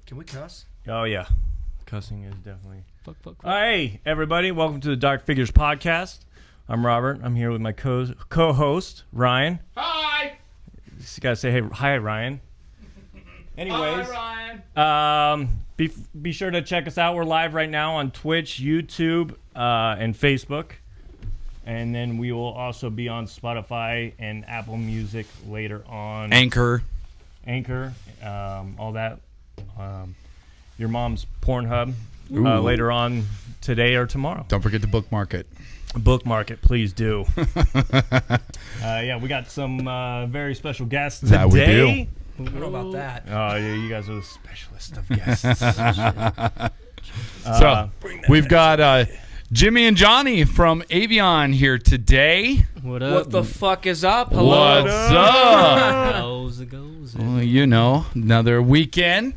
Can we cuss? Oh, yeah. Cussing is definitely... Fuck. Hey, everybody. Welcome to the Dark Figures Podcast. I'm Robert. I'm here with my co-host, Ryan. Hi! Just got to say, hey, hi, Ryan. Anyways. Hi, Ryan. Be sure to check us out. We're live right now on Twitch, YouTube, and Facebook. And then we will also be on Spotify and Apple Music later on. Anchor, all that. Your mom's Pornhub later on today or tomorrow. don't forget to bookmark it. Bookmark it, please do. Yeah, we got some very special guests today. That we do. I don't know about that. Oh, yeah, you guys are the specialist of guests. So we've got Jimi and Jonny from Avian here today. What up? What the fuck is up? Hello. What's up? How's it goes? Well, you know, another weekend.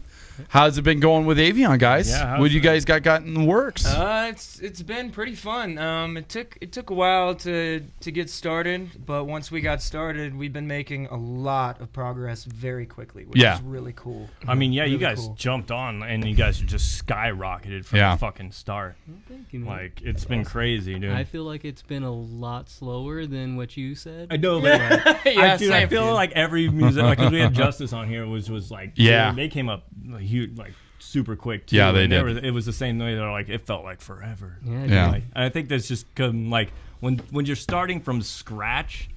How's it been going with Avian, guys? Yeah, what you guys got in the works? It's been pretty fun. It took a while to get started, but once we got started, we've been making a lot of progress very quickly, which is really cool. I mean, yeah, really you guys cool. jumped on, and you guys just skyrocketed from the fucking start. Well, thank you, man. Like, it's been crazy, dude. I feel like it's been a lot slower than what you said. I know, but Yeah, I feel like every music, like, 'cause we had Justice on here, was like, they came up huge, like super quick too. Yeah, they and did. It was the same way. They're like, it felt like forever. Yeah. Like, and I think that's just like when you're starting from scratch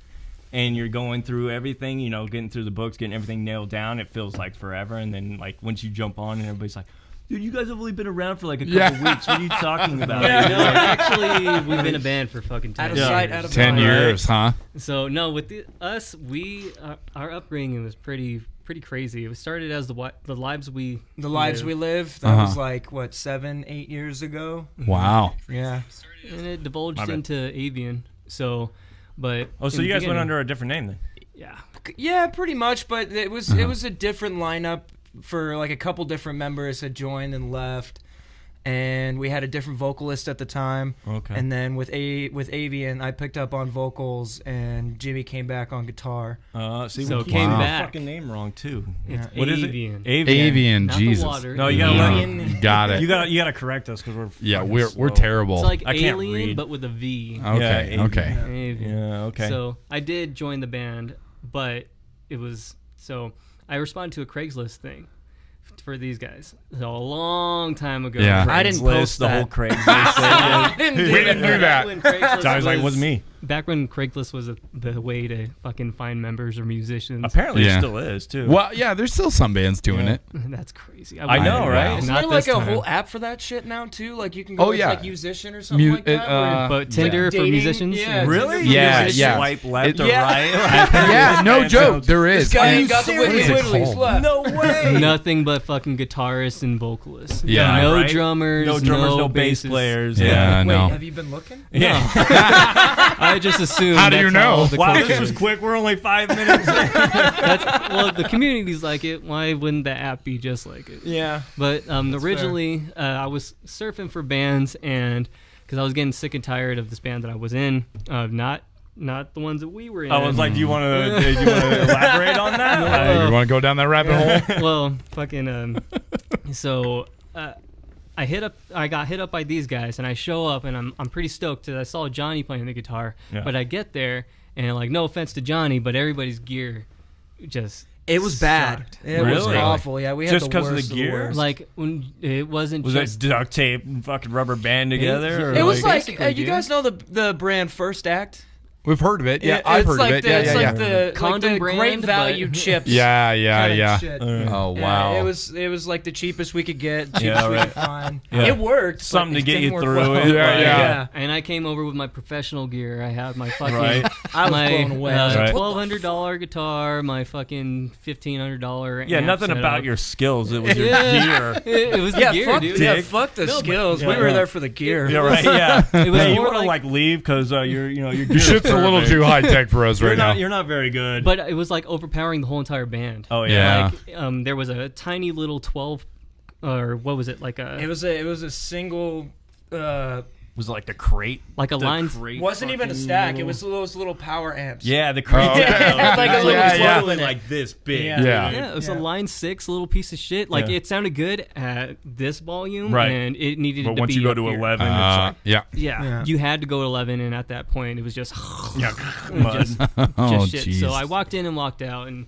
and you're going through everything, you know, getting through the books, getting everything nailed down, it feels like forever. And then like once you jump on and everybody's like, dude, you guys have only been around for like a couple weeks. What are you talking about? No, actually, we've been a band for fucking 10 Out of years. sight, out of 10 mind. years, huh? So no, with us, our upbringing was pretty crazy. It started as the lives we live. That was like what 7-8 years ago. Wow. Yeah. and it divulged into Avian. So, but So you guys went under a different name then? Yeah, pretty much. But it was a different lineup for like a couple different members had joined and left. And we had a different vocalist at the time. Okay. And then with Avian, I picked up on vocals, and Jimmy came back on guitar. See, So we came keep back. the fucking name wrong too. It's What is it? Avian. Avian, Not Jesus. the water. No, you gotta Avian. learn. Got it. You gotta correct us because we're we're slow. terrible. It's like I can't Alien, read. but with a V. Okay, Yeah, okay. Avian. Yeah, okay. So I did join the band, but it was I responded to a Craigslist thing for these guys a long time ago. Yeah. I didn't post the that. whole Craigslist. I didn't do We didn't do that. When Craigslist Sounds like it was me. Back when Craigslist was the way to fucking find members or musicians. Apparently, Yeah. it still is too. Well, yeah, there's still some bands doing it. That's crazy. I know, right? Isn't Not there like this a time. whole app for that shit now too? Like you can go Oh, with yeah. like musician or something like that. where- But Tinder for dating? musicians? Yeah, Really? Tinder for Yeah, musicians. yeah. Swipe left or Yeah. right. Yeah, no Man, joke. sounds- There is. This guy Are you ain't got the serious? wiggly wiggly. Cold. Left. No way. Nothing but fucking guitarists and vocalists. Yeah. No Right? drummers. no bass bassists. players. Yeah, Wait, no. have you been looking? Yeah. I just assumed. How do you that's know? all the Wow, culture this was is. quick. We're only 5 minutes. Well, the community's like it. Why wouldn't the app be just like it? Yeah. But originally, I was surfing for bands, and because I was getting sick and tired of this band that I was in, not the ones that we were in. I was like, do you want to elaborate on that? You want to go down that rabbit hole? Well, fucking. So I got hit up by these guys, and I show up, and I'm pretty stoked because I saw Johnny playing the guitar. Yeah. But I get there, and like, no offense to Johnny, but everybody's gear just. It was bad. sucked. It was Really? awful. Yeah, we had Just the 'cause of the worst gear? worst. Like when it wasn't Was just. that duct tape and fucking rubber band together? or it was like basically, you dude. guys know the brand First Act. We've heard of it. Yeah, I've it's heard like of it. The, Yeah, it's yeah, like yeah. the Condom like the brand, great value but- chips. Yeah, yeah, kinda yeah. shit. Oh, Yeah, wow. it was like the cheapest we could get. Cheapest Yeah, we right. could find. Yeah. It worked. but Something to it get didn't you work through well. it. Yeah, like, yeah. And I came over with my professional gear. I had my fucking. I was my blown away. I was like, Right. $1,200 guitar, my fucking $1,500. Yeah, amp nothing setup. about your skills. It was your Yeah. gear. It was the Yeah, gear, fuck, dude. yeah, Dick. fuck the No, but- skills. Yeah, we were yeah. there for the gear. Yeah, right. Yeah. It was Hey, you more want to like- leave because your Your gear's shit's a little perfect. too high tech for us right now. You're not very good. But it was like overpowering the whole entire band. Oh yeah. Yeah. Like there was a tiny little 12, or what was it like a? It was a single Was it like the crate? Like a line. Wasn't even a stack. It was those little power amps. Yeah, the crate. It's like a little totally like this big. Yeah, it was a line 6 little piece of shit. Like it sounded good at this volume, and it needed to be. But once you go to here. 11, it's like, yeah, you had to go to 11, and at that point, it was just mud. just shit. So I walked in and walked out, and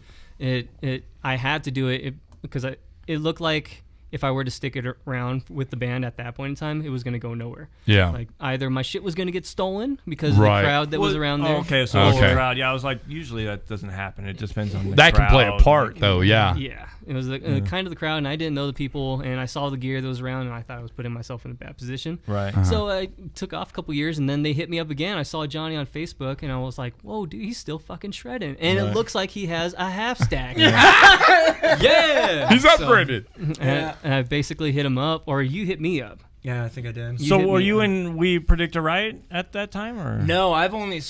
I had to do it because it looked like if I were to stick it around with the band at that point in time, it was going to go nowhere. Yeah. Like either my shit was going to get stolen because of the crowd that was around there. Okay, so the crowd. Yeah, I was like, usually that doesn't happen. It just depends on the that crowd. can play a part, though. Yeah. Yeah. It was kind of the crowd, and I didn't know the people, and I saw the gear that was around, and I thought I was putting myself in a bad position. Right. So I took off a couple years, and then they hit me up again. I saw Johnny on Facebook, and I was like, whoa, dude, he's still fucking shredding. And it looks like he has a half stack. Yeah. He's upgraded. And I basically hit him up, or you hit me up. Yeah, I think I did. So were you in We Predict a Riot at that time, or no? I've only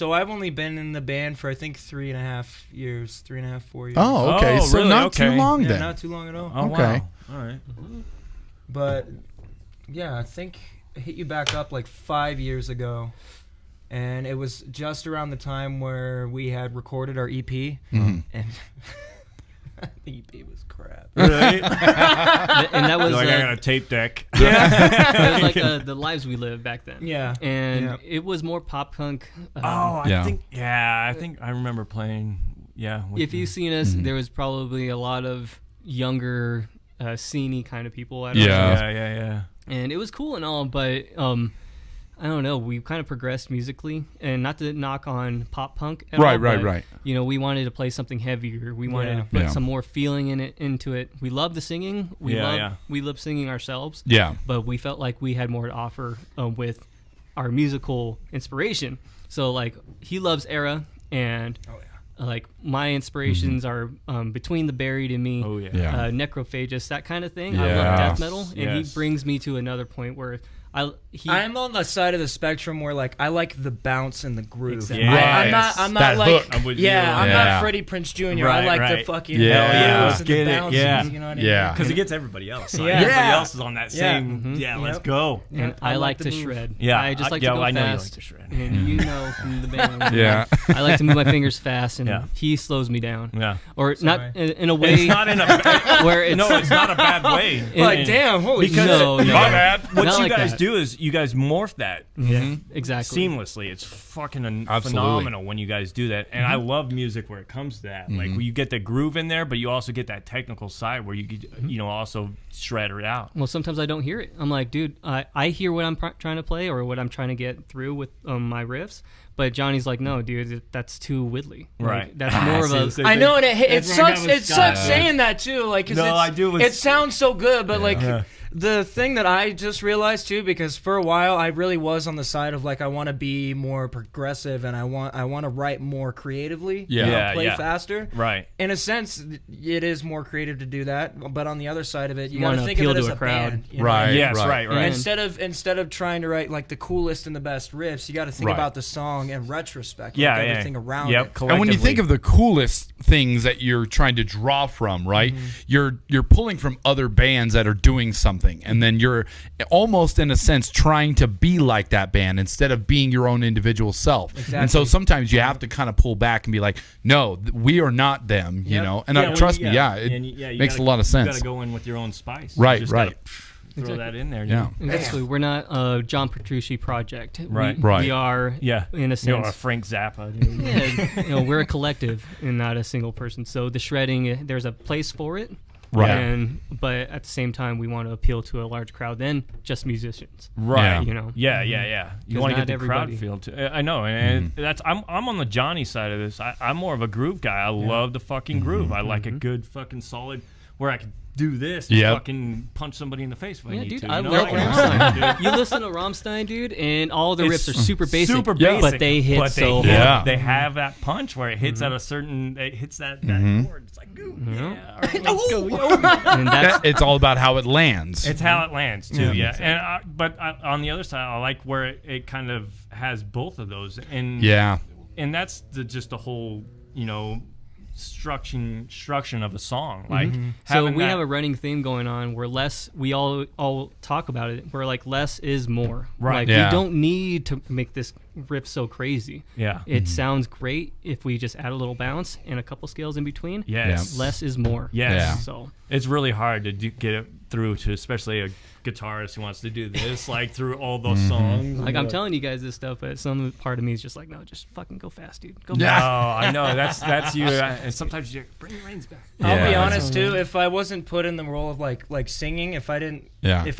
been in the band for I think 3.5 years, 3.5, 4 years. Oh, okay. So really? not too long Yeah, then. not too long at all. Oh, okay. Wow. All right. But yeah, I think I hit you back up like 5 years ago, and it was just around the time where we had recorded our EP, and the EP was crap. Really? And that was like I got a tape deck. it was like the lives we lived back then. Yeah. And it was more pop punk. I think I remember playing. Yeah. If you've seen us, there was probably a lot of younger, scene-y kind of people at our shows. Yeah. And it was cool and all, but I don't know. We kind of progressed musically, and not to knock on pop punk at all, Right. You know, we wanted to play something heavier. We wanted to put some more feeling into it. We love the singing. We love singing ourselves. Yeah. But we felt like we had more to offer with our musical inspiration. So like he loves Era, and like my inspirations are Between the Buried and Me, Necrophagus, that kind of thing. I love death metal, and he brings me to another point where I'm on the side of the spectrum where like I like the bounce and the groove. Exactly. I'm not that like hook. I'm not Freddie Prinze Jr. I like the fucking grooves and the bounces. You know what I mean? Yeah. Because it gets everybody else. Like, Yeah. everybody else is on that same. Yeah. Let's go. And I like to shred. Yeah. I just like to go I fast. know you like to shred. And you know from the band. Yeah. I like to move my fingers fast, and he slows me down. Yeah. Or not in a way. It's not in a where it's not a bad way. Like damn, holy shit. No, My bad. What Not you like guys that. do is you guys morph that exactly seamlessly. It's fucking phenomenal when you guys do that. And I love music where it comes to that. Like where you get the groove in there, but you also get that technical side where you could, also shred it out. Well, sometimes I don't hear it. I'm like, dude, I hear what I'm trying to play or what I'm trying to get through with my riffs. But Johnny's like, no, dude, that's too widdly. Right. Like, that's more of a. I know, and it sucks. It sucks saying that too. Like, cause I do. It sounds so good, but like. The thing that I just realized too, because for a while I really was on the side of like I want to be more progressive and I want to write more creatively, play faster. Right. In a sense, it is more creative to do that, but on the other side of it, you got to think of it as a crowd. band. You know? Right. Yes. Right. Right. Instead of trying to write like the coolest and the best riffs, you got to think about the song in retrospect. Yeah. Like everything around it. And when you think of the coolest things that you're trying to draw from, right? You're pulling from other bands that are doing something, and then you're almost in a sense trying to be like that band instead of being your own individual self. Exactly. And so sometimes you have to kind of pull back and be like, no, we are not them, you know. And trust me, it makes a lot of sense. You got to go in with your own spice. Right. You just throw that in there. Yeah. Actually, we're not a John Petrucci project. Right. We are, in a sense, a Frank Zappa. We're a collective and not a single person. So the shredding, there's a place for it. Right. But at the same time, we want to appeal to a large crowd than just musicians. Right. Yeah. Yeah. You want to get the crowd feel too. I know, and that's I'm on the Johnny side of this. I'm more of a groove guy. I love the fucking groove. I like a good fucking solid where I can do this and fucking punch somebody in the face if I need to. I love Rammstein. You listen to Rammstein, dude, and all the riffs are super basic, but they hit so hard. They have that punch where it hits at a certain, it hits that chord. It's like, ooh, all right, let's go. And it's all about how it lands. It's how it lands too, And but on the other side, I like where it kind of has both of those, and Yeah. and that's just the whole, structure of a song. Like, so we have a running theme going on where we all talk about it. Where like less is more. Right. Like we don't need to make this riff so crazy. Yeah. It sounds great if we just add a little bounce and a couple scales in between. Yes. Yeah. Less is more. Yes. Yeah. So it's really hard to get it through to, especially a guitarist who wants to do this, like through all those songs. like I'm telling you guys this stuff, but some part of me is just like, no, just fucking go fast, dude. Go No, fast. I know that's you. And sometimes you bring your reins back. I'll be honest too. If I wasn't put in the role of like singing, if I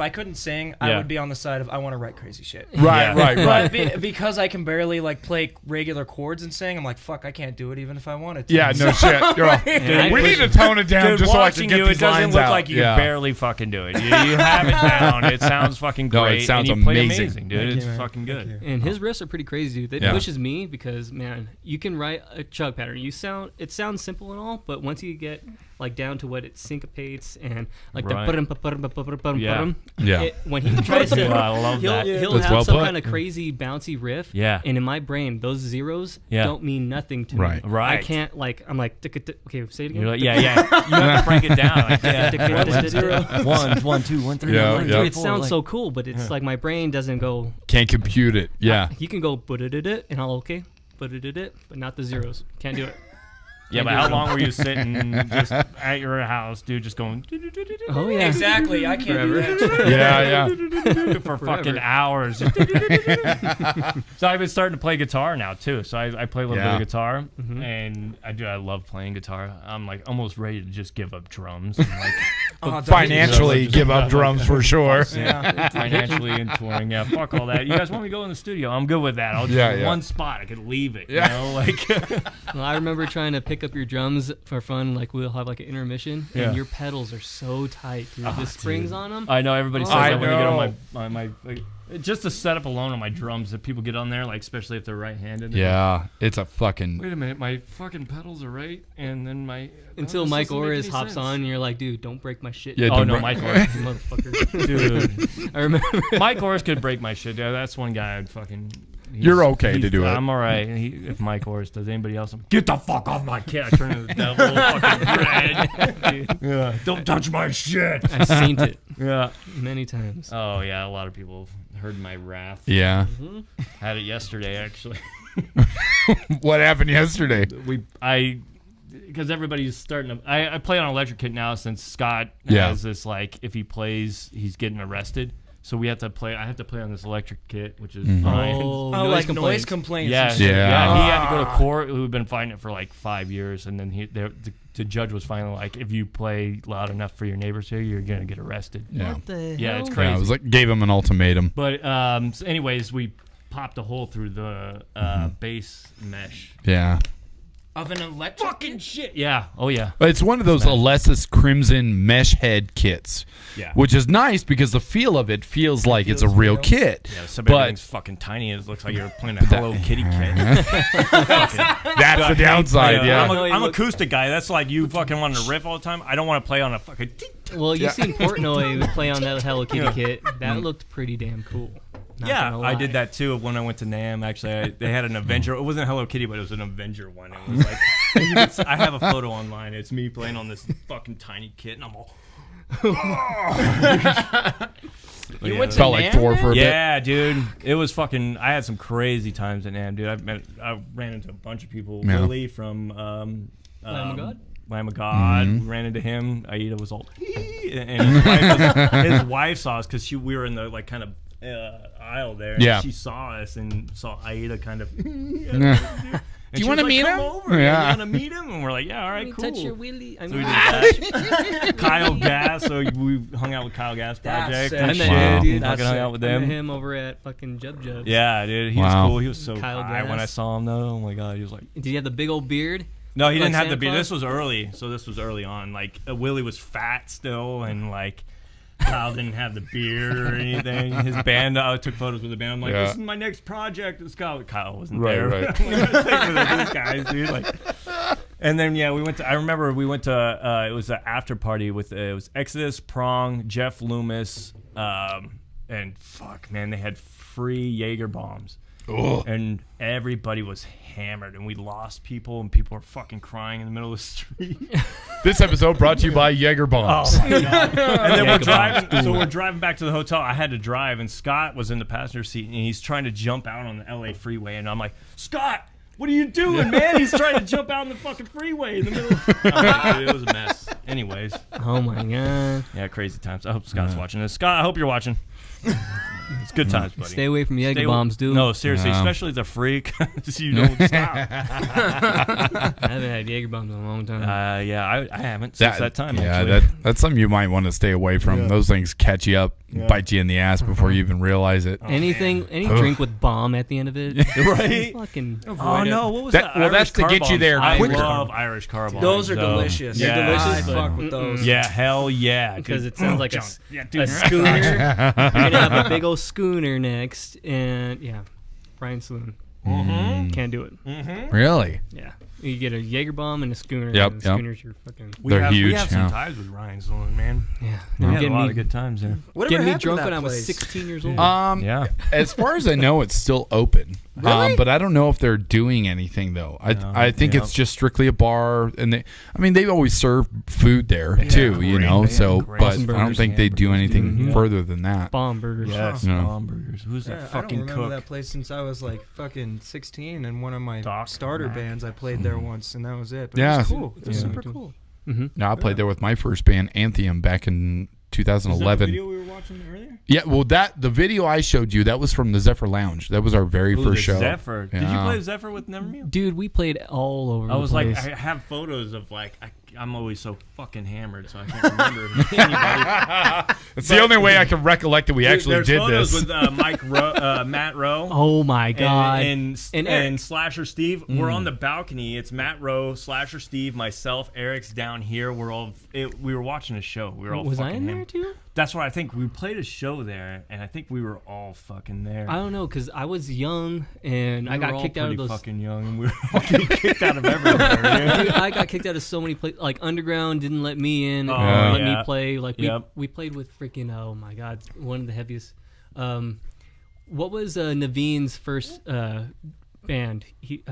couldn't sing, I would be on the side of I want to write crazy shit. Right. But because I can barely like play regular chords and sing, I'm like, fuck, I can't do it even if I wanted to. Yeah, no shit. You're all, Dude, we need to tone it down just so I can get you, these it doesn't lines look out. like you can barely fucking do it. You have it down. It sounds fucking great. No, it sounds and you play amazing. dude. Thank It's you, man. fucking good. And his riffs are pretty crazy, dude. It pushes me because, man, you can write a chug pattern. It sounds simple and all, but once you get like down to what it syncopates and like Right. when he tries to, I love that. he'll That's have well some put. kind of crazy bouncy riff. Yeah. And in my brain, those zeros Yeah. don't mean nothing to Right. me. Right. I can't I'm like, okay, say it again. You're like, yeah. You have to break it down. Like, 1, 2, 1, 3. Yeah, Like, yeah. it sounds so cool, but it's like my brain doesn't go. Can't compute it. Yeah. He can go and I'll but not the zeros. Can't do it. Yeah, but how long were you sitting just at your house, dude, just going Oh yeah, Exactly. I can't do that. Yeah. for fucking hours? So I've been starting to play guitar now too. So I play a little bit of guitar, and I love playing guitar. I'm like almost ready to just give up drums. And, like, Financially, give up drums for sure. Yeah. financially and touring. Yeah, fuck all that. You guys want me to go in the studio? I'm good with that. I'll just one spot. I could leave it. You know, like. Well, I remember trying to pick up your drums for fun. Like we'll have like an intermission, Yeah. and your pedals are so tight. Dude. The springs on them. I know everybody says I that when they get know. on my like, just the setup alone on my drums that people get on there, like especially if they're right-handed. Yeah, it's a fucking. Wait a minute, my fucking pedals are right, and then my Until Mike Orris hops on, and you're like, dude, don't break my shit. Yeah, Oh don't no, break- Mike Orris, You motherfucker. dude. I remember. Mike Orris could break my shit. Yeah, that's one guy I'd fucking. You're okay to do it. I'm all right. If Mike Orris does, anybody else, get the fuck off my kid. I turn into the devil, fucking red. Yeah. Don't touch my shit. I've seen it Yeah. many times. Oh yeah, a lot of people heard my wrath. Yeah. Had it yesterday actually. What happened yesterday? Because everybody's starting to. I play on electric kit now since Scott Yeah. has this like if he plays he's getting arrested. So we have to play. I have to play on this electric kit, which is fine. Oh, Oh, like noise complaints. Yeah, and shit. Yeah. He had to go to court. We've been fighting it for like 5 years, and then the judge was finally like, if you play loud enough for your neighbors here, you're gonna get arrested. Yeah. What the Yeah, hell? it's crazy. Yeah, it was like gave him an ultimatum. But so anyways, we popped a hole through the bass mesh. Yeah. Of an electric. Fucking shit. Yeah. Oh yeah. But it's one of those Alessis Crimson mesh head kits. Yeah. Which is nice because the feel of it feels like it's a real real. kit. Yeah. So but everything's fucking tiny. It looks like you're playing a Hello Kitty kit. that's the downside, yeah. I'm acoustic guy. That's like you fucking wanting to riff all the time. I don't want to play on a fucking. Well, you seen Portnoy play on that Hello Kitty kit. That looked pretty damn cool. Not Yeah, gonna I lie. did that too when I went to NAMM. Actually, they had an Avenger. It wasn't Hello Kitty, but it was an Avenger one. It was like, I have a photo online. It's me playing on this fucking tiny kit, and I'm all. You went to Felt like NAMM, 4 for a bit. Yeah, dude. It was fucking. I had some crazy times at NAMM, dude. I ran into a bunch of people. Yeah. Willie from Lamb of God? Lamb of God. Mm-hmm. Ran into him. Aida was all. And his wife saw us because we were in the like kind of aisle there. And Yeah. she saw us and saw Aida kind of. Do you want to meet him? Over. Yeah. You want to meet him? And we're like, yeah, all right, Let me cool. touch your willy. I So we mean, did that. Kyle Gass. So we hung out with Kyle Gass Project. sick. and I met shit. him, dude. Fucking hung out with I met them. him over at fucking Jub Jub. Yeah, dude, he Wow. was cool. He was so Kyle high when I Gass. saw him, though. Oh my god, he was like, Did he have the big old beard? no, he Like didn't have Santa the beard. Claus? This was early, so this was early on. Like Willie was fat still, and like Kyle didn't have the beard or anything. His band, I took photos with the band. I'm like, Yeah. this is my next project. It's Kyle wasn't Right, there. right. I'm like, "Take with these guys, dude. Like, and then yeah, we went to. I remember we went to. It was an after party with. It was Exodus, Prong, Jeff Loomis, and fuck, man, they had free Jaeger bombs. and everybody was hammered, and we lost people, and people were fucking crying in the middle of the street. This episode brought to you by Jaeger bombs. Oh my God. And then we're driving back to the hotel. I had to drive, and Scott was in the passenger seat, and he's trying to jump out on the LA freeway, and I'm like, Scott, what are you doing, man? He's trying to jump out on the fucking freeway in the middle. It was a mess. Anyways. Oh my God. Yeah, crazy times. I hope Scott's watching this. Scott, I hope you're watching. It's good times, buddy. Stay away from Jaeger bombs, dude. No, seriously, especially the freak. You don't stop. I haven't had Jaeger bombs in a long time. Yeah, I haven't since that time. Yeah, actually. that's something you might want to stay away from. Yeah. Those things catch you up, bite you in the ass before you even realize it. Any drink with bomb at the end of it, right? Fucking. Oh no, what was that? that? Well, that's to get you there I quicker. love Irish car bombs. Those are delicious. Yeah. They're delicious. I Fuck with those. Yeah, hell yeah. Because it sounds like a dude. schooner. You're gonna have a big old schooner next, and Brian Saloon. Can't do it. Really? Yeah, you get a Jaeger bomb and a schooner. Yep, and the schooner's your fucking. They're huge. We have some ties with Ryan Sloan, man. Yeah, We had a getting lot me, of good times there. Whatever getting me happened to drunk that when I was place? 16 years old. Yeah. As far as I know, it's still open. Really? But I don't know if they're doing anything though. I think it's just strictly a bar, and they always serve food there too, you know. They So, have great but I don't burgers, think they do anything dude. further than that. Bomb burgers. Yes, Yeah. bomb burgers. Who's that I don't fucking remember cook? that place since I was like fucking 16, and one of my Doc starter Mac. bands I played there once, and that was it. But Yeah. it was cool. It was Yeah. super cool. No, I played there with my first band, Anthem, back in 2011. we were watching earlier? Yeah, well, the video I showed you, that was from the Zephyr Lounge. That was our very first show. Zephyr. Did you Yeah. play Zephyr with Nevermeal? Dude, we played all over. I was the like, place. I have photos of like, I'm always so fucking hammered, so I can't remember anybody. It's the only way I can recollect that we actually There's did photos this. with Matt Rowe. Oh my God. And Eric. Slasher Steve, we're on the balcony. It's Matt Rowe, Slasher Steve, myself, Eric's down here. We were watching a show. We were all was I fucking in there hammered. too? That's what I think. We played a show there, and I think we were all fucking there. I don't know, because I was young and I We were got all kicked out of pretty those. fucking young, and we were all getting kicked out of everywhere. Dude, I got kicked out of so many places. Like Underground didn't let me in. Oh, Let yeah. me play. Like Yep. we played with freaking. Oh my God, one of the heaviest. What was Naveen's first band? He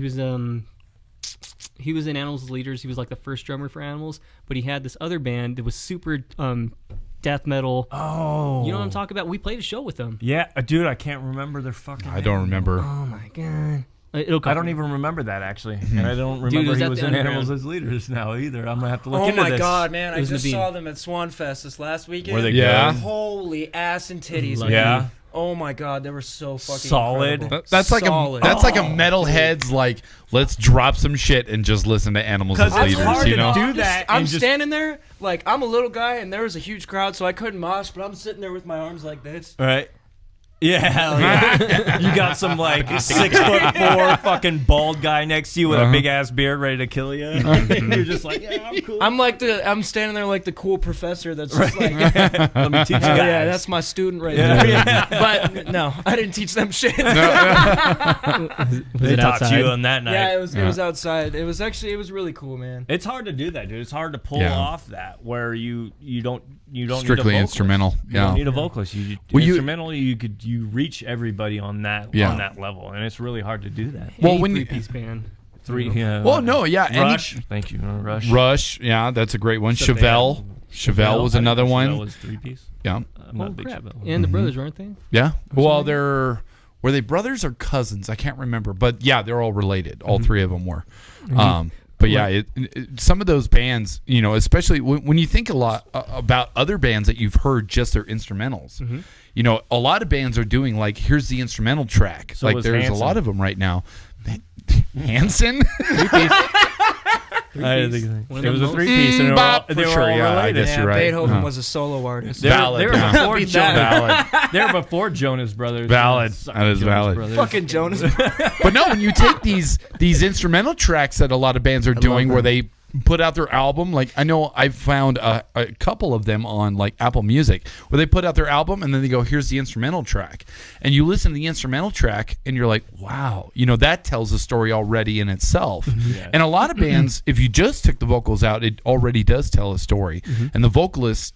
was in Animals as Leaders. He was like the first drummer for Animals, but he had this other band that was super death metal. Oh, You know what I'm talking about? We played a show with them. Yeah, dude, I can't remember their fucking. I don't remember. Oh my God. It'll come I don't even remember that actually, and I don't remember was he at was the in Underground. Animals as Leaders now either. I'm gonna have to look Oh into my this. God, man! I was just Naveen. saw them at Swanfest this last weekend. Were they Yeah. good? Holy ass and titties, Lucky. man. Yeah. Oh my God, they were so fucking Solid. incredible. That's like Solid. a metalhead's like, let's drop some shit and just listen to Animals as 'Cause it's Leaders, hard you to know? do that. I'm and just- standing there like I'm a little guy, and there was a huge crowd, so I couldn't mosh. But I'm sitting there with my arms like this. Right. Yeah, hell yeah. You got some like 6'4" fucking bald guy next to you with a big ass beard ready to kill you. You're just like, yeah, I'm cool. I'm standing there like the cool professor that's just like, Let me teach you guys. yeah, that's my student right Yeah. there. But no, I didn't teach them shit. They it taught outside? you on that night. Yeah, it was outside. It was really cool, man. It's hard to do that, dude. It's hard to pull Yeah. off that where you don't Strictly need a vocalist. instrumental. You Yeah. don't need a vocalist. Well, Instrumental, you reach everybody on that level, and it's really hard to do that. Well, Any when you- three-piece band. Well, no, yeah. Rush. Thank you, Rush. Rush, yeah, that's a great one. Chevelle. Chevelle was another Chevelle one. was 3-piece. Yeah. I'm not Oh a big crap! Chevelle. And the brothers, weren't they? Yeah. Well, were they brothers or cousins? I can't remember. But yeah, they're all related. All three of them were. But yeah, some of those bands, you know, especially when you think a lot about other bands that you've heard just their instrumentals, you know, a lot of bands are doing like, here's the instrumental track. So like was there's Hanson. a lot of them right now. Hanson? I didn't think One of it was a the 3-piece, and bop, they for were sure, all yeah, I related. guess you're right. Beethoven Yeah. was a solo artist. They were Valid, yeah. before Beat Jonas. that. They were before Jonas Brothers. Valid. Sucking That is Jonas valid. Brothers. Fucking Jonas. But no, when you take these instrumental tracks that a lot of bands are doing where they put out their album, like I know I've found a couple of them on like Apple Music where they put out their album and then they go, here's the instrumental track, and you listen to the instrumental track and you're like, wow, you know, that tells a story already in itself. And a lot of bands, if you just took the vocals out, it already does tell a story. And the vocalist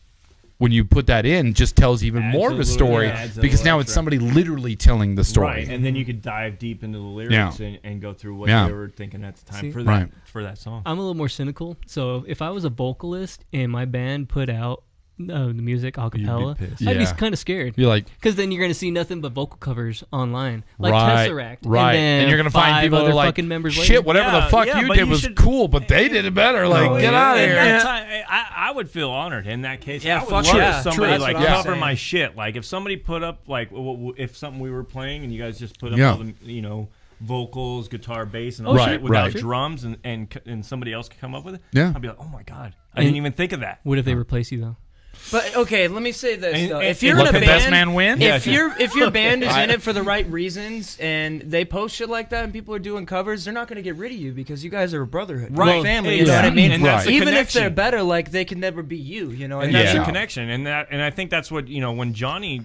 when you put that in, just tells even Adds more a of a little- story yeah, adds a because little now it's extra. somebody literally telling the story. Right, and then you could dive deep into the lyrics and go through what Yeah. they were thinking at the time See? for that Right. for that song. I'm a little more cynical. So if I was a vocalist and my band put out the music a cappella, pissed. I'd be Yeah. kind of scared. You're like, Because then you're going to see nothing but vocal covers online. Like right, Tesseract. right. And, then you're gonna find 5 people that other are like, fucking members shit, later. whatever the Yeah, fuck yeah, you but did you was should- cool, but they did it better. Like, get out of In here. that time, I would feel honored in that case. Yeah, I would fuck love yeah, if true, somebody that's like what I'm cover saying. my shit. Like if somebody put up like if something we were playing and you guys just put up Yeah. all the vocals, guitar, bass, and Oh, all sure, that without right. drums and somebody else could come up with it. Yeah. I'd be like, oh my god, I didn't even think of that. What if they replace you, though? But okay, let me say this And- though: and- if you're and in a let the band, best man win? if Yeah, your band is in it for the right reasons and they post shit like that and people are doing covers, they're not going to get rid of you because you guys are a brotherhood, Right. You're a family. Yeah. You know what I mean? And that's the Even if connection. they're better, like they can never be you. You know, And that's Yeah. the connection, and I think that's what when Johnny,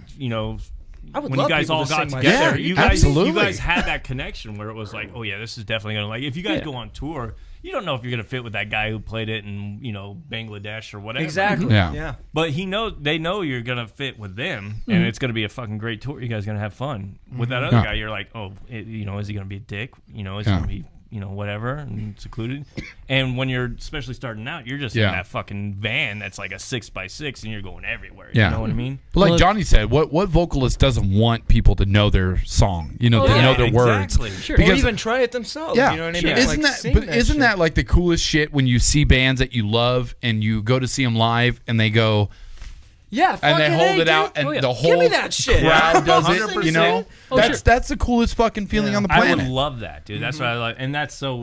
I would when love you guys people all to got sing my together, shit. you guys absolutely. had that connection where it was like, oh yeah, this is definitely gonna like. If you guys Yeah. go on tour, you don't know if you're gonna fit with that guy who played it in Bangladesh or whatever. Exactly. Yeah. But they know you're gonna fit with them, and it's gonna be a fucking great tour. You guys are gonna have fun. With that other Yeah. guy, you're like, oh, is he gonna be a dick? Is he Yeah. gonna be whatever and secluded? And when you're especially starting out, you're just in Yeah. that fucking van that's like a 6x6, and you're going everywhere. Yeah. You know what I mean? But like Well, Johnny said, what vocalist doesn't want people to know their song? To yeah, know their words. exactly. Sure. Or Because- even try it themselves. Yeah, You know what I sure. mean? Isn't Like, that? sing But that isn't shit. that like the coolest shit when you see bands that you love and you go to see them live and they go Yeah, and they fucking hold hey, it out dude. and Oh, yeah. the Give whole me that shit. crowd does it. 100%. Oh, That's the coolest fucking feeling on the I planet. would love that, dude. That's what I like, and that's so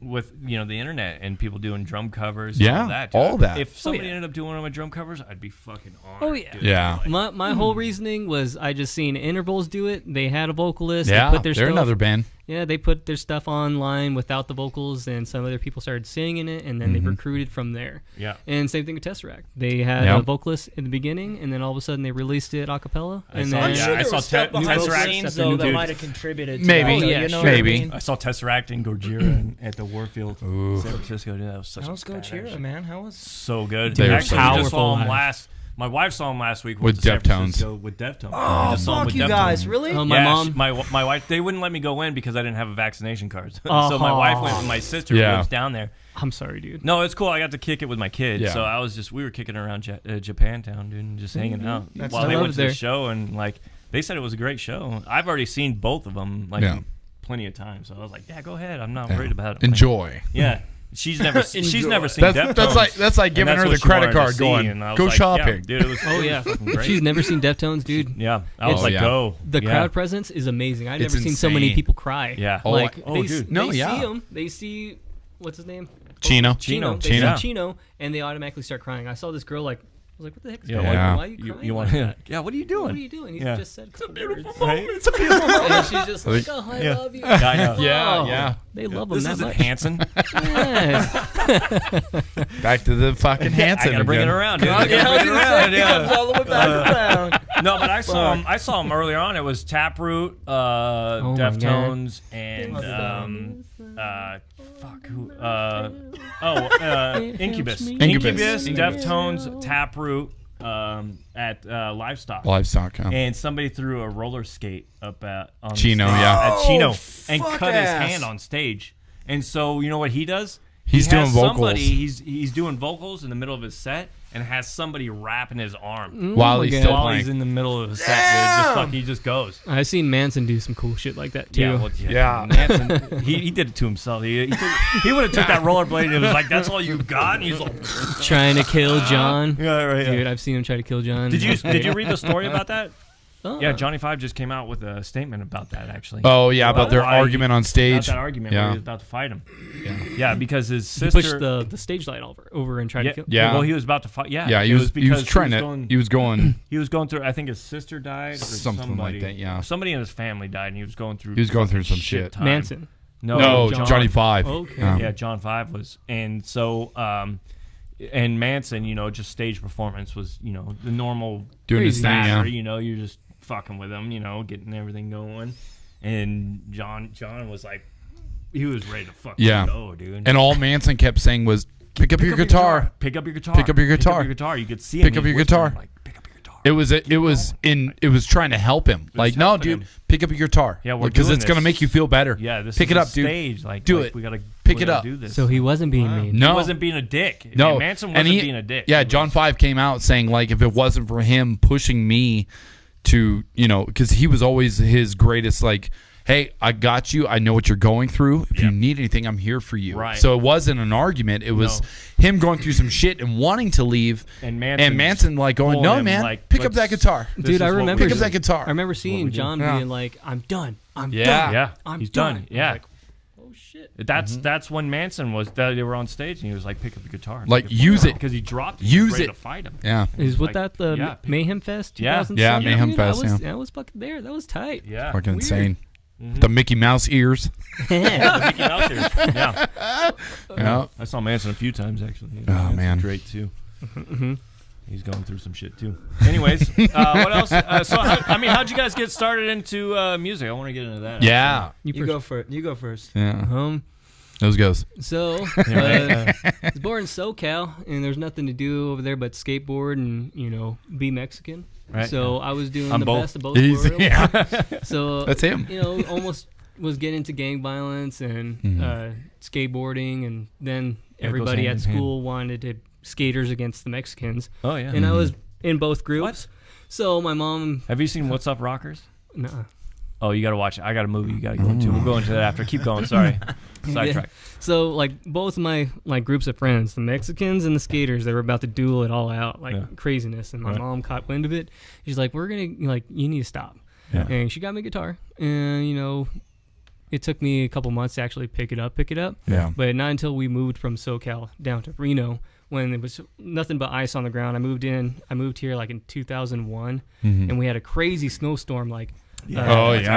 with the internet and people doing drum covers. And Yeah, all that. Dude. all that. If somebody yeah. ended up doing one of my drum covers, I'd be fucking honored. Oh, yeah. dude. Yeah. Like, My whole reasoning was I just seen Intervals do it. They had a vocalist. Yeah, they put their they're stuff, another band. Yeah, they put their stuff online without the vocals, and some other people started singing it, and then they recruited from there. Yeah. And same thing with Tesseract. They had Yep. a vocalist in the beginning, and then all of a sudden they released it a cappella. I And saw- then I'm Yeah, sure I there saw was stuff Te- behind the Tesseract scenes stuff though in that Dude. might have contributed. To Maybe. that, Oh, yeah, you know sure. what I Maybe. mean? I saw Tesseract and Gojira at the Warfield, San Francisco. Dude, that was such How's a badass Gojira, shit. man? How was? So good. They were Actually, we just saw powerful him live. My wife saw him last week With to San Deftones. Francisco with Deftones. Oh, fuck you guys! Really? my Yeah, mom. my wife, they wouldn't let me go in because I didn't have a vaccination card. So Oh. my wife went with my sister who Yeah. lives down there. I'm sorry, dude. No, it's cool. I got to kick it with my kids. Yeah. So we were kicking around Japantown, dude, and just hanging out That's while I they love went it to the there. show. And like they said, it was a great show. I've already seen both of them Yeah. plenty of times. So I was like, yeah, go ahead. I'm not Yeah. worried about it. Enjoy. Yeah. She's never seen That's Deftones. that's like And giving that's her what the she credit wanted to card, see, going, and I was go like, shopping. Yeah, dude, it was, Oh yeah, fucking great. she's never seen Deftones, dude. Yeah, I was Oh, like, yeah. go. The Yeah. crowd presence is amazing. I've It's never seen so many insane. people cry. Yeah. Oh, like oh, they, dude. No, they yeah. see him. They see what's his name? Chino. Chino. They Chino. see Chino, and they automatically start crying. I saw this girl like, I was like, what the heck is Yeah, going on? yeah. Why are you crying? You like want? that? Yeah. What are you What are doing? you doing? He Yeah. just said a couple words. Right? It's a beautiful moment. And she's just like, oh, I Yeah. love you. I know. Yeah, Oh, yeah. They love him This that isn't much. Hanson. Yes. Back to the fucking Hanson. I gotta bring it again. around, dude. Yeah, I gotta I was bring it gonna say, around. he comes Yeah. all the way back around. No, but I saw him earlier on. It was Taproot, my Deftones, and Incubus. Incubus. Deftones, Taproot, at Livestock. Livestock. Huh? And somebody threw a roller skate up on Chino, stage, yeah. at Chino, Oh, and fuck cut ass. his hand on stage. And so you know what he does? He's He has doing vocals. somebody- He's doing vocals in the middle of his set, and has somebody wrapping his arm While Oh my he's God. still while playing. he's in the middle of his set. Dude. He just goes. I've seen Manson do some cool shit like that too. Yeah. Manson, he did it to himself. He would have took that rollerblade and it was like, that's all you got? And he's like, Trying to kill John. yeah, right, yeah. Dude, I've seen him try to kill John. Did you read the story about that? Oh. Yeah, Johnny Five just came out with a statement about that, actually. Oh yeah, about their Why argument on About stage. that argument where Yeah. he was about to fight him. Yeah, because his He sister... pushed the stage light over and tried yeah, to kill. Yeah. Well, he was about to fight. Yeah, Yeah, he it was because trying to. Going, He was going. he was going through. I think his sister died, or Something somebody, like that, yeah. somebody in his family died, and he was going through. He was going through fucking some shit. time. Manson. No, Johnny Five. Okay. Yeah, John Five was, and so, and Manson, just stage performance was, the normal Doing his thing, batter, yeah. you're just fucking with him, getting everything going, and John was like, he was ready to fucking Yeah. go, dude. And all Manson kept saying was, pick up your guitar. Pick up your guitar. Pick up your guitar. Pick up your guitar. You could see him. Pick up your guitar. Like, pick up your guitar. It was trying to help him. Like, no, dude, pick up your guitar. Yeah, we're because doing it's gonna this. make you feel better. Yeah, this pick is it a up, dude. stage. Like, do it. We gotta pick it up. Do this. So he wasn't being mean. No, he wasn't being a dick. No, Manson wasn't being a dick. Yeah, John 5 came out saying like if it wasn't for him pushing me to, because he was always his greatest like, hey, I got you. I know what you're going through. If you need anything, I'm here for you. Right. So it wasn't an argument. It was him going through some shit and wanting to leave. And Manson like going, no, man, like, pick up that guitar. Dude, I remember pick up that guitar. I remember seeing John being like, I'm done. I'm done. Yeah, I'm done. Yeah. Like, oh shit. That's when Manson was. They were on stage and he was like, "Pick up the guitar, like use it because he dropped it. Use he was ready it to fight him." Yeah, Is with like, that the Mayhem Fest? Yeah. 2007? Yeah, Mayhem Dude, Fest, That was fucking there. That was tight. Yeah, fucking Weird. insane. The Mickey Mouse ears. The Mickey Mouse ears. Yeah. Yeah. I saw Manson a few times actually. Oh, man. Great too. He's going through some shit too. Anyways, what else? How'd you guys get started into music? I want to get into that. Yeah. You go first. Yeah. Those goes. So, I was born in SoCal, and there's nothing to do over there but skateboard and, be Mexican. Right. So I was doing I'm the both. best of both worlds. Yeah. So That's him. Almost was getting into gang violence and skateboarding, and then Yeah, it goes everybody hand at in hand. school wanted to skaters against the Mexicans. Oh yeah. And I was in both groups. So my mom, Have you seen What's Up Rockers? nah. Oh, you got to watch it. I got a movie you got to go into. We'll go into that after. Keep going. Sorry. Sidetrack. So both of my groups of friends, the Mexicans and the skaters, they were about to duel it all out, craziness. And my mom caught wind of it. She's like, "We're gonna you need to stop." Yeah. And she got me a guitar, and it took me a couple months to actually pick it up. Yeah. But not until we moved from SoCal down to Reno, when it was nothing but ice on the ground. I moved here in 2001, and we had a crazy snowstorm. I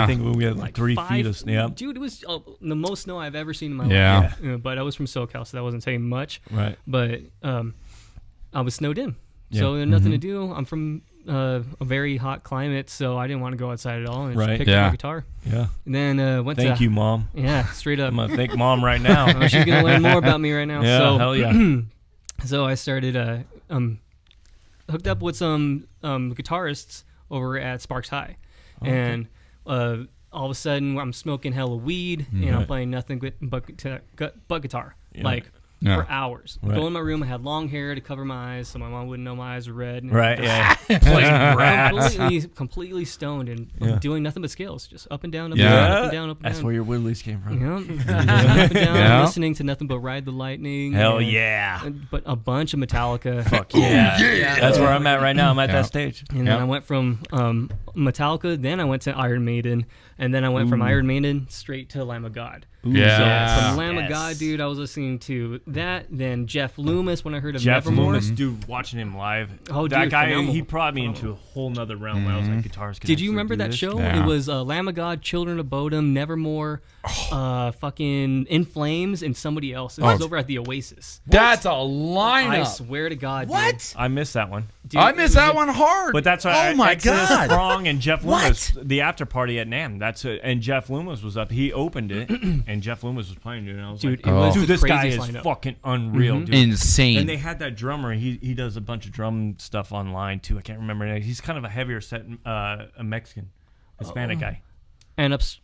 think we had 3 feet of snow. Dude, it was the most snow I've ever seen in my Yeah. life. But I was from SoCal, so that wasn't saying much. Right. But I was snowed in, Yeah. so there's nothing to do. I'm from a very hot climate, so I didn't want to go outside at all. And Right. just picked up my guitar. Yeah. And then went Thank to you, Mom. Yeah, straight up. I'm gonna thank Mom right now. Oh, she's gonna learn more about me right now. Yeah. So, Hell yeah. So I started hooked up with some guitarists over at Sparks High, and all of a sudden I'm smoking hella weed and I'm playing nothing but guitar, for hours. Right. Go in my room. I had long hair to cover my eyes so my mom wouldn't know my eyes were red. Right. Yeah. Playing rats. completely stoned and doing nothing but scales, just up and down, up Yeah. and down, up and down, up and That's down. where your Woodleys came from. Yeah, up and down, Yeah. listening to nothing but Ride the Lightning. Hell and- yeah. But a bunch of Metallica. Fuck yeah. That's where I'm at right now. I'm at that stage. And then I went from Metallica, then I went to Iron Maiden, and then I went from Iron Maiden straight to Lamb of God. Yeah. So from Lamb of Yes. God, dude, I was listening to that. Then Jeff Loomis, when I heard of Jeff Nevermore. Loomis, dude, watching him live. Oh, that dude, guy, phenomenal. he brought me into a whole nother realm where I was like, guitars can Did you actually remember do that this. show? Yeah. It was Lamb of God, Children of Bodom, Nevermore, fucking In Flames, and somebody else. It was over at the Oasis. That's a I lineup. swear to God. What? I missed that one. Dude, I it missed was that a- one hard. But that's why Oh my Exodus, God. Prong and Jeff Loomis, the after party at NAMM. That's it. And Jeff Loomis was up. He opened it, and Jeff Loomis was playing it. And I was Dude, like, it was dude, the this guy is craziest lineup. fucking unreal, dude. Insane. And they had that drummer. He does a bunch of drum stuff online too. I can't remember. He's kind of a heavier set, a Mexican, Hispanic guy. Anup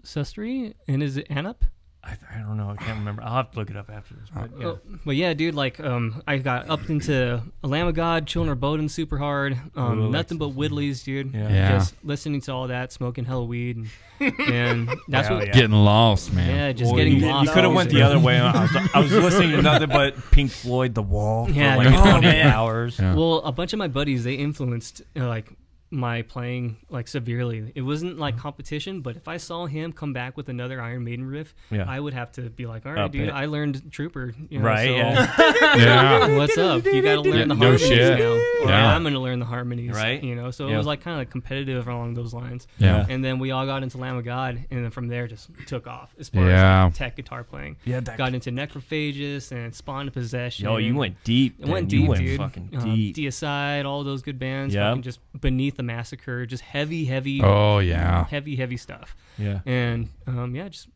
Sestry, and is it Anup? I don't know. I can't remember. I'll have to look it up after this. But yeah. But yeah, dude, I got up into Lamb of God, Children of Bodom super hard. Nothing but Whittleys, dude. Yeah. Just listening to all that, smoking hella weed, and that's Hell what. yeah. Getting lost, man. Yeah, just Boy, getting you lost. could have went the other way. I was listening to nothing but Pink Floyd, The Wall, for Yeah, like dude. 20 hours. Yeah. Well, a bunch of my buddies, they influenced my playing severely. It wasn't like competition, but if I saw him come back with another Iron Maiden riff, I would have to be like, all right, Up dude, it. I learned Trooper. Right, So yeah. Yeah. what's up? You got to learn the no harmonies shit. now. Or Yeah. I'm going to learn the harmonies. Right. So Yeah. it was kind of competitive along those lines. Yeah. And then we all got into Lamb of God, and then from there just took off as far Yeah. as tech guitar playing. Yeah, Got into Necrophagus and Spawn to Possession. Yo, you went deep. It went man. deep, You went dude. fucking deep. Deicide, all those good bands. Yeah. Fucking just Beneath the Massacre, just heavy Oh, yeah. heavy stuff. Yeah. And just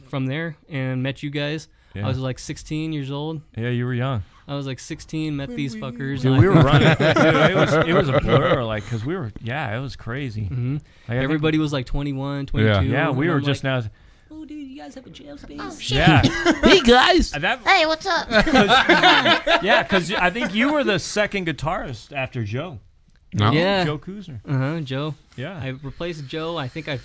from there, and met you guys. I was like 16 years old. Yeah, you were young. I was like 16, met these fuckers. Dude, we were running. Dude, it was a blur, like, because we were, it was crazy. Mm-hmm. Like, everybody was like 21, 22. Yeah, we were just like, now. Oh, dude, you guys have a jam space? Oh, shit. Yeah. Hey guys. Hey, what's up? Yeah, because I think you were the second guitarist after Joe. No. Yeah. Joe Kuzner. Joe. Yeah. I replaced Joe. I think I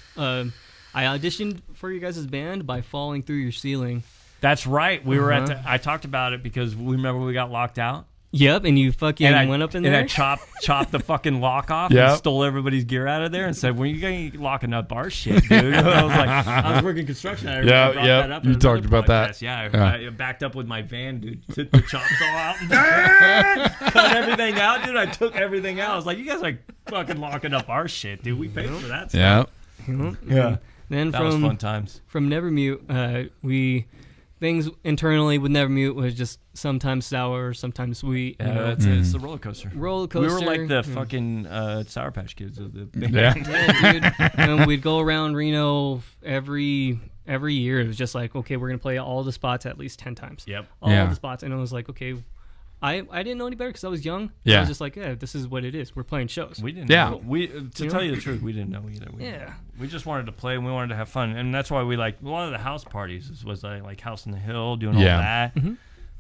auditioned for you guys' band by falling through your ceiling. That's right. We were at I talked about it because we remember we got locked out. Yep, and you fucking went up in there. And I chopped the fucking lock off Yep. and stole everybody's gear out of there and said, when are you going to locking up our shit, dude? I was like, I was working construction. I brought that up in You talked another about that. podcast. Yeah, I backed up with my van, dude. Took the chops all out. Cut everything out, dude. I took everything out. I was like, you guys are fucking locking up our shit, dude. We paid for that stuff. Yeah. Then That was fun times. From Nevermute, things internally with Nevermute was just sometimes sour, sometimes sweet. Yeah, it's a roller coaster. Roller coaster. We were like the fucking Sour Patch Kids of the band. Yeah. Yeah, dude. And we'd go around Reno every year. It was just like, okay, we're gonna play all the spots at least 10 times. Yep. All the spots, and it was like, okay. I didn't know any better because I was young. Yeah. I was just like, yeah, this is what it is. We're playing shows. We didn't. Yeah. Know. To tell you the truth, we didn't know either. We just wanted to play and we wanted to have fun, and that's why we like a lot of the house parties was like House on the Hill, doing all that,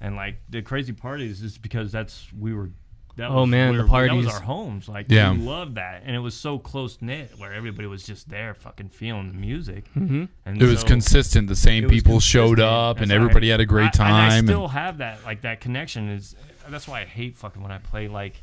and like the crazy parties is because the parties. That was our homes. Like we loved that, and it was so close knit where everybody was just there, fucking feeling the music. Mm-hmm. And it was consistent. The same people showed up, and everybody had a great time. And I still have that, like that connection. That's why I hate fucking when I play like.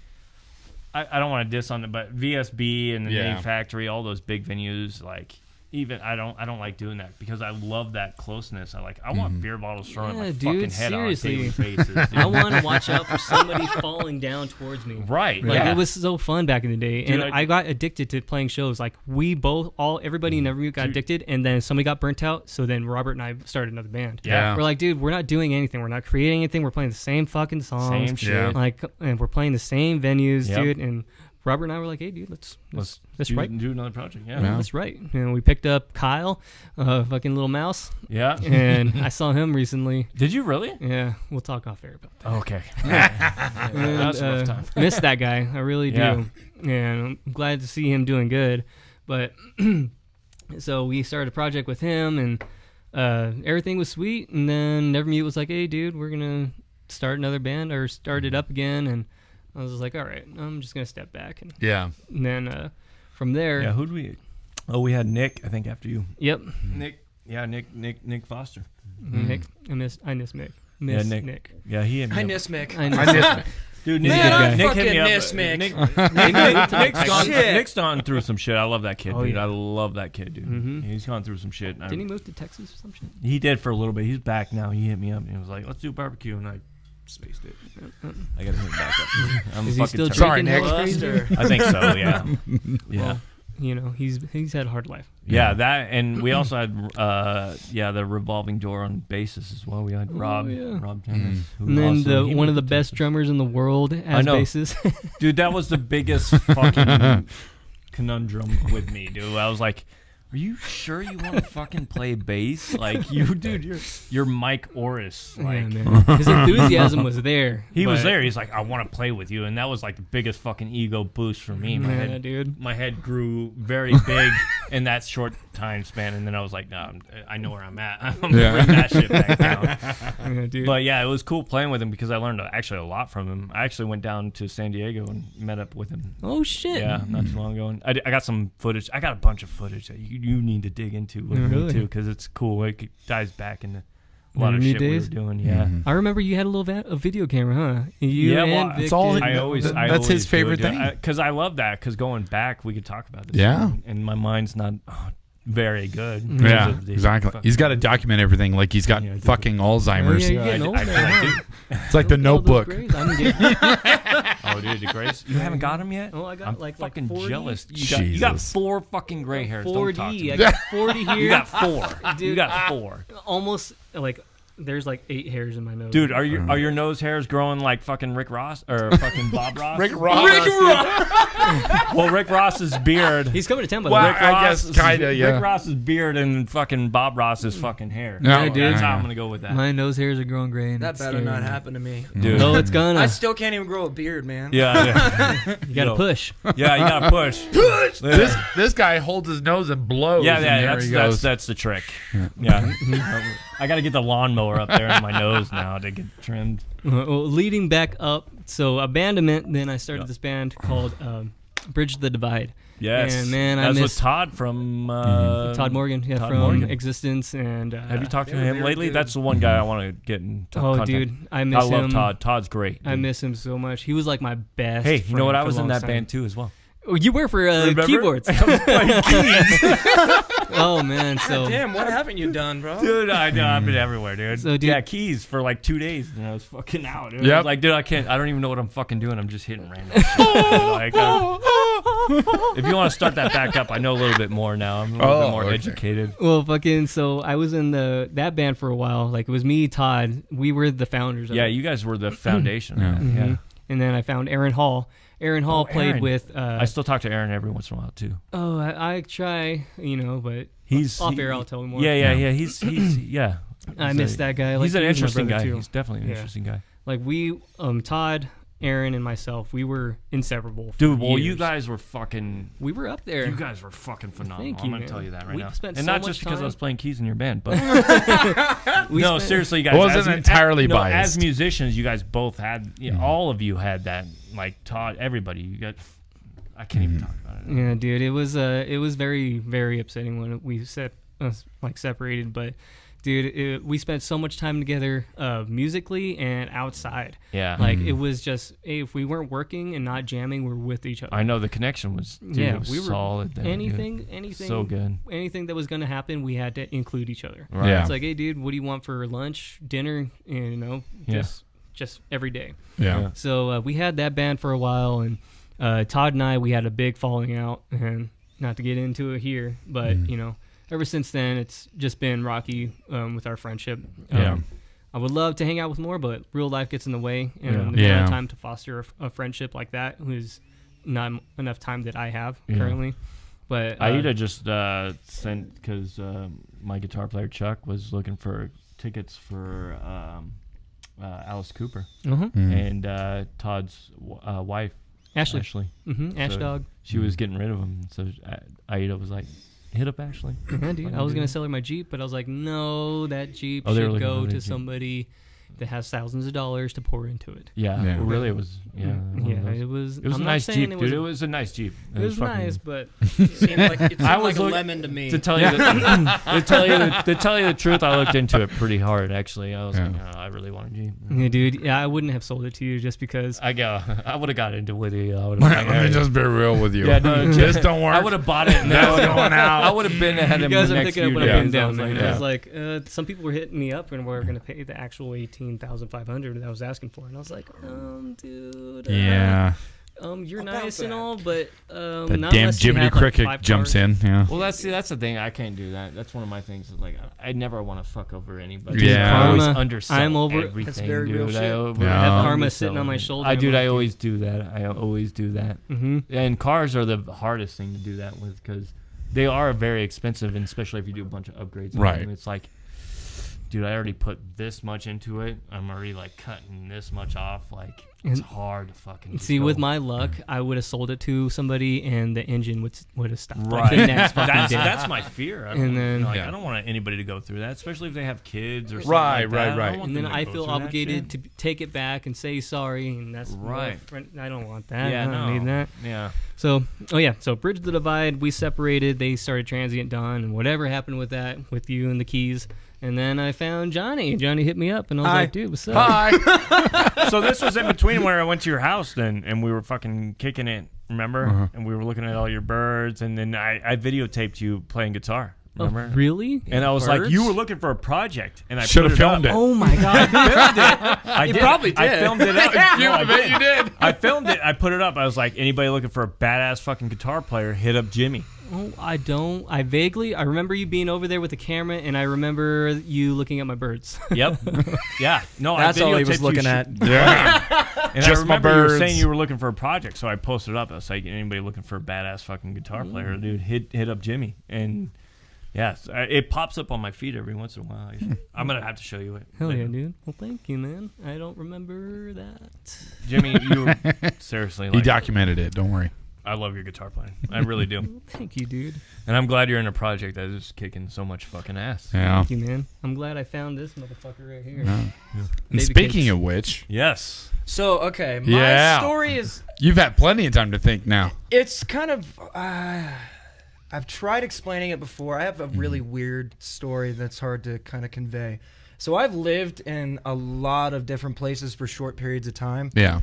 I don't want to diss on it, but VSB and the Name Factory, all those big venues, like even I don't like doing that because I love that closeness. I want beer bottles thrown at my fucking head seriously. on faces. Dude. I want to watch out for somebody falling down towards me. Right. Like it was so fun back in the day, and I got addicted to playing shows. Like everybody in Nevermute got addicted, and then somebody got burnt out. So then Robert and I started another band. Yeah. We're like, dude, we're not doing anything. We're not creating anything. We're playing the same fucking songs. Same shit. And we're playing the same venues, dude. And Robert and I were like, hey, dude, let's do write. Do another project. Yeah. Let's write. And we picked up Kyle, fucking little mouse. Yeah. And I saw him recently. Did you really? Yeah. We'll talk off air about that. Okay. That's a rough time. Miss that guy. I really do. Yeah. And I'm glad to see him doing good. But so we started a project with him, and everything was sweet. And then Nevermute was like, hey, dude, we're going to start another band or start it up again. And I was just like, all right, I'm just going to step back. And then from there. Yeah, who'd we? Oh, we had Nick, I think, after you. Yep. Nick Foster. Nick. I miss Mick. Nick. Yeah, he hit me I up. miss Mick. I missed it. Dude, Man, Nick I hit me fucking up. miss Mick. Nick's gone through some shit. I love that kid, dude. I love that kid, dude. Mm-hmm. He's gone through some shit. Didn't he move to Texas or some shit? He did for a little bit. He's back now. He hit me up and he was like, let's do barbecue. And I spaced it. I got to hit him back up. I'm Is he still Sorry, drinking Nick. hella crazy? I think so, yeah. Yeah. Well, he's had a hard life. Yeah, that, and we also had the revolving door on bases as well. We had Rob Dennis, who And then also, one of the best drummers in the world as basses. Dude, that was the biggest fucking conundrum with me, dude. I was like, are you sure you want to fucking play bass? Like, you're Mike Orris. Like, yeah, man. His enthusiasm was there. He was there. He's like, I want to play with you, and that was like the biggest fucking ego boost for me. My head grew very big in that short time span, and then I was like, no, I know where I'm at. I'm gonna bring that shit back down. Yeah, dude. But yeah, it was cool playing with him because I learned actually a lot from him. I actually went down to San Diego and met up with him. Oh shit! Yeah, not too long ago. And I got some footage. I got a bunch of footage that you need to dig into with me too, because it's cool. It dives back into a lot of shit we were doing. Yeah, I remember you had a video camera, huh? It's all. That's his favorite thing. Because I love that. Because going back, we could talk about this. Yeah, and my mind's not very good. Yeah, exactly. He's got to document everything. Like he's got fucking Alzheimer's. It's like the Notebook. Oh, dude, the Grace. You haven't got him yet? Oh, I got I'm like fucking 40? jealous. You got 4 fucking gray hairs. 40. Don't talk to me. I got 40 here. You got 4. Dude, you got 4. Almost like there's like 8 hairs in my nose. Dude, are your nose hairs growing like fucking Rick Ross or fucking Bob Ross? Rick Ross. Well, Rick Ross's beard. He's coming to town, by Well, the way. Rick I guess kinda, yeah. Rick Ross's beard and fucking Bob Ross's fucking hair. Yeah, dude. That's how I'm gonna go with that. My nose hairs are growing gray. And That it's better scary. not happen to me. Dude. No, it's gonna. I still can't even grow a beard, man. Yeah. You gotta Yo. push. Yeah, you gotta push. This guy holds his nose and blows. Yeah, and there that's he goes. that's the trick. Yeah. I got to get the lawnmower up there in my nose now to get trimmed. Well, leading back up, so abandonment. Then I started this band called Bridge the Divide. Yes. And man, I that's miss with Todd from Todd Morgan, Todd from Morgan. Existence. And Have you talked to they were him very lately? good. That's the one guy I want to get in contact. dude, I miss him. I love Todd. Todd's great. I dude. miss him so much. He was like my best. Hey, you know what? friend I for was the in that longest band too as well. time. Oh, you were for Remember? keyboards. I was playing keys. Oh man, so Damn, what haven't you done, bro? Dude, I know. I've been everywhere, dude. So, dude- yeah, keys for like 2 days, and I was fucking out. Dude. Yep. Like, dude, I don't even know what I'm fucking doing. I'm just hitting random shit. Like, if you want to start that back up, I know a little bit more now. I'm a little bit more okay. educated. well, fucking. So I was in that band for a while. Like it was me, Todd. We were the founders. Of Yeah, it. you guys were the foundation. Yeah. Of that. Yeah. And then I found Aaron Hall. Aaron Hall played Aaron. with. I still talk to Aaron every once in a while too. I try, but He's off air. I'll tell him more. Yeah. He's yeah. I miss that guy. Like, He's an he was my interesting brother, guy. too. He's definitely an Yeah. interesting guy. Like we, Todd, Aaron, and myself, we were inseparable. For Dude, well, years. you guys were fucking. we were up there. You guys were fucking phenomenal. Thank I'm you, gonna man. tell you that right We now. spent And so not much just because I was time- playing keys in your band, but We no, spent- seriously, you guys. Wasn't entirely no, biased. As musicians, you guys both had. All of you had that. Like Todd, everybody. You got. I can't even talk about it. Yeah, dude, it was very, very upsetting when we separated. But dude, we spent so much time together, musically and outside. Yeah. Like it was just, hey, if we weren't working and not jamming, we're with each other. I know the connection was. Dude, Yeah, it was we were solid. There, dude. anything, So good. anything that was gonna happen, we had to include each other. Right. Yeah. It's like, hey, dude, what do you want for lunch, dinner? Yeah. Just every day. Yeah. So we had that band for a while, and Todd and I, we had a big falling out, and not to get into it here, but ever since then, it's just been rocky with our friendship. Yeah. I would love to hang out with more, but real life gets in the way, and Yeah. there's Yeah. not time to foster a friendship like that. Who's not enough time that I have Yeah. currently. But Aida just sent because my guitar player Chuck was looking for tickets for Alice Cooper and Todd's wife Ashley. Ash So Dog. She was getting rid of him, so Aida was like, "Hit up Ashley." Yeah, dude. Fucking I was do gonna that. sell her my Jeep, but I was like, no, that Jeep Oh, they were should looking go for the to Jeep. somebody that has thousands of dollars to pour into it. Yeah, Yeah. well, really, it was. Yeah, one of Yeah, those. it was. It was I'm a not nice saying Jeep, it dude. was, It was a nice Jeep. It was fucking- nice, but Seemed like, it seemed I like was a look- lemon to me. To tell you, to tell you the truth, I looked into it pretty hard. Actually, I was like, oh, I really want a Jeep. yeah, dude. Yeah, I wouldn't have sold it to you just because. I would have got into it with you. I would Let me have. just be real with you. Yeah, no, This don't work. I would have bought it. And That's then going out. I would have been ahead You of guys the are next picking up few what I'm days. putting down, I was man. like, I was like, some people were hitting me up and were going to pay the actual $18,500 that I was asking for, and I was like, dude. Yeah. You're I'll nice bounce and back. all, but The not damn unless you Jiminy have, like, Cricket 5 jumps cars. in. Yeah. Well, that's the thing. I can't do that. That's one of my things. Is like I never want to fuck over anybody. Yeah. I always Karma. undersell I'm over- everything, That's very dude. real shit. Yeah. I have karma undersell sitting on my everything. shoulder. I do. I'm I like, always do that. I always do that. Mm-hmm. And cars are the hardest thing to do that with because they are very expensive, and especially if you do a bunch of upgrades. on Right. them. It's like, dude, I already put this much into it. I'm already like cutting this much off. Like it's And- hard to fucking just See, go. with my luck, I would have sold it to somebody, and the engine would have stopped. Right. Like the next fucking day. That's my fear. I don't, And then- like, Yeah. I don't want anybody to go through that, especially if they have kids or something Right, like that. right, I don't right. want And them then to I go feel through that obligated shit. to take it back and say sorry, and that's Right. I don't want that. Yeah, I don't no. need that. Yeah. So, so Bridge the Divide, we separated. They started Transient Dawn, and whatever happened with that, with you and the keys. And then I found Johnny. Johnny hit me up, and I was Hi. like, dude, what's up? Hi. So this was in between where I went to your house then, and we were fucking kicking it, remember? Uh-huh. And we were looking at all your birds, and then I videotaped you playing guitar. Remember? Oh, really? And I was like, Birds? you were looking for a project, and I Should have put filmed up. it. Oh my god! I did. probably did. I filmed it up. You, No, I bet you did. I filmed it. I put it up. I was like, anybody looking for a badass fucking guitar player, hit up Jimmy. Oh, I don't. I remember you being over there with the camera, and I remember you looking at my birds. Yep. Yeah. No, That's I all he videotaped was you looking sh- at. Yeah. And Just I my remember you were birds. saying you were looking for a project, so I posted it up. I was like, anybody looking for a badass fucking guitar player, dude, hit up Jimmy. And yes, it pops up on my feed every once in a while. I'm gonna have to show you it. Hell later. yeah, dude. Well, thank you, man. I don't remember that. Jimmy, you were seriously. He Like, documented it. Don't worry. I love your guitar playing. I really do. Well, thank you, dude. And I'm glad you're in a project that is kicking so much fucking ass. Yeah. Thank you, man. I'm glad I found this motherfucker right here. And Baby speaking cakes. of which, Yes. So, okay, my Yeah. story is, you've had plenty of time to think now. it's kind of, I've tried explaining it before. I have a really weird story that's hard to kind of convey. So I've lived in a lot of different places for short periods of time. Yeah.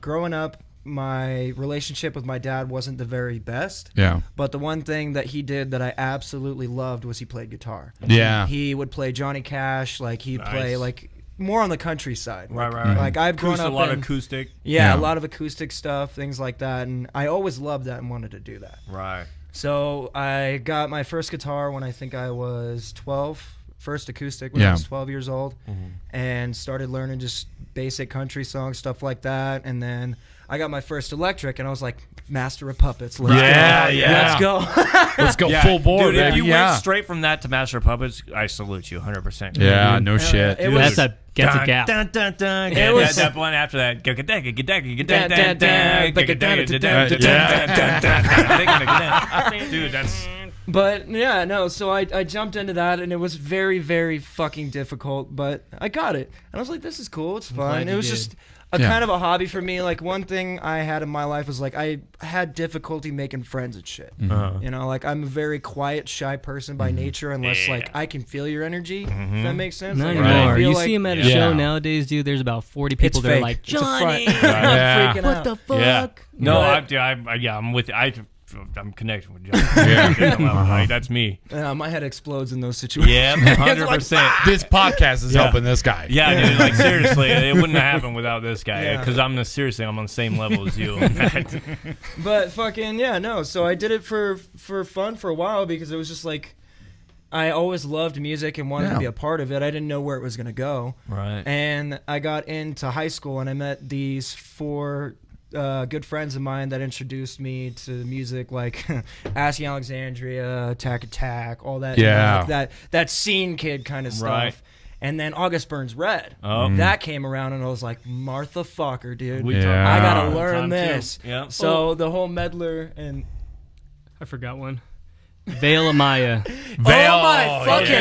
Growing up, my relationship with my dad wasn't the very best. Yeah. But the one thing that he did that I absolutely loved was he played guitar. Yeah. He would play Johnny Cash, like he'd Nice. play like more on the countryside. Right, Like, right. Like I've grown A up lot in, of acoustic. yeah, Yeah. a lot of acoustic stuff, things like that, and I always loved that and wanted to do that. Right. So I got my first guitar when I think I was 12, first acoustic when Yeah. I was 12 years old, and started learning just basic country songs, stuff like that, and then I got my first electric, and I was like, Master of Puppets. Let's Yeah, go. yeah. Let's go. Let's go full bore, Dude, if baby. you Yeah. went straight from that to Master of Puppets, I salute you 100%. Yeah, no shit. it was- That's a gap. Dun, dun, dun. It Yeah, was- that one after that. Dude, that's But yeah, no. So I jumped into that, and it was very, very fucking difficult. But I got it, and I was like, "This is cool. It's fun." glad It you was did. just a Yeah. kind of a hobby for me. Like one thing I had in my life was like I had difficulty making friends and shit. You know, like I'm a very quiet, shy person by nature, unless like I can feel your energy. If that makes sense. Not Like, anymore. I feel You like see him at a Yeah. show nowadays, dude. There's about 40 people it's that are fake. like, It's a front. Johnny, Yeah. freaking what out. the fuck? yeah. No, But- I'm with I'm connected with John. Yeah. Like, that's me. My head explodes in those situations. Yeah, 100%. This podcast is helping this guy. Yeah, dude, like seriously, it wouldn't have happened without this guy. Yeah. Because I'm on the same level as you. But fucking yeah, no. So I did it for fun for a while because it was just like I always loved music and wanted Yeah. to be a part of it. I didn't know where it was gonna go. Right. And I got into high school and I met these four good friends of mine that introduced me to music, like Asking Alexandria, Attack, all that. Yeah. Like that scene kid kind of stuff. Right. And then August Burns Red. Oh. That came around and I was like, Martha Fucker, dude. We Yeah. talked I about gotta it all the learn time, too. this. Yep. So the whole meddler and I forgot one. Veil of Maya. oh my fucking Yeah,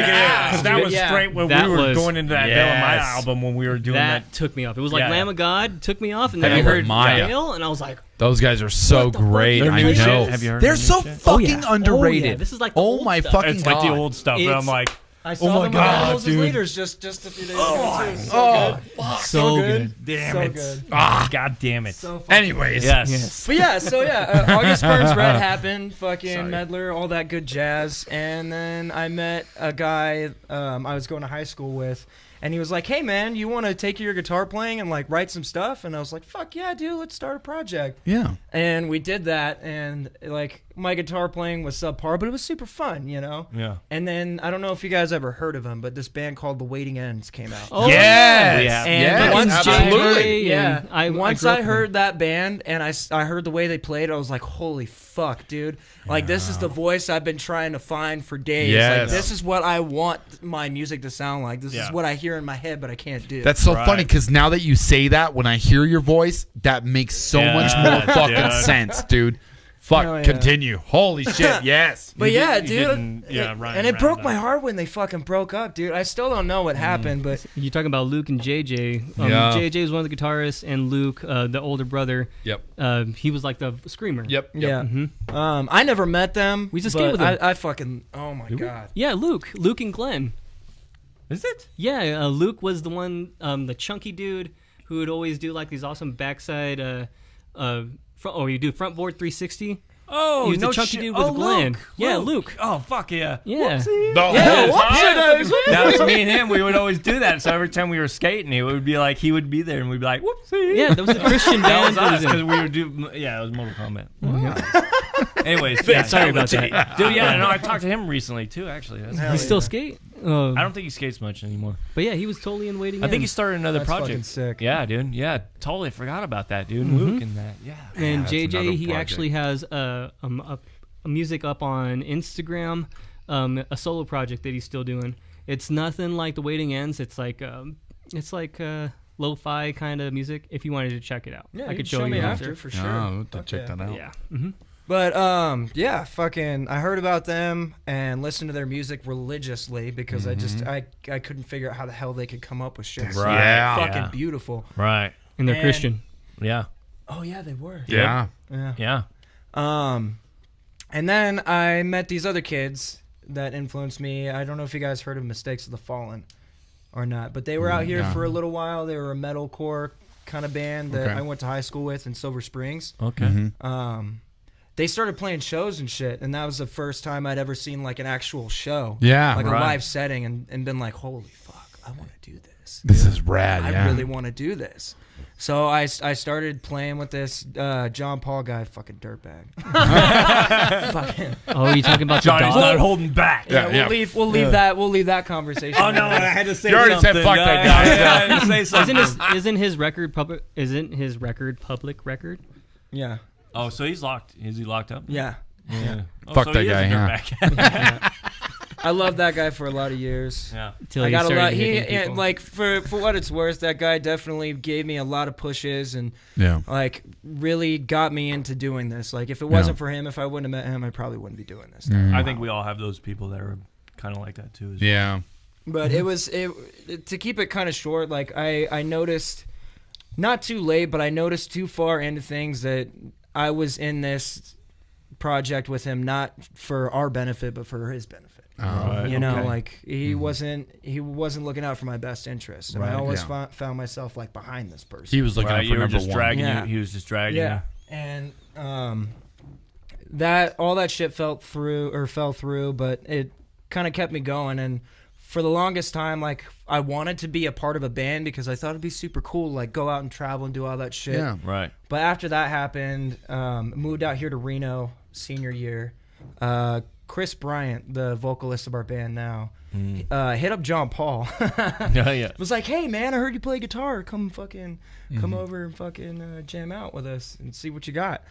ass, that dude. was Yeah. straight when That we were was- going into that Yes. Veil of Maya album when we were doing that. That took me off. It was like Yeah. Lamb of God took me off, and then Have I you heard heard Maya? Veil, and I was like, Those guys are so What the fuck? great. Their I new know. shit? Have you heard They're their so new shit? fucking Oh, underrated. yeah. This is like the oh old my stuff. fucking It's god. like the old stuff, but I'm It's- like, I saw my them God, on Moses dude. Leaders just a few days ago. Too. So good. so good. damn So it. good. God damn it. So fun. Anyways. Yes. But yeah, so yeah, August Burns Red happened, fucking Sorry. meddler, all that good jazz, and then I met a guy I was going to high school with, and he was like, "Hey man, you want to take your guitar playing and like write some stuff?" And I was like, "Fuck yeah, dude, let's start a project." Yeah. And we did that, and like my guitar playing was subpar, but it was super fun, you know. Yeah. And then I don't know if you guys ever heard of them, but this band called The Waiting Ends came out. Oh, Yes. Yeah. And Yes, once absolutely. yeah. I Once grew up I with heard that band and I heard the way they played, I was like, holy fuck, dude. Like, this is the voice I've been trying to find for days. Yes. Like, this is what I want my music to sound like. This Yeah. is what I hear in my head, but I can't do. That's so Right. funny because now that you say that, when I hear your voice, that makes so Yeah, much more fucking dude. sense, dude. Fuck, Oh, yeah. continue. Holy shit, yes. But yeah, You dude. didn't- yeah, Ryan and it broke rounded my up. heart when they fucking broke up, dude. I still don't know what happened, but You're talking about Luke and JJ. Yeah. JJ is one of the guitarists, and Luke, the older brother, Yep. he was like the screamer. Yep. yeah. Mm-hmm. I never met them. We just but skated with them. I fucking, oh my God. Yeah, Luke and Glenn. Is it? Yeah, Luke was the one, the chunky dude who would always do like these awesome backside, you do front board 360. Oh, he was no the chunky shit. dude with Oh, Glenn. Luke. Yeah, Luke. Oh, fuck yeah. Yeah. Whoopsie. The whole time. That was me and him. We would always do that. So every time we were skating, it would be like he would be there, and we'd be like, "Whoopsie!" Yeah, that was the Christian that band was us version. because we would do. Yeah, it was Mortal Kombat. Yeah. Anyways, yeah, Sorry about that. dude. Yeah, no, I talked to him recently too. Actually, He still skate? I don't think he skates much anymore. But yeah, he was totally in waiting. I think he started another That's project. fucking sick. Yeah, dude. Yeah, totally forgot about that, dude. Mm-hmm. Luke and that. Yeah. And that's another JJ, he project. actually has a music up on Instagram, a solo project that he's still doing. It's nothing like The Waiting Ends. It's like lo-fi kind of music. If you wanted to check it out, Yeah, I you could show show me you after for sure. Oh, to Fuck check yeah. that out. Yeah. Mm-hmm. But yeah, fucking, I heard about them and listened to their music religiously because I couldn't figure out how the hell they could come up with shit. So Right. Yeah. fucking Yeah. beautiful. Right. And they're And- Christian. Yeah. Oh yeah, they were. Yeah. Yeah. Yeah. And then I met these other kids that influenced me. I don't know if you guys heard of Mistakes of the Fallen or not, but they were out here Yeah. for a little while. They were a metalcore kind of band that Okay. I went to high school with in Silver Springs. Okay. Mm-hmm. They started playing shows and shit, and that was the first time I'd ever seen like an actual show. Yeah. Like Right. a live setting and been like, holy fuck, I want to do this. This is rad. I Yeah. really want to do this. So I started playing with this John Paul guy, fucking dirtbag. Fucking, Oh, you talking about the Johnny's dog? not holding back. Yeah. we'll leave that conversation. Oh no, I had to say You already said something. fuck that guy. I had to say something. Isn't his record public? Isn't his record public record? Yeah. Oh, so he's locked. Is he locked up? Yeah. Yeah. Oh, Fuck so that he is guy, a huh? dirtbag. I loved that guy for a lot of years. Yeah. Till I he got a started lot. hitting He people. like for what it's worth, that guy definitely gave me a lot of pushes and Yeah. like really got me into doing this. Like if it wasn't for him, if I wouldn't have met him, I probably wouldn't be doing this. I think we all have those people that are kind of like that too. as well. Yeah. But it was to keep it kind of short. Like I noticed, not too late, but I noticed too far into things that I was in this project with him not for our benefit, but for his benefit. Right. You know, Okay. like he wasn't looking out for my best interest, and I Right, always yeah. found myself like behind this person. He was looking Right, out you for were number just one. dragging Yeah. you. He was just dragging Yeah, you. and that all that shit fell through, but it kind of kept me going. And for the longest time, like I wanted to be a part of a band because I thought it'd be super cool, like go out and travel and do all that shit. Yeah. Right. But after that happened, moved out here to Reno senior year. Chris Bryant, the vocalist of our band now, hit up John Paul. Yeah. Was like, hey man, I heard you play guitar. Come over and fucking jam out with us and see what you got.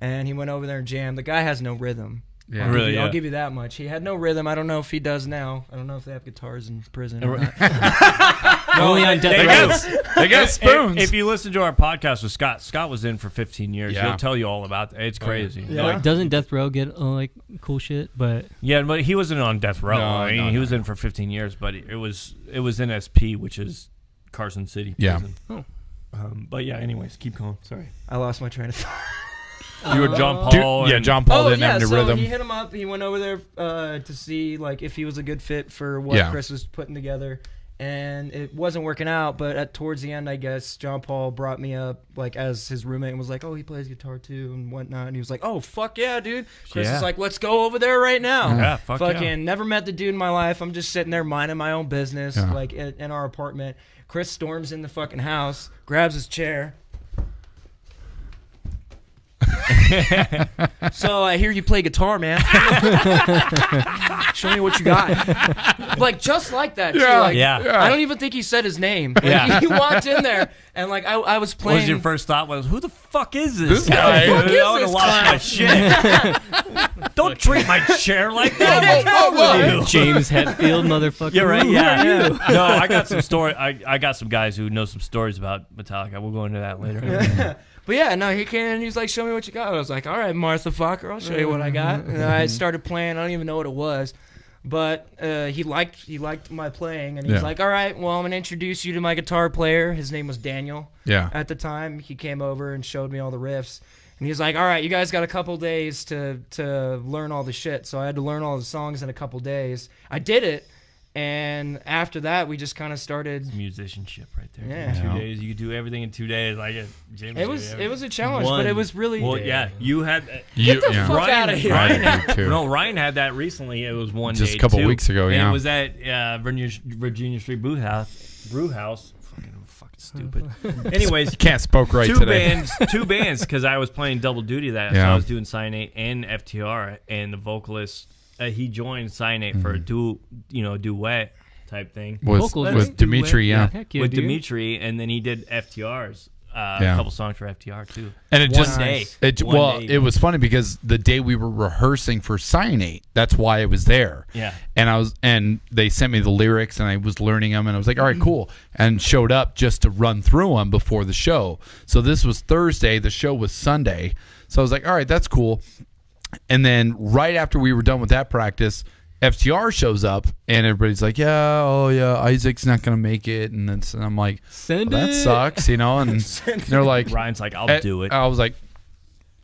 And he went over there and jammed. The guy has no rhythm. Yeah. I'll give Really, you- yeah. I'll give you that much. He had no rhythm. I don't know if he does now. I don't know if they have guitars in prison or not. Only on death They row. got- They got spoons. If you listen to our podcast with Scott was in for 15 years. Yeah. He'll tell you all about it. It's crazy. Yeah. Like, Doesn't Death Row get like cool shit? But yeah, but he wasn't on death row. No, I mean, no, he no. was in for 15 years, but it was in SP, which is Carson City Yeah. prison. Oh. But yeah, anyways, keep going. Sorry. I lost my train of thought. You were John Dude, Paul. yeah, and- John Paul didn't yeah, have any so rhythm. he hit him up. He went over there to see like if he was a good fit for what Yeah. Chris was putting together, and it wasn't working out. But towards the end, I guess John Paul brought me up like as his roommate and was like, "Oh, he plays guitar too and whatnot." And he was like, "Oh, fuck yeah, dude!" Chris Yeah. is like, "Let's go over there right now." Yeah, fuck Fucking yeah. never met the dude in my life. I'm just sitting there minding my own business, Yeah. like in our apartment. Chris storms in the fucking house, grabs his chair. So I hear you play guitar, man. Show me what you got. Like just like that. Too. Yeah, Like, yeah. I don't even think he said his name. Like, Yeah. he walked in there and like I was What playing. was your first thought? Was who the fuck is this, This guy. Who the fuck is I would have this lost my shit. Don't treat my chair like that. What's wrong with you? James Hetfield, motherfucker. You're right. Who Yeah. are you? No, I got some story. I got some guys who know some stories about Metallica. We'll go into that later. But yeah, no, he came and he's like, "Show me what you got." I was like, "All right, Martha Fucker, I'll show you what I got." And I started playing. I don't even know what it was, but he liked my playing, and he's Yeah. like, "All right, well, I'm gonna introduce you to my guitar player." His name was Daniel. Yeah. At the time, he came over and showed me all the riffs, and he's like, "All right, you guys got a couple days to learn all the shit." So I had to learn all the songs in a couple days. I did it, And after that, we just kind of started. Musicianship right there. Yeah. In 2 days, you could do everything in 2 days. Like Jim. It was a challenge, but it was really. Well, yeah, you had. Get the fuck out of here. Ryan had that recently. It was one just day a couple too. weeks ago. And Yeah, it was at Virginia Street Brew House. Fucking stupid. Anyways, can't spoke right today. Two bands, because I was playing double duty that. So I was doing Cyanate and FTR, and the vocalist he joined Cyanate for a duet type thing with Dimitri. Yeah, with Dimitri, and then he did FTR's. A couple songs for FTR too. And it just day. It was funny because the day we were rehearsing for Cyanate, that's why I was there. Yeah. And they sent me the lyrics and I was learning them and I was like, all right, cool. And showed up just to run through them before the show. So this was Thursday. The show was Sunday. So I was like, all right, that's cool. And then right after we were done with that practice, FTR shows up and everybody's like, Isaac's not gonna make it, and I'm like, that sucks, And they're like, Ryan's like, I'll do it. I was like,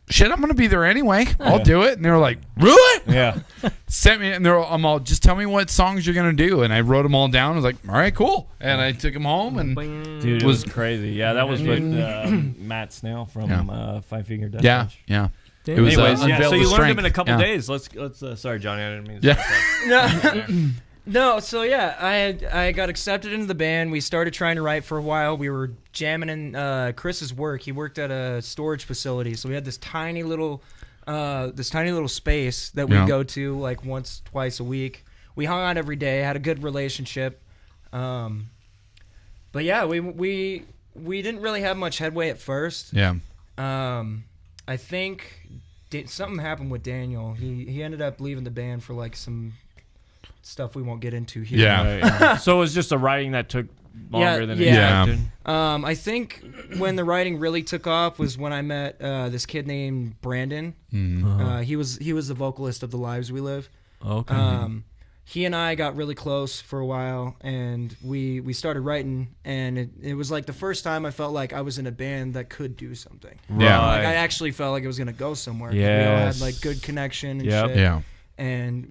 shit, I'm gonna be there anyway. I'll do it. And they were like, really? Yeah. Sent me, and I'm all, just tell me what songs you're gonna do, and I wrote them all down. I was like, all right, cool, and I took them home, and dude, it was crazy. Yeah, that was with Matt Snell from Five Finger Death Punch. Yeah. It was, Unveil so you the learned Strength. them in a couple days. Let's. Sorry, Johnny, I didn't mean to. Yeah. No, so I got accepted into the band. We started trying to write for a while. We were jamming in Chris's work. He worked at a storage facility, so we had this tiny little space that we'd go to like once, twice a week. We hung out every day, had a good relationship. But yeah, we didn't really have much headway at first. Yeah. I think something happened with Daniel. He ended up leaving the band for like some stuff we won't get into here. Yeah. So it was just a writing that took longer than expected. Yeah. I think when the writing really took off was when I met this kid named Brandon. He was the vocalist of The Lives We Live. Okay. He and I got really close for a while, and we started writing, and it was like the first time I felt like I was in a band that could do something. Yeah. Like I actually felt like it was going to go somewhere. Yes. We all had like good connection and shit. Yeah. And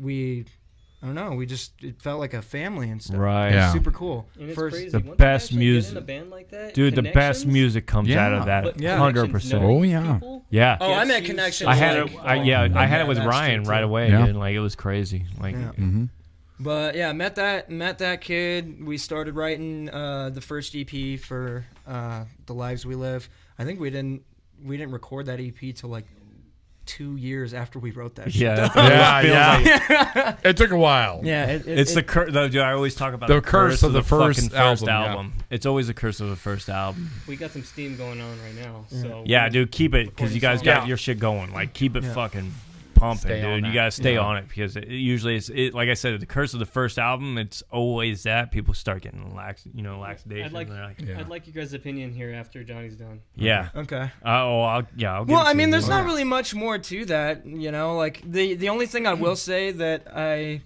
I don't know, it felt like a family and stuff. Right. Yeah. Super cool. And it's First, crazy. the Once best you actually music- get in a band like that, Dude, the best connections, music comes out of that. but 100%. Oh, yeah. people, Yeah. I met you connections. I had like, it. I had it with that's Ryan true, right too. away, Yeah. dude. Like it was crazy. Like Yeah. But yeah, met that kid. We started writing the first EP for The Lives We Live. I think we didn't record that EP till like 2 years after we wrote that shit. Yeah. It took a while. Yeah, It's the curse. Dude, I always talk about The curse of the first fucking album, yeah. It's always the curse of the first album. We got some steam going on right now. So Yeah, dude, keep it because you guys got your shit going. Like, keep it fucking pumping, Stay on dude. that. You gotta stay on it because usually it's like I said, the curse of the first album. It's always that people start getting laxation. I'd like Yeah. I'd like you guys' opinion here after Johnny's done. Yeah. okay. I'll give Well, it I to mean, you. there's not really much more to that, Like the only thing I will say that I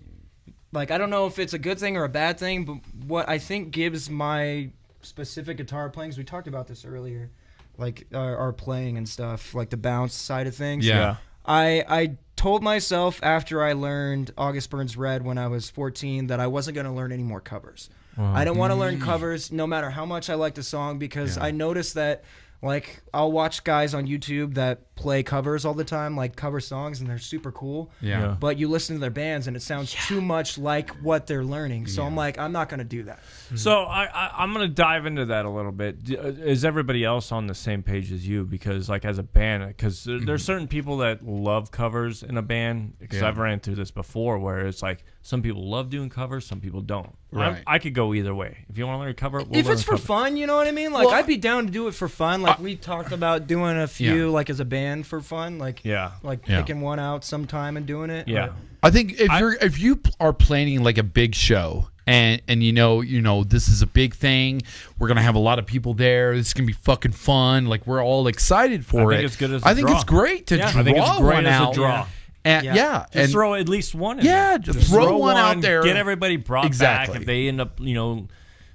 don't know if it's a good thing or a bad thing, but what I think gives my specific guitar playing, 'cause we talked about this earlier, like our playing and stuff, like the bounce side of things. Yeah. I told myself after I learned August Burns Red when I was 14 that I wasn't going to learn any more covers. I didn't want to learn covers no matter how much I liked the song because I noticed that like I'll watch guys on YouTube that play covers all the time, like cover songs, and they're super cool. Yeah. But you listen to their bands and it sounds too much like what they're learning. So I'm like, I'm not going to do that. So I'm gonna dive into that a little bit. Is everybody else on the same page as you? Because like as a band, because there's certain people that love covers in a band. Because I've ran through this before, where it's like some people love doing covers, some people don't. Right. I could go either way. If you want to learn a cover, we'll If learn it's a for cover. fun, you know what I mean? Like, Well, I'd be down to do it for fun. Like, we talked about doing a few, like, as a band for fun. Like, Yeah. picking one out sometime and doing it. Yeah. I think if you are planning like a big show and you know this is a big thing, we're gonna have a lot of people there. This is gonna be fucking fun. Like we're all excited for it. I think it's good as a I think draw. it's great to draw I think it's great one as out. a draw. And Just throw at least one in Yeah, there. just throw one out there. Get everybody brought Exactly. back. If they end up,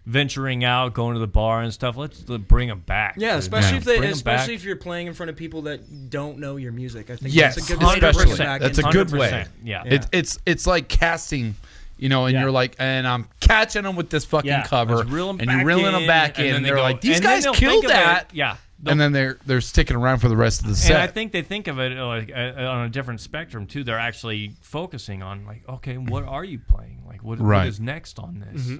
venturing out, going to the bar and stuff, let's bring them back. Yeah, dude. especially Bring 'em back. if you're playing in front of people that don't know your music. I think Yes, that's a good way to bring it especially. back. That's a good way. 100%. Yeah. It's like casting. You know, and you're like, and I'm catching them with this fucking cover, and you're reeling them back in, and they're like, these guys killed that. Yeah. And then they're sticking around for the rest of the set. And I think they think of it like on a different spectrum too. They're actually focusing on like, okay, what are you playing? Like, what is next on this?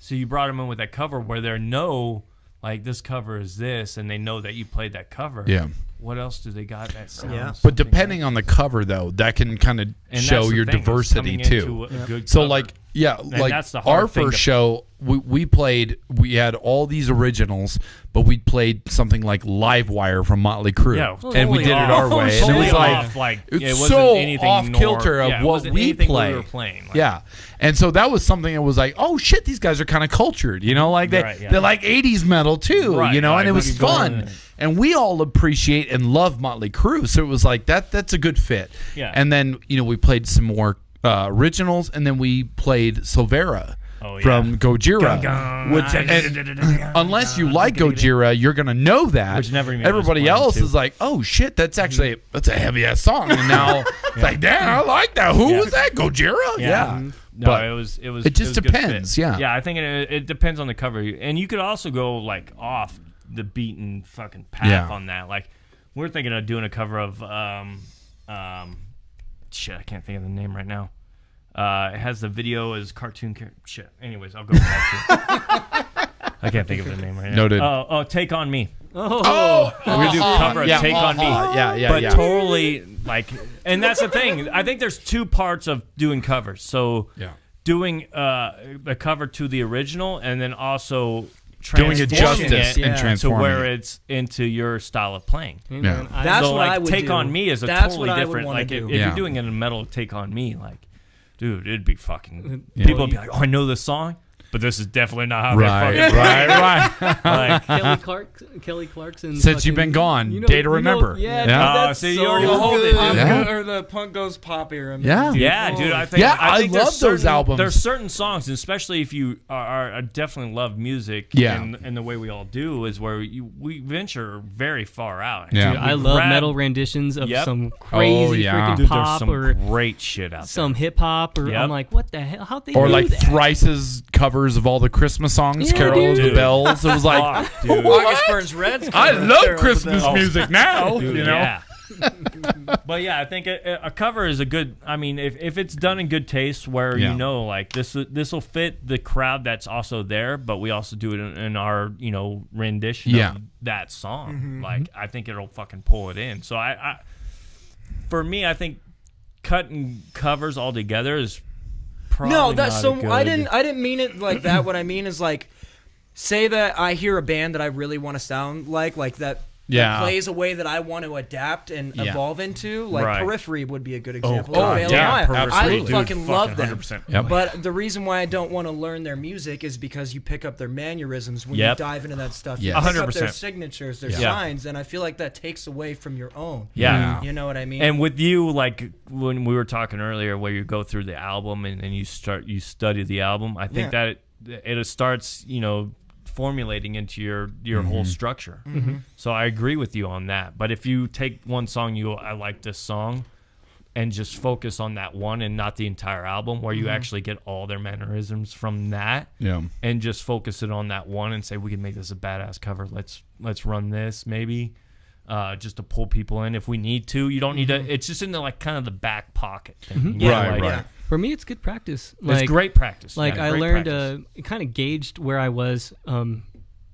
So you brought them in with that cover where they know like this cover is this, and they know that you played that cover. Yeah. What else do they got that sounds? Yeah. But depending on the cover, though, that can kind of show your diversity too. So, cover. like, that's the our hard thing first show, we had all these originals, but we played something like Livewire from Motley Crue, and we did it our way, and it was it's so off kilter of what we play. And so that was something that was like, oh shit, these guys are kind of cultured, you know, like they're like 80s metal too, you know, and it was fun. And we all appreciate and love Motley Crue, so it was like that's a good fit. Yeah. And then we played some more originals, and then we played Silvera from Gojira. Which, unless you like Gojira, you're gonna know that. Which never even everybody else is like, oh shit, that's a heavy ass song. And now it's like, damn, I like that. Who was that? Gojira? Yeah. No, but it just depends. Yeah. Yeah, I think it depends on the cover, and you could also go like off the beaten fucking path on that. Like we're thinking of doing a cover of shit, I can't think of the name right now. It has the video as cartoon shit. Anyways, I'll go back to it. I can't think of the name right now. Noted. Oh, Take On Me. We're gonna do a cover of Take On Me. But totally like, and that's the thing. I think there's two parts of doing covers. So doing a cover to the original, and then also doing it justice and transforming to where it's into your style of playing. Yeah. That's so what like I would Take do. On Me is totally different. Like if you're doing a metal Take On Me, like dude, it'd be fucking people would be like, oh, I know this song, but this is definitely not how they fucking right. Like Kelly Clarkson. Since you've been gone, Day to Remember. So you already hold it. Or the Punk Goes Pop era. Dude, I think I love those albums. There's certain songs, especially if you are definitely love music, and the way we all do is where we venture very far out. Dude, I love metal renditions of some crazy freaking pop, some or great shit out there. Some hip hop, or I'm like, what the hell? How'd they or do like that? Thrice's covers of all the Christmas songs, Carol of the Bells. It was like, August Burns Red's. I love Christmas music now. You know. Yeah. But yeah, I think a cover is a good. I mean, if it's done in good taste, where like this will fit the crowd that's also there, but we also do it in our rendition of that song. Like I think it'll fucking pull it in. So I for me, I think cutting covers all together is probably no. That's not so. a good... I didn't mean it like that. What I mean is like, say that I hear a band that I really want to sound like that. That plays a way that I want to adapt and evolve into. Like Periphery would be a good example. I fucking love them. 100%. Yep. But the reason why I don't want to learn their music is because you pick up their mannerisms when you dive into that stuff. You pick up their signatures, their signs, and I feel like that takes away from your own. Yeah. You know what I mean? And with you, like when we were talking earlier, where you go through the album and you study the album, I think that it starts, formulating into your whole structure. So I agree with you on that. But if you take one song, I like this song, and just focus on that one and not the entire album, where you actually get all their mannerisms from that, and just focus it on that one and say, we can make this a badass cover. Let's run this maybe, just to pull people in if we need to. You don't need to. It's just in the like kind of the back pocket thing. Right. For me, it's good practice. It's great practice. Like I learned, it kind of gauged where I was,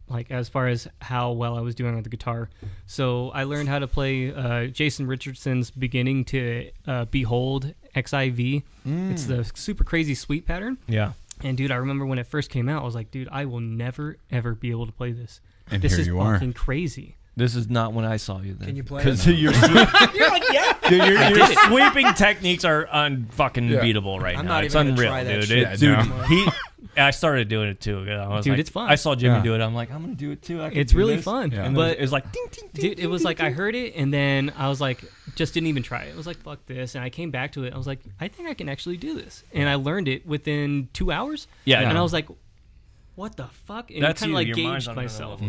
like as far as how well I was doing on the guitar. So I learned how to play Jason Richardson's beginning to Behold XIV. It's the super crazy sweep pattern. Yeah. And dude, I remember when it first came out, I was like, dude, I will never ever be able to play this. And this here is you are. Fucking crazy. This is not when I saw you then. Can you play Because it? you're like, dude, your sweeping techniques are unfucking beatable right I'm now. not It's even gonna unreal, try that dude. shit. I started doing it too. I was Dude, like, it's fun. I saw Jimmy do it. I'm like, I'm gonna do it too. It's really fun. And but it was like, ding, ding, ding, dude, it was like I heard it and then I was like, just didn't even try it. It was like, fuck this. And I came back to it. I was like, I think I can actually do this. And I learned it within 2 hours. Yeah. And I was like, what the fuck? And That's kind of like gauged mind's myself.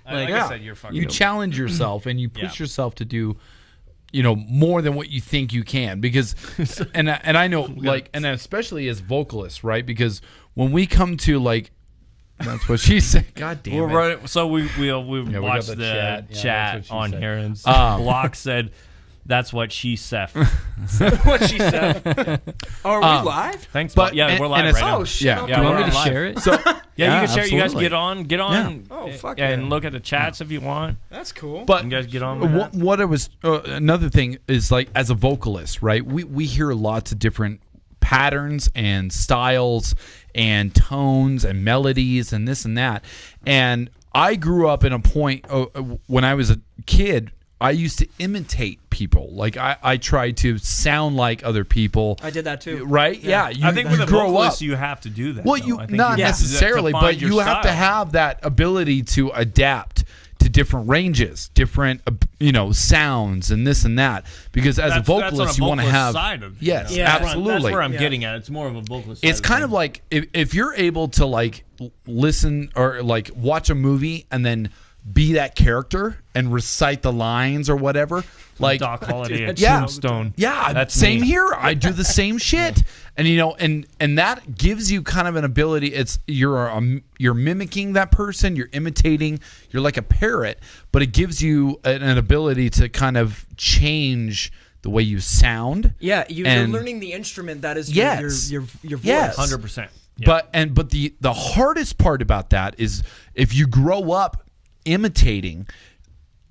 Like I said, you're fucking. You challenge yourself and you push yourself to do, more than what you think you can, because and I know, like, and especially as vocalists, right? Because when we come to, like, that's what she said. God damn it. Running, so we watched got the chat on said. here, and Block said, "That's what she said." What she said. Oh, are we live? Thanks, but yeah, we're live and right now. Oh shit. Yeah. Okay. Yeah, Do you want we're me to live. share it? So Yeah, you can share. You guys absolutely. get on. Oh, fuck and yeah. look at the chats if you want. That's cool. But You guys get on with that? what it was, another thing is, like, as a vocalist, right? We hear lots of different patterns and styles and tones and melodies and this and that. And I grew up in a point when I was a kid, I used to imitate people. Like, I tried to sound like other people. I did that too. Right? Yeah. I think with a grow vocalist, up. you have to do that. Well, though. you I think not you have to necessarily, find but your you have to style. have that ability to adapt to different ranges, different sounds, and this and that. Because as a vocalist, you want to have side of, yes, Yeah. That's absolutely. That's where I'm getting at. It's more of a vocalist. It's side kind of of like if you're able to, like, listen or, like, watch a movie and then be that character and recite the lines or whatever. Like, Doc Holliday at Yeah. Tombstone. yeah, That's same me. here. I do the same shit, and and that gives you kind of an ability. It's you're mimicking that person, you're imitating, you're like a parrot, but it gives you an ability to kind of change the way you sound. Yeah, you're And- learning the instrument that is Yes. your voice. Yes. 100%. Yeah. But the hardest part about that is if you grow up imitating,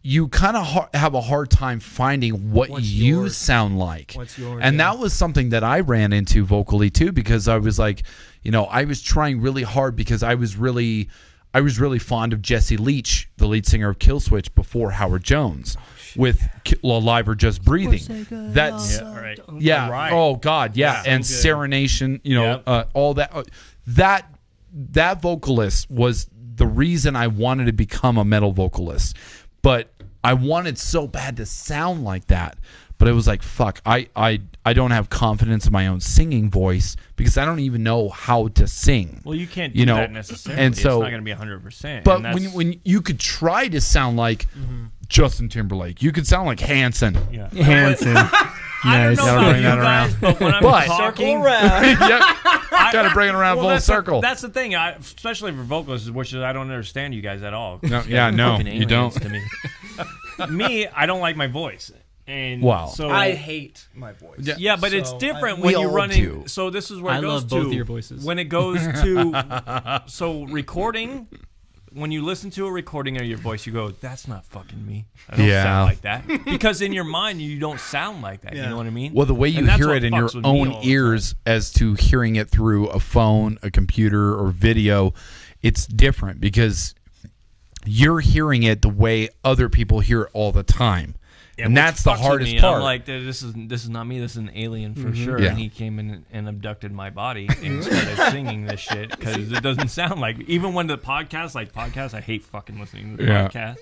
you kind of have a hard time finding what What's you yours. sound like. What's yours, and yeah. that was something that I ran into vocally too, because I was like, I was trying really hard because I was really fond of Jesse Leach, the lead singer of Killswitch before Howard Jones, with Alive or Just Breathing. That's Yeah, right. yeah. Right. Oh God, yeah. Yeah, and so good. Serenation, Yep. all that. That vocalist was the reason I wanted to become a metal vocalist. But I wanted so bad to sound like that. But it was like, fuck, I don't have confidence in my own singing voice because I don't even know how to sing. Well, you can't do that necessarily. And so, it's not going to be 100%. but and that's- when you could try to sound like Justin Timberlake, you could sound like Hanson. yeah. Hanson. I don't Nice. know Gotta about bring you that guys, around. but when I'm But- talking, around. Got to bring it around full that's circle. that's the thing, especially for vocalists, which is I don't understand you guys at all. No, You guys yeah, are no, fucking you aliens don't. To me, I don't like my voice, and Wow. so I hate my voice. yeah, but it's So, different We when you're all running. do. So this is where it I goes love to both of your voices. when it goes to so recording. When you listen to a recording of your voice, you go, "That's not fucking me. I don't Yeah. sound like that." Because in your mind, you don't sound like that. You know what I mean? Well, the way you And that's hear what it in your fucks with me own all the ears as to hearing it through a phone, a computer, or video, it's different because you're hearing it the way other people hear it all the time. Yeah, and which that's the fucks with hardest me. part. I'm like, this is not me. This is an alien for sure. Yeah. And he came in and abducted my body and started singing this shit because it doesn't sound like. Even when the podcast, I hate fucking listening to the Yeah. podcast.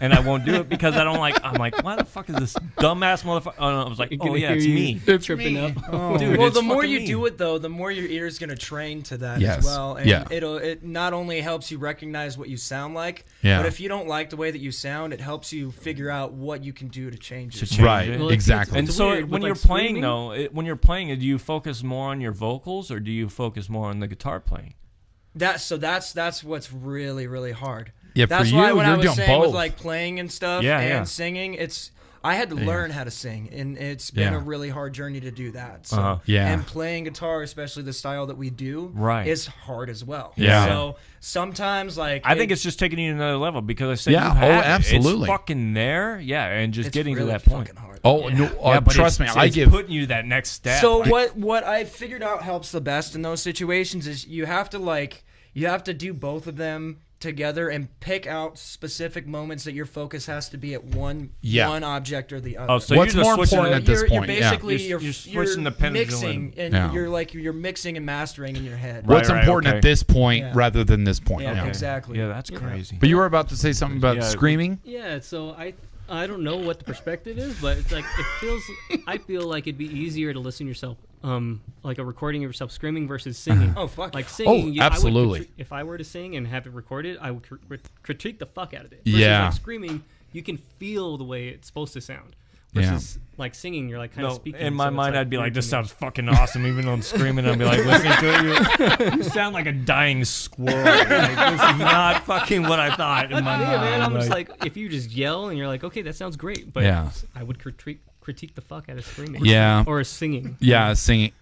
And I won't do it because I don't like. I'm like, why the fuck is this dumbass motherfucker? Oh, no, I was like, oh yeah, it's me. It's tripping me. up. Dude, Well, it's the more fucking you me. do it, though, the more your ear's gonna train to that Yes. as well, and Yeah. it not only helps you recognize what you sound like, Yeah. but if you don't like the way that you sound, it helps you figure out what you can do to change it. change Right, it. Well, exactly. And It's so weird when with, you're like, playing, screaming. though, when you're playing, do you focus more on your vocals or do you focus more on the guitar playing? That's what's really really hard. Yeah, for That's you, why when I you're was doing saying with both. like playing and stuff Yeah, and yeah. singing, I had to learn how to sing, and it's been Yeah. a really hard journey to do that. So, Uh-huh. Yeah. and playing guitar, especially the style that we do, Right. is hard as well. Yeah. So sometimes, like, I think it's just taking you to another level because I said Yeah, you have oh, it. absolutely. It's fucking there, yeah, and just it's getting really to that point. fucking hard. Oh, no, Yeah, but trust me, it's I give. putting you that next step. So like, what I figured out helps the best in those situations is you have to do both of them together and pick out specific moments that your focus has to be at one object or the other. Oh, so What's you're just more switching important the- at this you're point? Yeah. basically You're switching the pendulum. mixing and Yeah. you're mixing and mastering in your head. Right, What's important okay. at this point Yeah. rather than this point? Yeah, Yeah. exactly. Yeah, that's crazy. But you were about to say something about Yeah. screaming. Yeah, so I don't know what the perspective is, but it's like I feel like it'd be easier to listen to yourself, like a recording of yourself screaming versus singing. Oh, fuck Like yeah. singing, absolutely. if I were to sing and have it recorded, I would critique the fuck out of it. Yeah. Like screaming, you can feel the way it's supposed to sound. versus like singing. You're like kind of No, speaking. in my so it's, mind, like, I'd be like, weird "This to me. sounds fucking awesome." Even though I'm screaming, I'd be like, listening to it. You sound like a dying squirrel. Like, this is not fucking what I thought in my mind. Yeah, man. I'm just like, if you just yell and you're like, okay, that sounds great, but Yeah. I would critique the fuck out of screaming. Yeah. Or singing. Yeah, singing.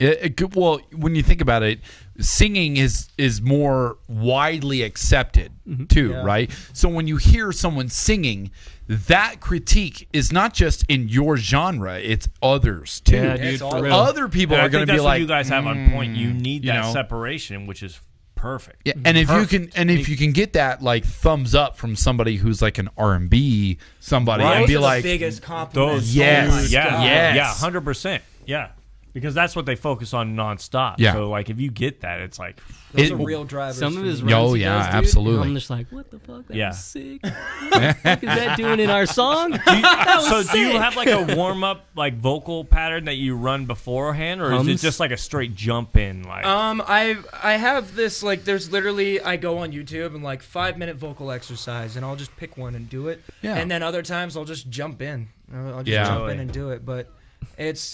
Well, when you think about it, singing is more widely accepted too, Yeah. right? So when you hear someone singing, that critique is not just in your genre; it's others too. Yeah, It's dude, all for real. Other people And I are going think to be that's what like, you guys have on point. You need you that know. separation, which is perfect. Yeah, and if Perfect. you can get that like thumbs up from somebody who's like an R&B somebody, Right. and Those be are like, the biggest compliments. Those, Yes. Oh my yeah, God. Yes. yeah, 100%, yeah, because that's what they focus on nonstop. Yeah. So like, if you get that, it's like, Those It- are real drivers. Some of for his me. runs Oh, he yeah, does, dude, absolutely. I'm just like, what the fuck? That Yeah. was sick. What the fuck is that doing in our song? so do you have like a warm up like vocal pattern that you run beforehand, or is it Hums? just like a straight jump in? Like, I have this like there's literally I go on YouTube and like 5-minute vocal exercise and I'll just pick one and do it. Yeah. And then other times I'll just jump in. I'll just Yeah. jump in and do it. But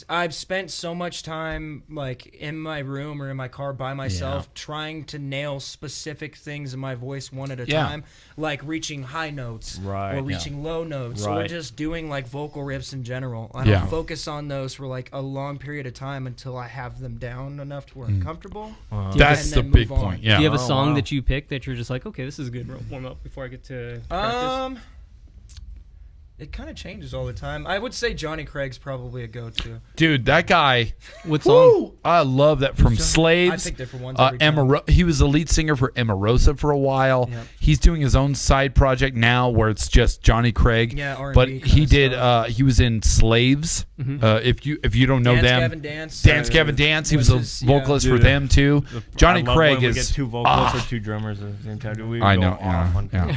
I've spent so much time like in my room or in my car by myself trying to nail specific things in my voice one at a Yeah. time, like reaching high notes Right. or reaching low notes or Right. just doing like vocal riffs in general. I Yeah. don't focus on those for like a long period of time until I have them down enough to where I'm comfortable. that's and the then big move on. point. Yeah. Do you have a Oh, song wow. that you pick that you're just like, okay, this is a good warm up before I get to practice? It kind of changes all the time. I would say Johnny Craig's probably a go-to. Dude, that guy. What song? Woo! I love that from Slaves. I pick different ones every time. He was the lead singer for Emarosa for a while. Yep. He's doing his own side project now where it's just Johnny Craig. Yeah, R&B but kinda he did. stuff. He was in Slaves. If you don't know Dance them, Gavin Dance. Dance Gavin Dance. He was a his- vocalist for Dude, them too. Johnny I love Craig when we is. get two vocalists or two drummers at the same time. We I go know. off on Yeah.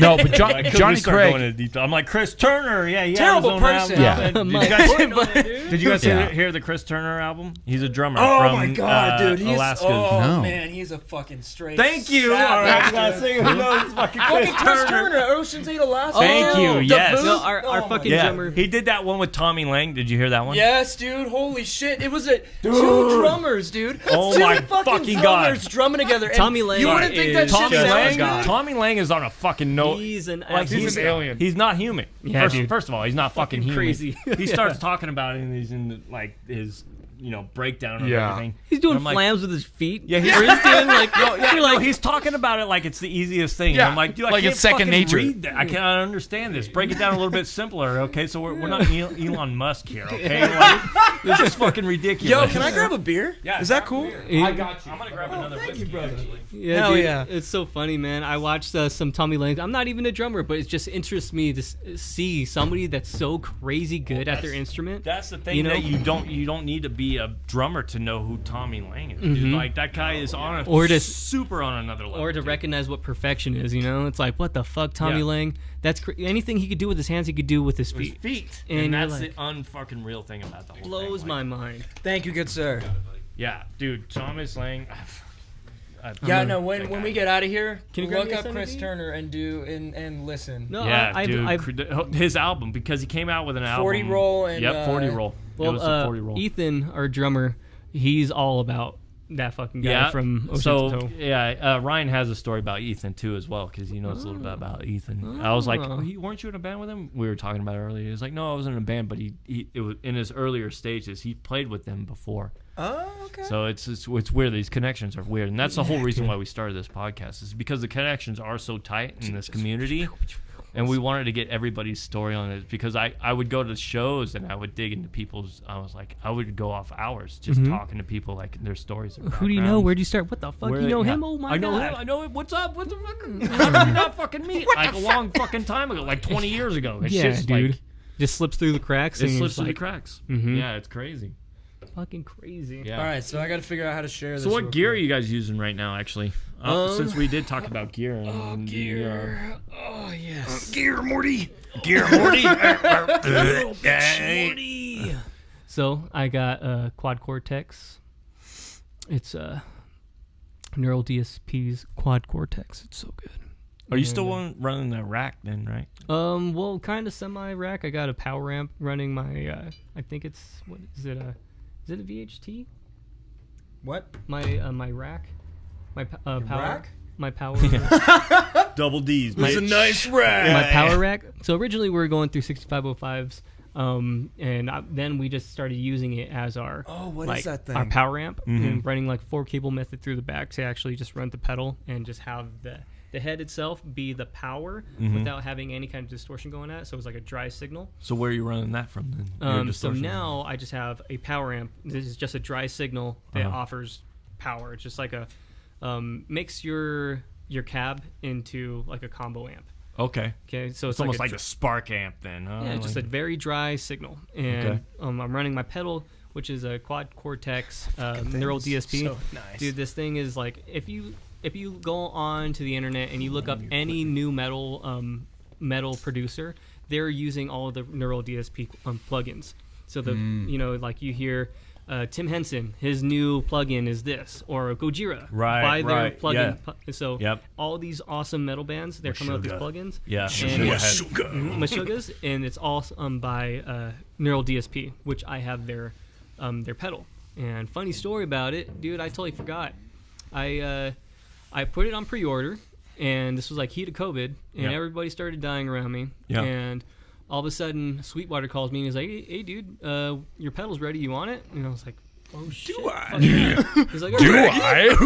No, but Like, 'cause we Johnny start Craig. going into deep- I'm like Chris Turner. Yeah, he Terrible had his own person. album. Yeah. Did you guys, Dude. did you guys Yeah. hear the Chris Turner album? He's a drummer Oh from my god, dude! He's Alaska. No. man, he's a fucking straight. Thank you. All savage, right, we gotta dude. sing. Who knows? Fucking Fucking Chris Chris Turner. Turner, Ocean's 8 Alaska. Thank you, The yes. Booth? No, our Oh my fucking Yeah, drummer. he did that one with Tommy Lang. Did you hear that one? Yes, dude. Holy shit! It was two drummers, dude. Oh two my fucking fucking drummers God. drumming together. And Tommy Lang You wouldn't think that is shit Tommy Shit Lang. sounds sounds good. Tommy Lang is on a fucking note. He's an Like he's absolute- an alien. He's not human. Yeah, dude. First of all, he's not fucking human. crazy. He starts talking about it and he's in the, like his breakdown of Yeah. everything. He's doing And I'm like, flams with his feet. Yeah, Or he's doing like you're like he's talking about it like it's the easiest thing. Yeah, I'm like, dude, I like can't it's second fucking nature. read that. I cannot understand this. Break it down a little bit simpler, okay? So we're not Elon Musk here, okay? Like, this is fucking ridiculous. Yo, can I grab a beer? Yeah, Is that cool? I got you. I'm gonna grab another whiskey, actually. Yeah, Hell dude, yeah. It's so funny, man. I watched some Tommy Lang. I'm not even a drummer, but it just interests me to see somebody that's so crazy good at their instrument. That's the thing You know? that you don't need to be a drummer to know who Tommy Lang is, dude. Like that guy is on a Or to- super on another level. Or to dude. recognize what perfection is, you know? It's like, what the fuck, Tommy Yeah. Lang? That's anything he could do with his hands, he could do with his his feet. feet, And and you're that's like- the unfucking real thing about the whole Blows thing. my mind. Thank you, good sir. Yeah, dude, Thomas Lang. Yeah, no. When we get out of here, Can you grab look me a up Sunny Chris D? Turner and listen. No, Yeah, I've, dude, I've, his album, because he came out with an album. 40 roll and, yep, 40 roll. It well, was the 40 roll. Ethan, our drummer, he's all about that fucking guy from Ocean to so Toe. yeah, Ryan has a story about Ethan too as well, because he knows a little bit about Ethan. I was like, Oh. weren't you in a band with him? We were talking about it earlier. He was like, no, I wasn't in a band, but it was in his earlier stages. He played with them before. Oh, okay. So it's weird. These connections are weird, and that's the whole reason why we started this podcast, is because the connections are so tight in this community, and we wanted to get everybody's story on it. Because I would go to shows and I would dig into people's. I would go off hours just talking to people, like their stories. Their Who do you know? backgrounds. Where'd you start? What the fuck? Where You know yeah. him? Oh my I know god. him. I know him. What's up? What the fuck? How did we not fucking meet? Like a long fucking time ago, like 20 years ago. It's Yeah, just dude. like Just slips through the cracks. it and you're slips just through the like, cracks. Mhm. Yeah, it's crazy. fucking crazy. Yeah. All right, so I got to figure out how to share this. So what real gear are quick. you guys using right now, actually? Since we did talk about gear. And gear. Oh yes. Gear, Morty. Gear, Morty. So I got a Quad Cortex. It's Neural DSP's Quad Cortex. It's so good. Are you still running the rack then, right? Well, kind of semi-rack. I got a power amp running my, I think it's, what is it a VHT? What? My rack? My power rack? My power Double D's. It's a nice rack. My power rack. So originally we were going through 6505s, then we just started using it as our what is that thing? Our power amp, and running like 4 cable method through the back to actually just run the pedal and just have the head itself be the power without having any kind of distortion going at it. So it was like a dry signal. So where are you running that from then? So now I just have a power amp. This is just a dry signal that offers power. It's just like a makes your cab into like a combo amp. Okay. So it's almost like a spark amp then. Huh? Yeah, just a very dry signal. And I'm running my pedal, which is a quad cortex neural DSP. So nice. Dude, this thing is like, if you go on to the internet and you look up any new metal producer, they're using all of the neural DSP plugins. So like you hear Tim Henson, his new plugin is this, or Gojira, buy their plugin. Yeah. So all these awesome metal bands, they're coming out with these plugins. Yeah, Meshuggahs, and it's all by Neural DSP, which I have their pedal. And funny story about it, dude, I totally forgot. I put it on pre-order, and this was like heat of COVID, and everybody started dying around me. Yeah. And all of a sudden, Sweetwater calls me and he's like, "Hey, dude, your pedal's ready. You want it?" And I was like, "Oh shit!" Do I? He's like, "Do I?" He's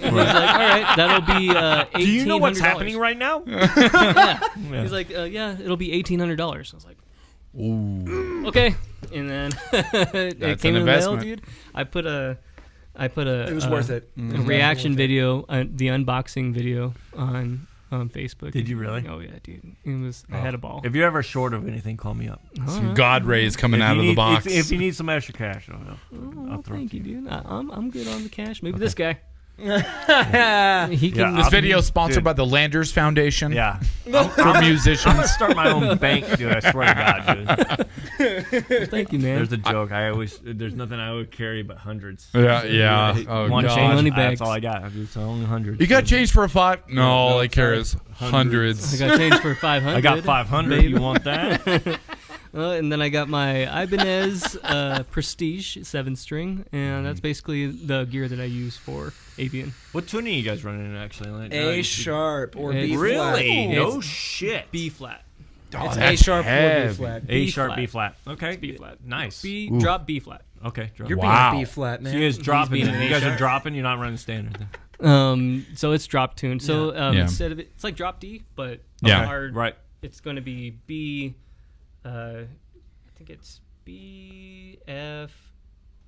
like, "All right, that'll be $1,800." Do you know what's happening right now? He's like, "Yeah, it'll be $1,800." I was like, "Ooh, okay." And then it came in the mail, dude. I put a It was worth it. a reaction video, the unboxing video on Facebook. Did you really? Oh yeah, dude. I had a ball. If you're ever short of anything, call me up. Some God rays coming out of the box. If you need some extra cash, I'll throw thank you, dude. I'm good on the cash. Maybe this guy. He Yeah, can. This video is sponsored by the Landers Foundation. Yeah. For musicians. I'm gonna start my own bank, dude. I swear to God, dude. Thank you, man. There's a joke. There's nothing I would carry but hundreds. Yeah. Oh, One God. change. Money That's bags. all I got. It's only hundreds. You got change for a $5? No, all I care sorry. is hundreds. I got change for 500. I got 500. You want that? And then I got my Ibanez Prestige 7-string, and that's basically the gear that I use for Avian. What tuning are you guys running actually? Like, A sharp or It's- B flat. Really? No It's shit. B flat. Oh, It's A that's sharp or B heavy. flat. A B sharp, flat. B flat. Okay. B flat. Nice. Drop B flat. Okay. Drop. You're Wow. being B flat, man. So you guys dropping? being You an A guys are sharp. dropping. You're not running standard. Then. So it's drop tuned. So Yeah. instead of it's like drop D, but Yeah. hard. Right. It's going to be B. I think it's B F,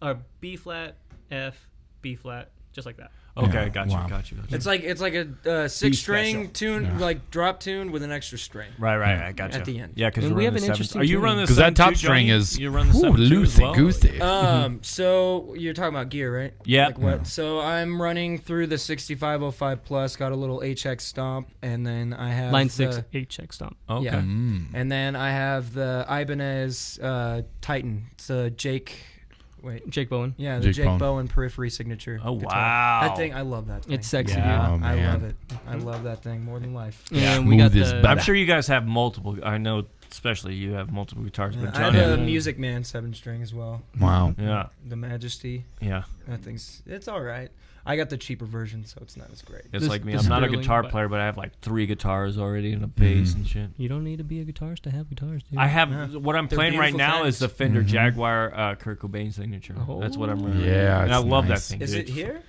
or B flat F B flat, just like that. Okay. Yeah. Got you. Wow. Got you. It's like a special. 6-string tune, like drop tune with an extra string. Right. I got you. At the end. Yeah, because And we have an interesting Are you tuning. running the Because that 7.2, top string Johnny? is You run the 7.2 as well? loosey-goosey. So you're talking about gear, right? Yeah. Like what? So I'm running through the 6505 plus, got a little HX stomp, and then I have Line the, 6 8 check stomp. Okay. Yeah. And then I have the Ibanez Titan. It's a Jake Bowen. Yeah, the Jake Jake Bowen. Bowen periphery signature. Oh, guitar. wow. That thing, I love that thing. It's sexy, Yeah. dude. Oh, I man. love it. I love that thing more than life. And we got Smooth as the. butter. I'm sure you guys have multiple. I know, especially you have multiple guitars. But I have Johnny, a Music Man 7-string as well. Wow. Yeah. The Majesty. Yeah. That thing's, it's all right. I got the cheaper version, so it's not as great. It's This- like me. this I'm not a Sterling, guitar but- player, but I have like 3 guitars already and a bass and shit. You don't need to be a guitarist to have guitars, dude. I have Yeah. what I'm They're playing right beautiful now is the things. Fender Jaguar Kurt Cobain signature. That's what I'm running. Yeah, and I it's love nice. that thing. Is dude. it here?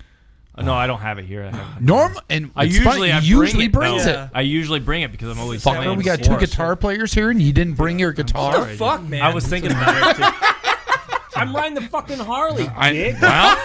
No, I don't have it here. I have it. Norm and I it's usually funny, I he usually bring brings it. it. though. I usually bring it because I'm always Fucker, playing we got before. 2 guitar players here, and you didn't bring your guitar. What the fuck, man? I was thinking about it. Too. I'm riding the fucking Harley. Well,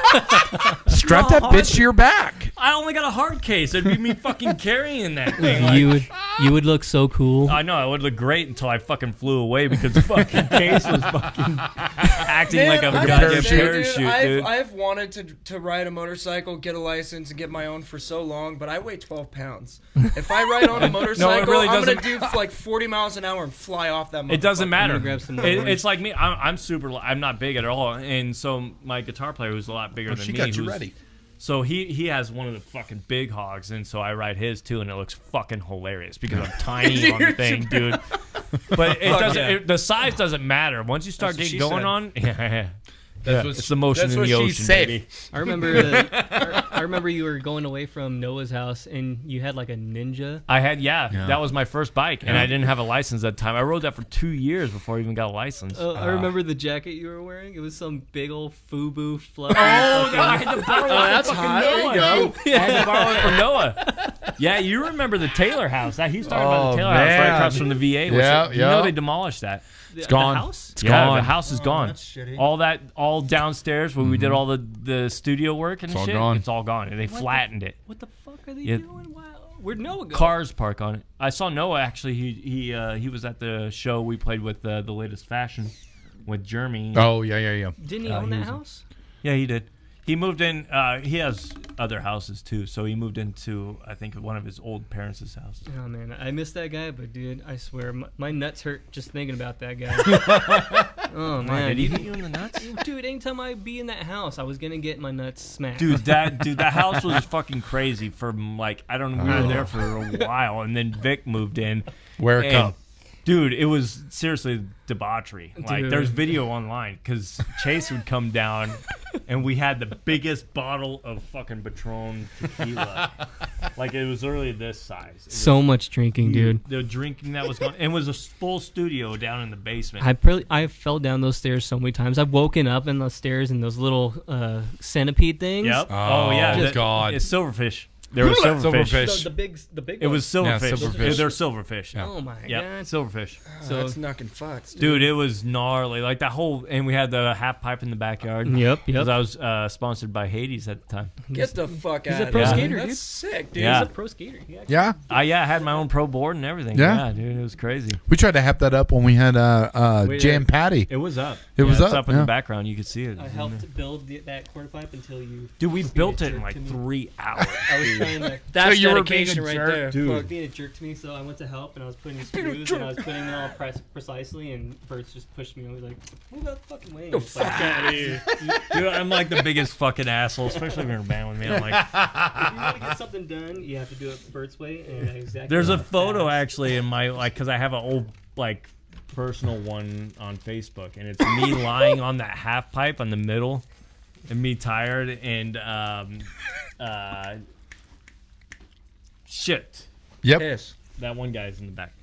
strap that bitch to your back. I only got a hard case. It'd be me fucking carrying that thing. Like, you would look so cool. I know I would look great until I fucking flew away because the fucking case was fucking acting like a I'm goddamn gonna say, parachute, dude. I've wanted to ride a motorcycle, get a license, and get my own for so long, but I weigh 12 pounds. If I ride on a motorcycle, really I'm gonna doesn't- do like 40 miles an hour and fly off that. It doesn't motherfucker. matter. gonna grab some more It's like me. I'm super. I'm not big at all, and so my guitar player who's a lot bigger than She me. got you who's- ready. So he has one of the fucking big hogs, and so I ride his too, and it looks fucking hilarious because I'm tiny on the thing, dude. But it doesn't. The size doesn't matter once you start getting going on. It's the motion in the ocean, baby. I remember you were going away from Noah's house and you had like a Ninja. I had that was my first bike, and I didn't have a license at the time. I rode that for 2 years before I even got a license. I remember the jacket you were wearing. It was some big old FUBU fluffy. I had to borrow that's hot. There you go. I had to borrow it from Noah. Yeah, you remember the Taylor house? He's talking about the Taylor house right across from the VA. You know they demolished that. It's gone. The house? It's gone. The house is gone. That's shitty. All downstairs where we did all the studio work and It's all shit. gone. It's all gone, and they flattened it. What the fuck are they doing? Wow. Where'd Noah go? Cars park on it. I saw Noah actually. He was at the show we played with the latest fashion with Jeremy. Oh yeah. Didn't he own that house? Yeah, he did. He moved in. He has other houses too, so he moved into I think one of his old parents' house. Oh man, I miss that guy, but dude, I swear my nuts hurt just thinking about that guy. Oh man, Did he hit you in the nuts? Dude, anytime I'd be in that house, I was gonna get my nuts smacked. Dude, that house was fucking crazy for like I don't know. We were there for a while, and then Vic moved in. Wear a cup. Dude, it was seriously debauchery. Like, Dude. there's video online because Chase would come down, and we had the biggest bottle of fucking Patron tequila. Like, it was literally this size. So much drinking, dude. The drinking that was going, and it was a full studio down in the basement. I fell down those stairs so many times. I've woken up in those stairs and those little centipede things. Yep. Oh, yeah. God. It's silverfish. There was silverfish. The big It was ones. silverfish. silverfish. They're silverfish. Yeah. Oh my Yep, god. silverfish. So that's knocking fucks, Dude, it was gnarly. Like that whole, and we had the half pipe in the backyard. Yep. Because I was sponsored by Hades at the time. Get the fuck out. He's a of pro here. skater, That's dude. sick, dude. Yeah. He's a pro skater. Yeah. I had my own pro board and everything. Yeah. Dude, it was crazy. We tried to have that up when we had Jam Patty. It was up. It was it's up, in yeah. the background. You could see it. I helped build that quarter pipe until you. Dude, we being built a it in jerk like to me. 3 hours. I was trying to. That's So you were dedication being a right jerk, there. dude. Fuck. Being a jerk to me, so I went to help and I was putting screws and I was putting it all precisely, and Bert's just pushed me and was like, "Move out the fucking way." The fuck out of here. Dude, I'm like the biggest fucking asshole, especially if you're in a band with me. I'm like, If you want to get something done, you have to do it Bert's way, and exactly. there's a how photo fast. actually in my, like, because I have an old, like, personal one on Facebook, and it's me lying on that half pipe on the middle, and me tired, and, shit. Yep. Piss. That one guy's in the back.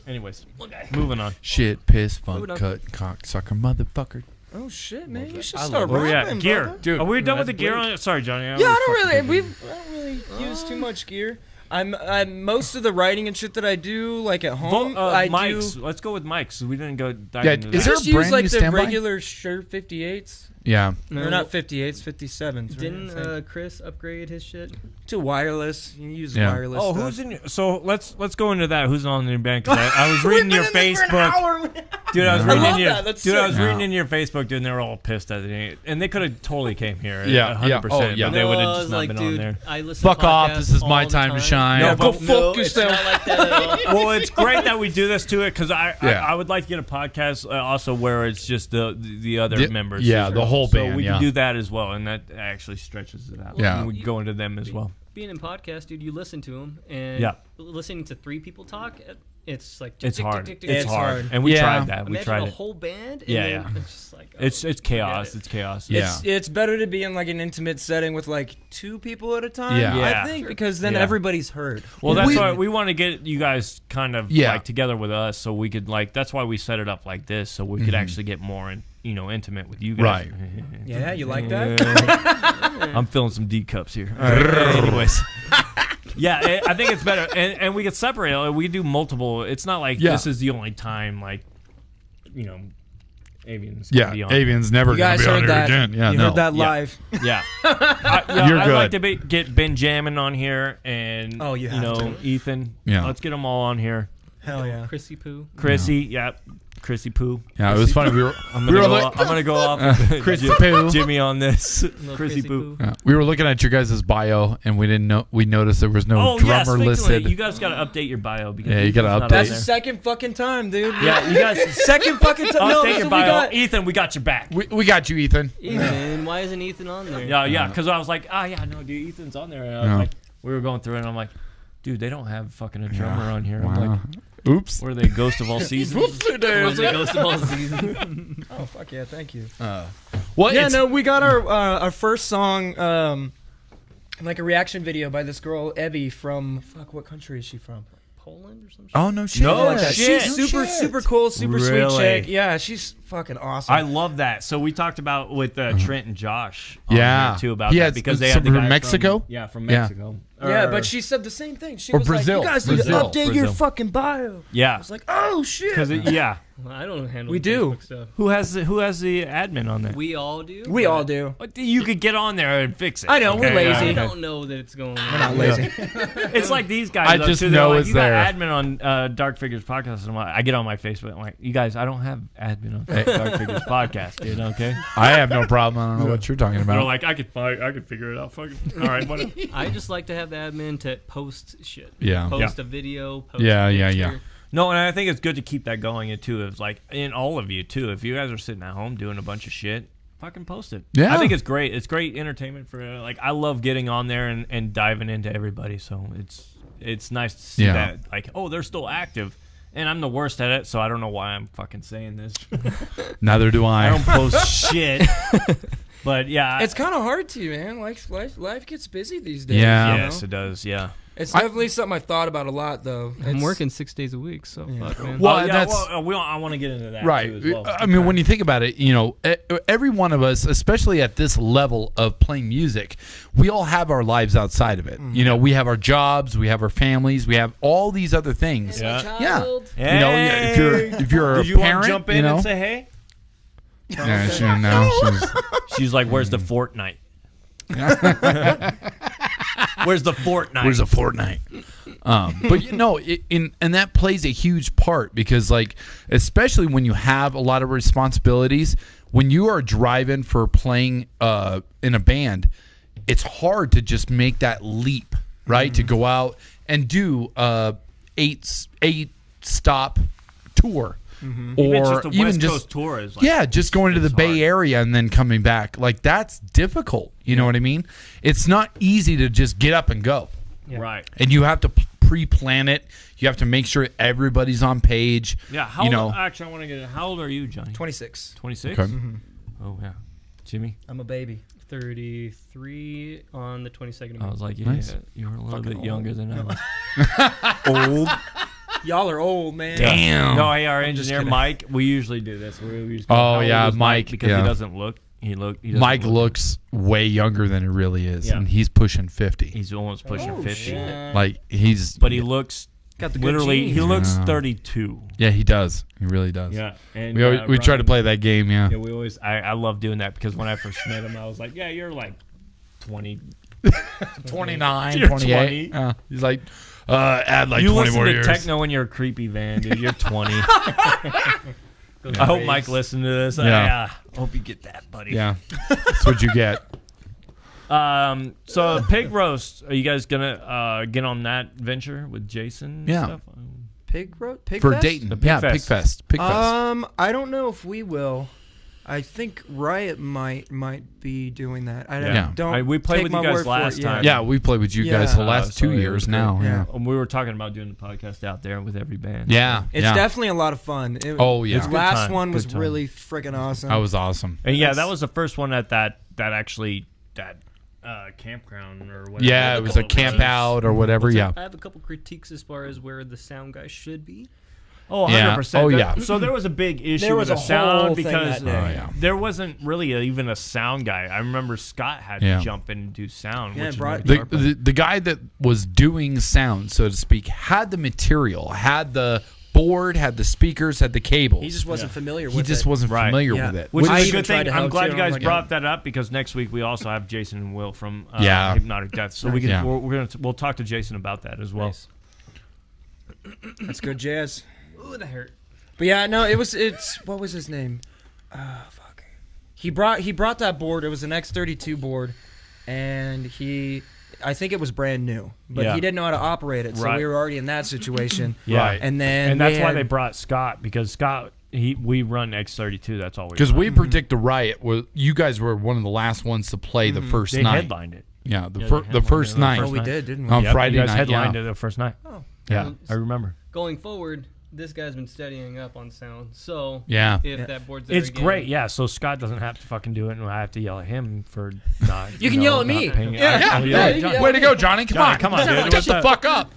Anyways, moving on. Shit, piss, fun, Moving on. cut, cock, sucker, motherfucker. Oh shit, man! You should I start love Where we rapping, at? Gear. brother. Dude, Are we done with the that's gear Blake. on it? Sorry, Johnny. Yeah, I don't really use too much gear. I'm most of the writing and shit that I do, like at home, I mics. do. Let's go with mics. We didn't go dive Yeah, into is that. there Just a brand use like you the stand by? regular Shure 58s. Yeah. No, Or not 58s, 57s. Right? Didn't It's like Chris upgrade his shit? to wireless. You use Yeah. wireless. Oh, stuff. who's in? So let's go into that. Who's on your band? Because I was reading your Facebook, dude. I was I reading love in your that. That's dude. I sick. was Yeah. reading in your Facebook, dude, and they were all pissed at it. And they could have totally came here. Yeah, 100%. yeah. Oh, yeah. But they would No, have I just was not like, been on dude, there. I listen Fuck to off. podcasts This is my all the time to shine. No, Yeah, go but- fuck It's yourself. not like that at all. Well, it's great that we do this to it because I Yeah. would like to get a podcast also where it's just the other Yeah, members. yeah, as the well. whole So band, we yeah. can do that as well, and that actually stretches it out. Yeah. And we can go into them as well. Being in podcast, dude, you listen to them, and Yeah. listening to 3 people talk, it's like It's tick, hard. tick, tick, It's tick. hard, and we Yeah. tried that. We Imagine tried a it. whole band. And Yeah, then yeah. It's just like It's chaos. forget it. It's chaos. Yeah. It's better to be in like an intimate setting with like 2 people at a time. Yeah. Yeah. I think because then Yeah. everybody's heard. Well, that's We- why we want to get you guys kind of Yeah. like together with us, so we could like. That's why we set it up like this, so we could actually get more, intimate with you guys. Right. Yeah, you like that? I'm filling some D cups here. Anyways. Yeah, I think it's better, and we could separate it. We could do multiple. It's not like Yeah. this is the only time, like, Avian's gonna Yeah. be on. Avian's never You going to guys be on heard here that? again. Yeah, you no. heard that Yeah. live. Yeah, You're I'd good. like to get Ben Jammin on here, and Oh, you have to. Ethan. Yeah. Let's get them all on here. Hell yeah. Chrissy Poo. Chrissy, yeah. Chrissy Poo. Yeah, it was funny. I'm gonna go off Chrissy Poo. Jimmy on this. Little Chrissy Poo. Yeah, we were looking at your guys' bio, and we didn't know. We noticed there was no drummer listed. You guys gotta update your bio. Because Yeah, you gotta Ethan's not update. on That's there. the second fucking time, dude. Yeah, you guys Second fucking time. No, update so your we bio. got. Ethan, we got your back. We got you, Ethan. Ethan, why isn't Ethan on there? Yeah, because I was like, no, dude, Ethan's on there. And I was like, we were going through it, and I'm like, dude, they don't have fucking a drummer on here. I'm like, Oops. were they Ghost of All Seasons? Was it Ghost of All Season? Oh fuck yeah, thank you. Well, Yeah, it's, no, we got our first song, like a reaction video by this girl Evie from what country is she from? Poland or something? Oh no shit. No Like that. shit. She's super cool, super sweet Really? chick. Yeah, she's fucking awesome. I love that. So we talked about with Trent and Josh on Yeah. here too about He that had because they some had the from guy Mexico? From Yeah. Mexico. yeah, Or- but she said the same thing. She Or was Brazil. like, "You guys need to Brazil. update your Brazil. fucking bio." yeah, I was like, "Oh shit!" because yeah. Well, I don't handle We do. Facebook stuff. Who has the admin on there? We all do. we all do. You could get on there and fix it. I know, we're lazy. I okay. don't know that it's going on. We're not lazy. It's like these guys. I though, just too. They're know like, it's you there. got admin on Dark Figures podcast, and I'm like, I get on my Facebook. I'm like, you guys, I don't have admin on Dark Figures podcast, dude. Okay. I have no problem. I don't know what you're talking They're about. like, I could figure it out. Fucking all right, whatever. I just like to have the admin to post shit. Yeah. Post a video. Post Yeah, a yeah, picture. yeah. No, and I think it's good to keep that going too. It's like in all of you too. If you guys are sitting at home doing a bunch of shit, fucking post it. Yeah. I think it's great. It's great entertainment for like I love getting on there and diving into everybody. So it's nice to see that like they're still active. And I'm the worst at it, so I don't know why I'm fucking saying this. Neither do I I. don't post shit. But yeah, It's kind of hard to, man. Life gets busy these days. Yeah. you know? yes, it does. Yeah. It's definitely something I thought about a lot, though. I'm working 6 days a week, so fuck, man. Well, yeah, that's I want to get into that right. too as well. I mean, when you think about it, every one of us, especially at this level of playing music, we all have our lives outside of it. We have our jobs, we have our families, we have all these other things. Yeah. Yeah. Hey. If you're Did a you want parent, to jump in and say hey? She's like, "Where's the Fortnite? Where's the Fortnite? Where's the Fortnite? But and that plays a huge part because, like, especially when you have a lot of responsibilities, when you are driving for playing in a band, it's hard to just make that leap, right? To go out and do eight stop tour. Or just a West Coast tour is like, just going to the Bay hard. Area and then coming back. Like, that's difficult. You know what I mean? It's not easy to just get up and go. right. And you have to pre-plan it. You have to make sure everybody's on page. Yeah. How old, actually, I want to get it. How old are you, Johnny? 26. 26. Okay. Oh yeah, Jimmy. I'm a baby. 33 on the 22nd of I May. was like, Nice. you're a little Fucking bit old. younger than I was. Old. Y'all are old, man. Damn. No, hey, our just engineer kidding. Mike. We usually do this. We usually Oh, how old yeah, is Mike, because yeah. he doesn't look. He doesn't Mike look- looks way younger than it really is, Yeah. and he's pushing 50. He's almost pushing 50. Shit. Like, he's... But he looks Got the good literally. genes. He looks Yeah. 32. Yeah, he does. He really does. Yeah, and We try to play that game, yeah. Yeah, we always. I love doing that because when I first met him, I was like, yeah, you're like 20. 29, You're 28. 20. He's like, add like You 20 listen more to years. techno in your creepy van, dude. You're 20. I hope Mike listened to this. Yeah. Hope you get that, buddy. Yeah, that's what you get. So pig roast. Are you guys gonna get on that venture with Jason? And Yeah. Stuff? Pig For Fest? Dayton. The Pig Yeah, Fest. Pig Fest. Pig Fest. I don't know if we will. I think Riot might be doing that. I don't, Yeah. don't We played take with my you guys word for last it, time. Yeah, we played with you guys Yeah. the last So 2 it years was now. good. Yeah. We were talking about doing the podcast out there with every band. Yeah. It's yeah. definitely a lot of fun. Oh, yeah. The last time. one was Good time. really freaking awesome. That was awesome. And yeah, That's- that was the first one at that campground or whatever. Yeah, it was a camp out or whatever. Yeah. I have a couple critiques as far as where the sound guy should be. Oh, Yeah. 100%. Oh, yeah. So there was a big issue There with was the a whole sound thing because that day. Oh, yeah. there wasn't really even a sound guy. I remember Scott had Yeah. to jump in and do sound. Yeah, which brought- is no- The guy that was doing sound, so to speak, had the material, had the board, had the speakers, had the cables. He just wasn't familiar He with just it. wasn't Right. familiar Yeah. with it. Which I is a even good tried thing. to I'm help glad too. you guys I'm like, brought that up because next week we also have Jason and Will from Yeah. Hypnotic Death. So we can Yeah. we'll talk to Jason about that as well. Nice. That's good jazz. Ooh, that hurt. But yeah, no, it's what was his name? Fuck. He brought that board. It was an X32 board, and I think it was brand new, but he didn't know how to operate it, so we were already in that situation. Right. And then and that's why they brought Scott, because Scott we run X32. That's all we. Because we predict the riot. You guys were one of the last ones to play the first they night. Headlined it. Yeah, the first night. Oh, we did, didn't we? On Friday you guys night. headlined it the first night. Oh, yeah, I remember. Going forward, this guy's been studying up on sound. So if that board's there It's again, great, yeah. So Scott doesn't have to fucking do it, and I have to yell at him for not. You can yell at me. Way to go, Johnny! Come on, dude. Shut the fuck up.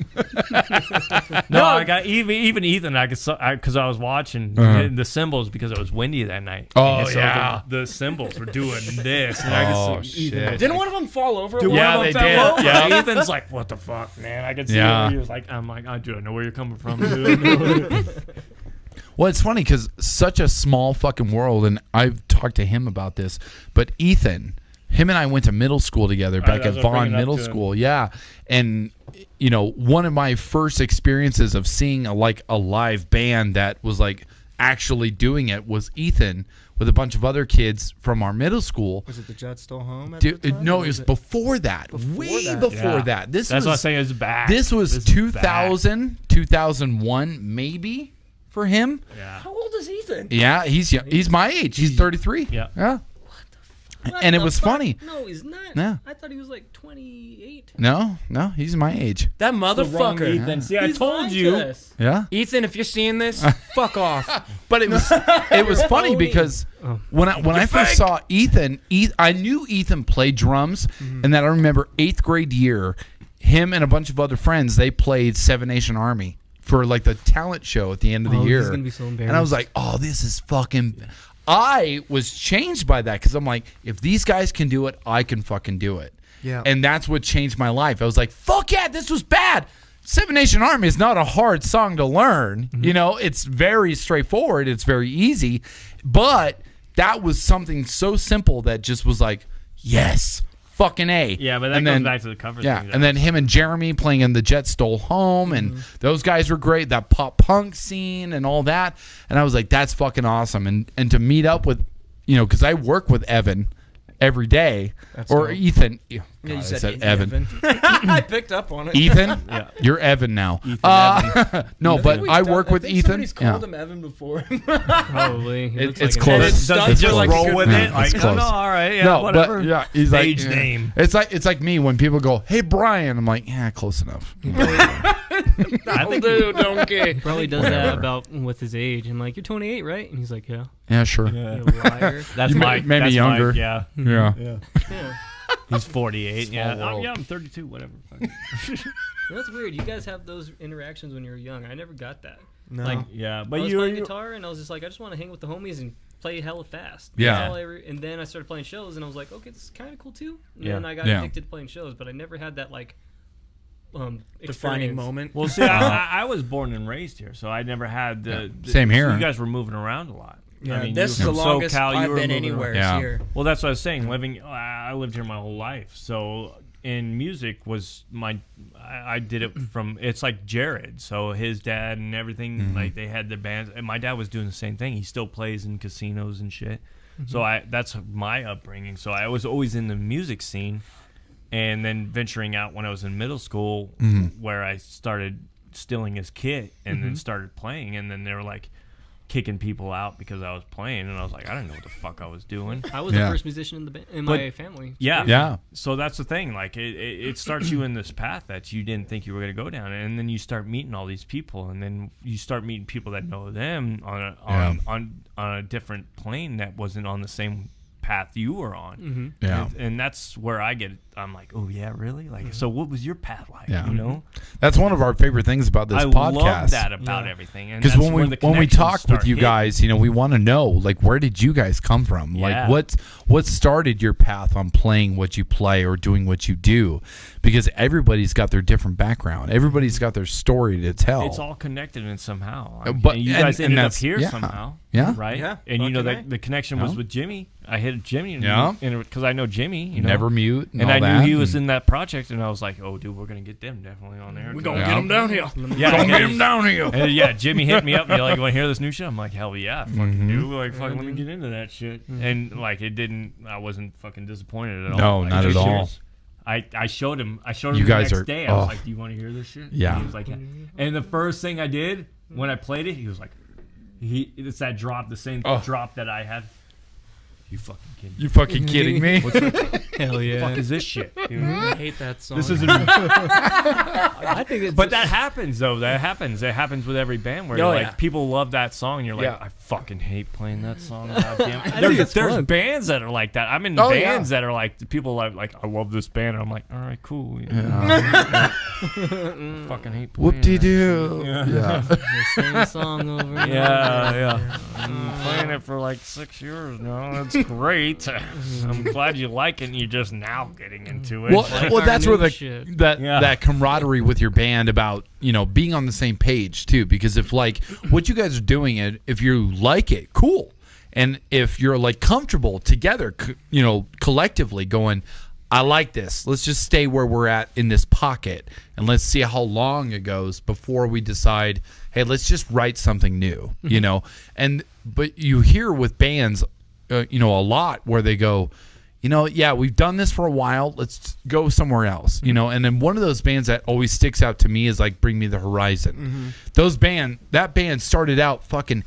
No, I got even Ethan. Because I was watching the cymbals because it was windy that night. Oh, and so yeah. the cymbals were doing this. And Oh, shit! Didn't one of them fall over? Yeah, they did. Over? Yeah, Ethan's like, "What the fuck, man?" I could see it. He was like, "I'm like, I know where you're coming from, dude." Well, it's funny because such a small fucking world, and I've talked to him about this, but Ethan, him and I went to middle school together back at Vaughn Middle School. Yeah. And, you know, one of my first experiences of seeing a live band that was like actually doing it was Ethan with a bunch of other kids from our middle school. Was it the Jets Still Home? At Dude, the time, no, it was before that. Way before that. That's what I'm saying. It's back. This was 2000, 2001, maybe. For him, How old is Ethan? yeah, he's my age. He's 33. Yeah. What and it was funny. No, he's not. Yeah. I thought he was like 28. No, he's my age. That motherfucker. Ethan. See, I He's told lying you. to us. Yeah, Ethan, if you're seeing this, fuck off. but it was funny because when I first saw Ethan, I knew Ethan played drums, and that I remember 8th grade year, him and a bunch of other friends, they played Seven Nation Army for like the talent show at the end of the year. He's gonna be so embarrassed. And I was like, oh, this is fucking. I was changed by that because I'm like, if these guys can do it, I can fucking do it. Yeah. And that's what changed my life. I was like, fuck yeah, this was bad. Seven Nation Army is not a hard song to learn. You know, it's very straightforward. It's very easy. But that was something so simple that just was like, yes. Fucking A. Yeah, but that goes back to the cover Yeah, thing. and then him and Jeremy playing in The Jet Stole Home, and those guys were great. That pop punk scene and all that. And I was like, that's fucking awesome. And to meet up with, you know, because I work with Evan every day. Or Ethan. God, You I said said Evan. I picked up on it. Ethan? You're Evan now. No, but I work with Ethan. Somebody's called him Evan before. Probably. He looks It's like close. Does It's just close. roll with Yeah, it. Like, it's close. no, all right, yeah, No, whatever. but yeah, he's like Stage name. It's like me when people go, "Hey Brian," I'm like, "Yeah, close enough." I think donkey. He probably does that about with his age. I'm like, you're 28, right? And he's like, yeah. Yeah, sure. You liar. that's You Mike. maybe That's younger. Mike, yeah. Yeah. Yeah. He's 48. Yeah. Small world. Yeah, I'm 32. Whatever. That's weird. You guys have those interactions when you were young. I never got that. No. Like, Yeah, I but was you playing guitar and I was just like, I just want to hang with the homies and play hella fast. Yeah. That's all and then I started playing shows and I was like, okay, this is kind of cool too. And Yeah. then I got Yeah. addicted to playing shows, but I never had that like Defining experience. moment. Well, see, I was born and raised here, so I never had the Same here. So you guys were moving around a lot. Yeah, I mean, this is you the were from longest SoCal, you I've were been moving anywhere. around. Yeah. Here. Well, that's what I was saying. I lived here my whole life, so in music was I did it from. It's like Jared, so his dad and everything, like they had their bands, and my dad was doing the same thing. He still plays in casinos and shit. So that's my upbringing. So I was always in the music scene, and then venturing out when I was in middle school, where I started stealing his kit and then started playing, and then they were like kicking people out because I was playing, and I was like, I didn't know what the fuck I was doing. I was Yeah. the first musician in my family. Yeah. Yeah. So that's the thing. Like it starts you in this path that you didn't think you were going to go down, and then you start meeting all these people, and then you start meeting people that know them on a different plane that wasn't on the same path you were on. Yeah. And that's where I'm like, oh yeah, really? Like, so what was your path like? Yeah. You know, That's one of our favorite things about this I podcast. love that about everything. Because Because when we talk with you guys, you know, we want to know, like, where did you guys come from? Yeah. Like, what started your path on playing what you play or doing what you do? Because everybody's got their different background. Everybody's got their story to tell. it's all connected in somehow. But- and you and- guys and ended up that's- here yeah. somehow. Yeah. Right? Yeah, And you know fucking that A. the connection was with Jimmy. I hit Jimmy Yeah. because I know Jimmy. You know? Never mute and And all I that. he was in that project, and I was like, "Oh, dude, we're gonna get them definitely on there. We're gonna get them down here. Yeah, Don't get him down here. And yeah, Jimmy hit me up and be like, "You want to hear this new shit?" I'm like, "Hell yeah, fucking do! Like, fucking let me get into that shit." And like, it didn't. I wasn't fucking disappointed at all. No, Like, not at all. I showed him. You the guys next are- day. I was oh. like, "Do you want to hear this shit?" Yeah. And he was like, "Yeah." And the first thing I did when I played it, he was like, "It's that drop, the same drop that I had." You fucking kidding me? You fucking kidding me? Hell yeah. Fuck is this shit, dude? I hate that song. This isn't. I think it's But that happens though. That happens. It happens with every band where Oh, like yeah. people love that song, and you're like, Yeah. I fucking hate playing that song. God damn it. think it's There's fun. bands that are like that. I'm in bands that are like people are like, I love this band, and I'm like, all right, cool. Fucking hate playing Whoop-de-doo. Yeah. the same song over and Yeah. I'm playing it for like 6 years now. That's great. I'm glad you like it, and you're just now getting into it. Well, Like well, our that's new where shit. that camaraderie with your band about being on the same page too. Because if like what you guys are doing, if you like it, cool, and if you're like comfortable together, collectively going, I like this. Let's just stay where we're at in this pocket, and let's see how long it goes before we decide, hey, let's just write something new. But you hear with bands, a lot where they go, yeah, we've done this for a while. Let's go somewhere else, And then one of those bands that always sticks out to me is like Bring Me the Horizon. That band started out fucking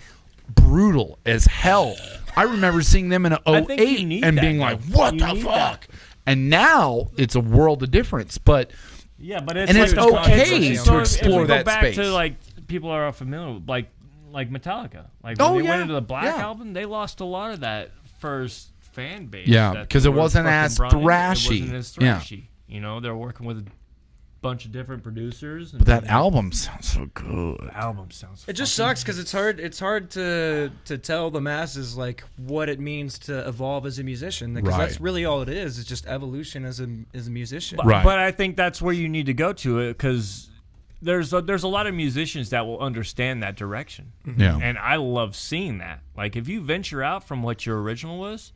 brutal as hell. I remember seeing them in I think you 08 need and that, being though. like, what You the need fuck? And now it's a world of difference. But Yeah, but it's And it's like okay so to if explore we go that back space. to like people are familiar with like Metallica. Like Oh, when they yeah, went into the Black yeah. album, they lost a lot of that first fan base. Yeah, that 'cause they it were wasn't fucking as brought in. thrashy. It wasn't as Yeah. thrashy. They're working with a bunch of different producers. But that album sounds so good. album sounds. It just sucks because it's hard. It's hard to tell the masses like what it means to evolve as a musician, because Right. that's really all it is. It's just evolution as a musician. Right. But I think that's where you need to go to it because there's a lot of musicians that will understand that direction. Yeah. And I love seeing that. Like if you venture out from what your original was,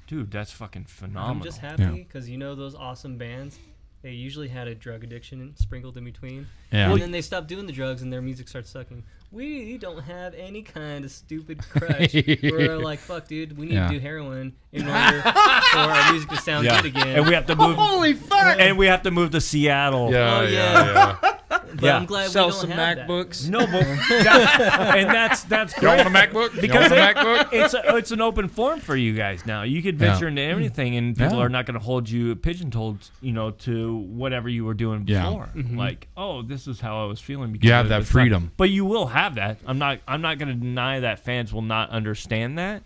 dude, that's fucking phenomenal. I'm just happy because those awesome bands, they usually had a drug addiction sprinkled in between. Yeah. And then they stop doing the drugs and their music starts sucking. We don't have any kind of stupid crutch. We're like, fuck, dude, we need Yeah. to do heroin in order for our music to sound good again. And we have to move. Holy fuck! And we have to move to Seattle. Oh, yeah. But Yeah. I'm glad Sell we don't some have that. MacBooks. No, but that's Y'all great. want a MacBook? Because Y'all want a MacBook? it's an open forum for you guys now. You could venture into everything, and people Yeah. are not going to hold you pigeonholed, to whatever you were doing Yeah. before. Like, oh, this is how I was feeling. Because You have of that this freedom. time. But you will have that. I'm not going to deny that fans will not understand that.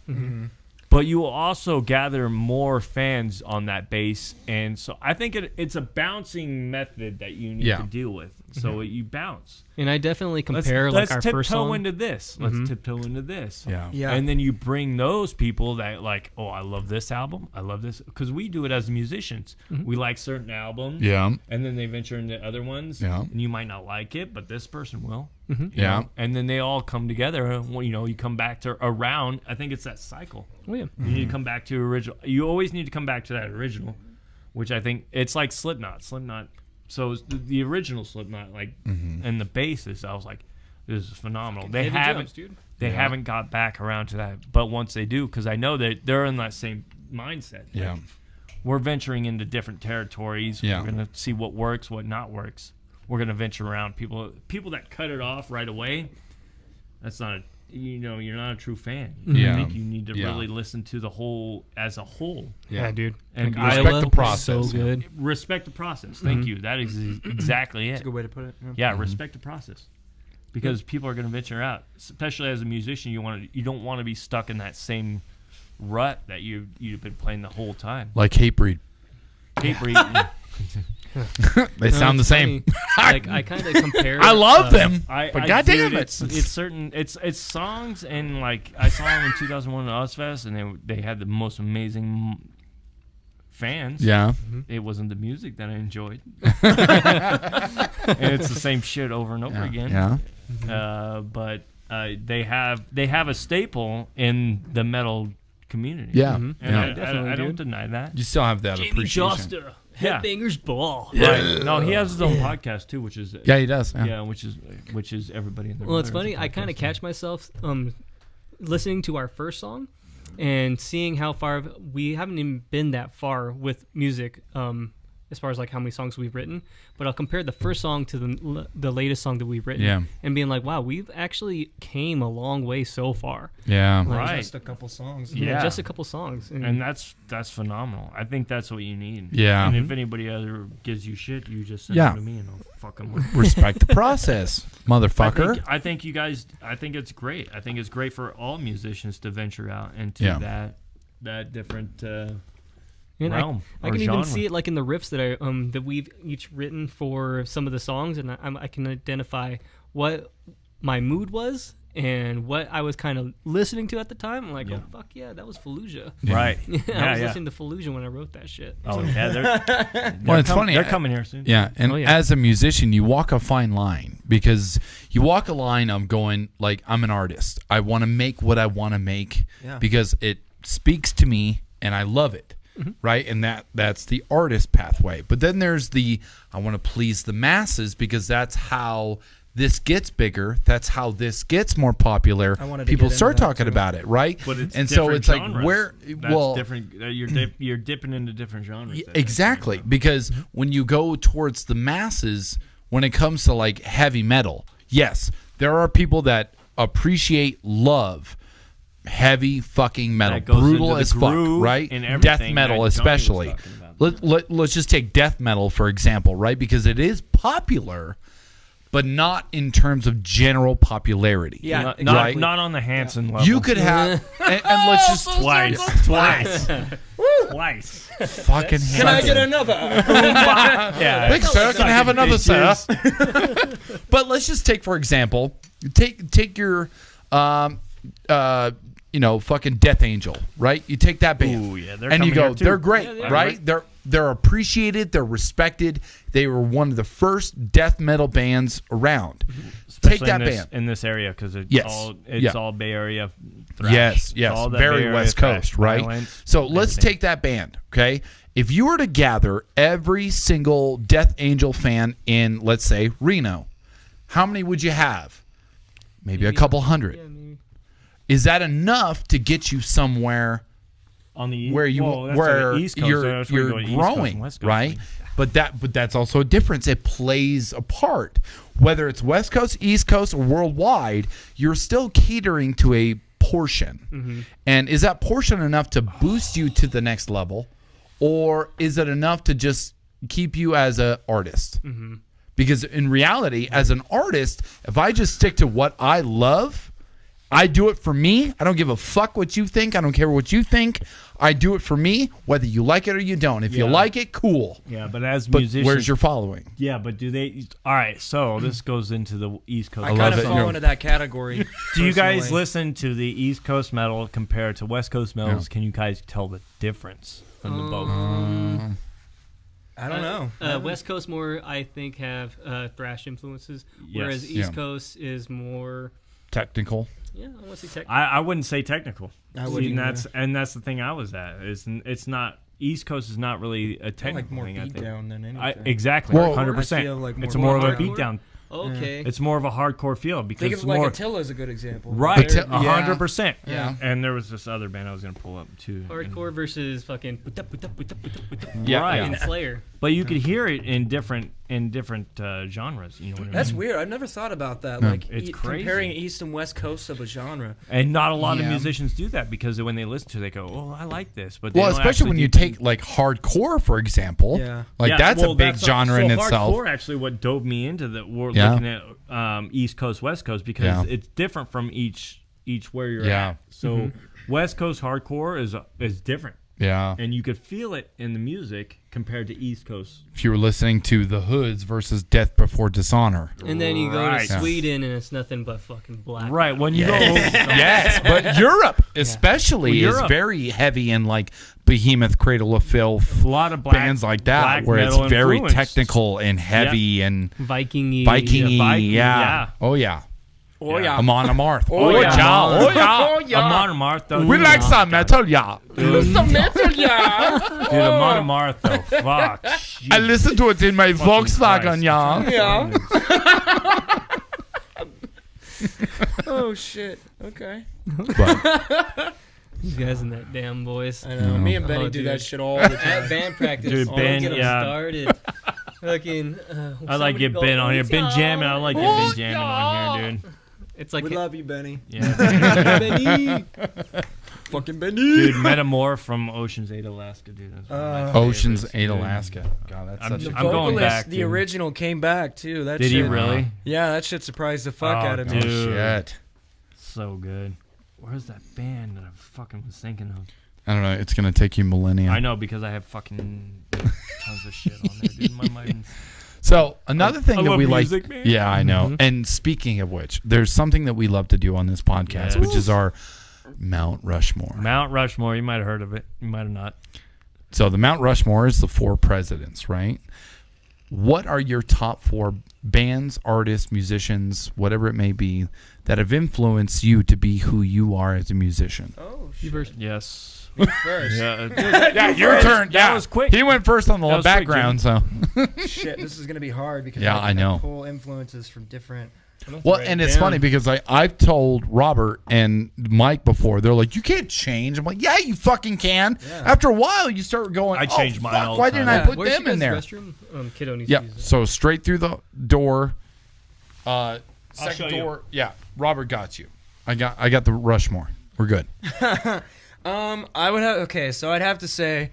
But you will also gather more fans on that base, and so I think it's a bouncing method that you need to deal with. So you bounce. And I definitely compare Let's our first tiptoe song. into this. Let's tiptoe into this. Yeah. Yeah. And then you bring those people that like, oh, I love this album. I love this because we do it as musicians. We like certain albums. Yeah. And then they venture into other ones. Yeah. And you might not like it, but this person will. you Yeah. know? And then they all come together. And, you come back to around. I think it's that cycle. Oh, yeah. You need to come back to original. You always need to come back to that original, which I think it's like Slipknot. So the original Slipknot, like, and the basis, I was like, this is phenomenal. They Heavy haven't, drums, dude. they haven't got back around to that, but once they do, because I know that they're in that same mindset. Yeah. Like, we're venturing into different territories. Yeah. We're gonna see what works, what not works. We're gonna venture around people that cut it off right away. That's not you're not a true fan. Yeah. I think you need to Yeah. really listen to the whole as a whole. Yeah, dude. And Like, respect Iowa the process, was so yeah. good. Respect the process. Thank you. That is exactly it. That's a good way to put it. Yeah, respect the process. Because people are going to venture out, especially as a musician. You don't want to be stuck in that same rut that you've been playing the whole time. Like Hatebreed. Hatebreed. They sound the it's same. funny. Like I kind of compare. I love them. I But I- goddamn dude, it. it's certain. It's songs and like I saw them in 2001 at Ozfest, and they had the most amazing fans. Yeah. It wasn't the music that I enjoyed, and it's the same shit over and over again. Yeah. But they have a staple in the metal community. Yeah. And Definitely, I don't dude. deny that. You still have that appreciation. Yeah. Headbangers Ball. Right. No, he has his own podcast too, which is Yeah, he does. yeah, which is everybody in the. Well, it's funny. I kind of catch myself listening to our first song and seeing how far we haven't even been that far with music. As far as like how many songs we've written, but I'll compare the first song to the latest song that we've written, and being like, wow, we've actually came a long way so far. Yeah. Right. Just a couple songs. Yeah. Just a couple songs, And that's phenomenal. I think that's what you need. Yeah. And if anybody ever gives you shit, you just send Yeah. them to me and I'll fuck them with. Respect the process, motherfucker. I think you guys. I think it's great. I think it's great for all musicians to venture out into that different. And realm I or can genre. even see it like in the riffs that we've each written for some of the songs, and I can identify what my mood was and what I was kind of listening to at the time. I'm like, oh fuck yeah, that was Fallujah. Right. I was listening to Fallujah when I wrote that shit. Oh yeah, Well, it's funny. They're coming here soon. Yeah, and Oh, yeah. as a musician, you walk a fine line because you walk a line of going like, I'm an artist. I want to make what I want to make because it speaks to me and I love it. Right, and that's the artist pathway. But then there's the I want to please the masses because that's how this gets bigger. That's how this gets more popular. People start talking about it, right? But it's and so it's genres. like where That's different. You're dipping into different genres. Exactly, because when you go towards the masses, when it comes to like heavy metal, yes, there are people that appreciate love. Heavy fucking metal, That goes brutal into the as fuck, groove right? and everything Death that metal, Johnny was especially. talking about. Let's just take death metal for example, right? Because it is popular, but not in terms of general popularity. Yeah, not on the Hanson level. You could have, and let's just twice. fucking. Can I get another? Yeah. Thanks, sir. Can I have another, sir? But let's just take for example, take your fucking Death Angel, right? You take that band, Ooh, yeah, they're and you coming go, here, too. they're great, Yeah, they are. right? They're appreciated, they're respected. They were one of the first death metal bands around. Especially Take that in this, band. in this area because it's Yes. all Bay Area. Thrash. Yes, It's all that very Bay Area West thrash, Coast, right? violence, So let's everything. take that band, okay? If you were to gather every single Death Angel fan in, let's say, Reno, how many would you have? Maybe a couple hundred. Yeah, maybe. Is that enough to get you somewhere on the where you that's where on the East Coast, you're that's where you go to East Coast and growing, West Coast. right? But that's also a difference. It plays a part. Whether it's West Coast, East Coast, or worldwide, you're still catering to a portion. And is that portion enough to boost you to the next level, or is it enough to just keep you as an artist? Because in reality, as an artist, if I just stick to what I love, I do it for me. I don't give a fuck what you think. I don't care what you think. I do it for me, whether you like it or you don't. If you like it, cool. Yeah, but as But musicians, where's your following? Yeah, but do they? All right, so this goes into the East Coast. I love kind of it. fall You're- into that category. Do you guys personally. listen to the East Coast metal compared to West Coast metals? Can you guys tell the difference from the both? I don't know. West Coast more, I think, have thrash influences, whereas Yes. East Coast is more. Technical. Yeah, I want to say tech. I wouldn't say technical. I See, wouldn't and that's the thing I was at. It's not East Coast is not really a I technical like more thing. I beat think. down than anything. Exactly, Well, 100%. I feel like It's more more of a hardcore. beatdown. Okay. It's more of a hardcore feel because Think it's of like more Attila is a good example. right, They're- 100%. Yeah. And there was this other band I was gonna pull up too. Hardcore versus fucking Yeah, Right. and Slayer. But you could hear it in different genres. You know what I mean? That's weird. I've never thought about that. Like It's crazy. comparing East and West Coast of a genre. And not a lot of Yeah. musicians do that because when they listen to it, they go, "Oh, I like this." But Well, they don't especially actually when you deep take like hardcore, for example. Yeah. Like Yeah, that's well, a big genre in itself. Hardcore actually what dove me into the world Yeah. looking at East Coast, West Coast because Yeah. it's different from each where you're Yeah. at. So West Coast hardcore is different, Yeah. and you could feel it in the music compared to East Coast. If you were listening to The Hoods versus Death Before Dishonor. And then you go Right. to Sweden and it's nothing but fucking black. Right when you Yes, but Europe especially Well, is Europe. very heavy in like Behemoth, Cradle of Filth, a lot of black, bands like that, black where it's metal very influenced. technical and heavy and Viking-y. Viking-y. Viking, Yeah. yeah. Oh yeah. Oh yeah. Amon Amarth. Oh, yeah. Oh yeah. Oh yeah. Amon Amarth, though. We like some metal, yeah. Some metal, yeah. Dude, Amon Amarth, though. Fuck. I listen to it in my Volkswagen, Christ. yeah. Yeah. Oh shit. Okay. But, You guys in that damn voice. I know. Me and Benny Oh, do dude. that shit all the time. At band practice, Dude, don't Ben, get 'em yeah. started. Fucking. I like get Ben on here. Ben jamming. I like get Ben jamming on here, dude. It's like We love you, Benny. Yeah. Benny. Fucking Benny. Dude, Metamorph from Ocean's 8 Alaska, dude. That's one of my Ocean's favorites, 8 dude. Alaska. God, that's I'm- such a I'm going back, The dude. original came back too. That Did he shit, really? Yeah, that shit surprised the fuck Oh, out of me. dude. shit. So good. Where's that band that I fucking was thinking of? I don't know. It's going to take you millennia. I know because I have fucking tons of shit on there, dude. My mind's... So another thing I that love we music, like, man. yeah, I know. And speaking of which, there's something that we love to do on this podcast, Yes. which is our Mount Rushmore. Mount Rushmore. You might have heard of it. You might have not. So the Mount Rushmore is the 4 presidents, right? What are your top 4 bands, artists, musicians, whatever it may be, that have influenced you to be who you are as a musician? Oh You shit. first. Yes. Me first. Yeah. Yeah, your turn. That was quick. He went first on the That was quick, background, so. Shit, this is gonna be hard because Yeah, I know. Pull influences from different. Well, and it's funny because I've told Robert and Mike before, they're like, you can't change. I'm like, yeah, you fucking can. Yeah. After a while, you start going, I change mine all the why time. didn't I Yeah, put where's them your in guys' there? restroom? Kiddo needs Yeah, to use that. so straight through the door. show Second you. door. Yeah, Robert got you. I got the Rushmore. We're good. I would have so I'd have to say,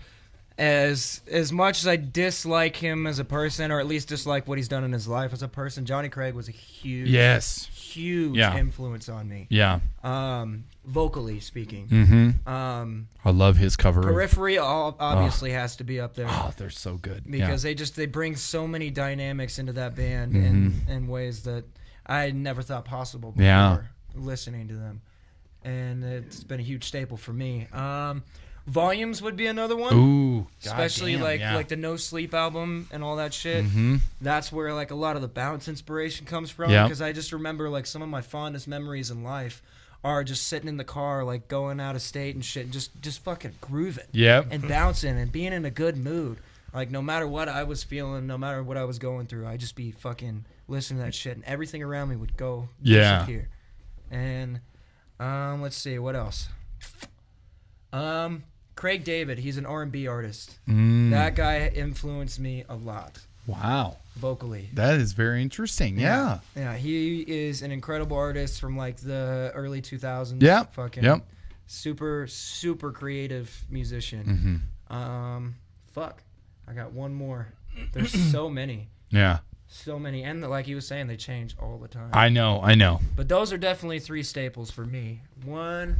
as much as I dislike him as a person, or at least dislike what he's done in his life as a person, Johnny Craig was a huge Yeah. influence on me. Yeah. Vocally speaking. Mm-hmm. I love his cover. Periphery obviously has to be up there. Oh, they're so good. Because they bring so many dynamics into that band in ways that I never thought possible before Yeah. listening to them. And it's been a huge staple for me. Volumes would be another one. Ooh, Especially goddamn, like the No Sleep album and all that shit. Mm-hmm. That's where like a lot of the bounce inspiration comes from. Yeah. Because I just remember like some of my fondest memories in life are just sitting in the car, like going out of state and shit, and just fucking grooving. Yep. And bouncing and being in a good mood. Like no matter what I was feeling, no matter what I was going through, I'd just be fucking listening to that shit, and everything around me would go disappear. And let's see what else. Craig David, he's an R&B artist. That guy influenced me a lot Wow. vocally. That is very interesting. Yeah. Yeah, he is an incredible artist from like the early 2000s. Yeah. Fucking Yep. super creative musician. Fuck. I got one more. There's so many. Yeah. So many. And like he was saying, they change all the time. I know. But those are definitely 3 staples for me. 1,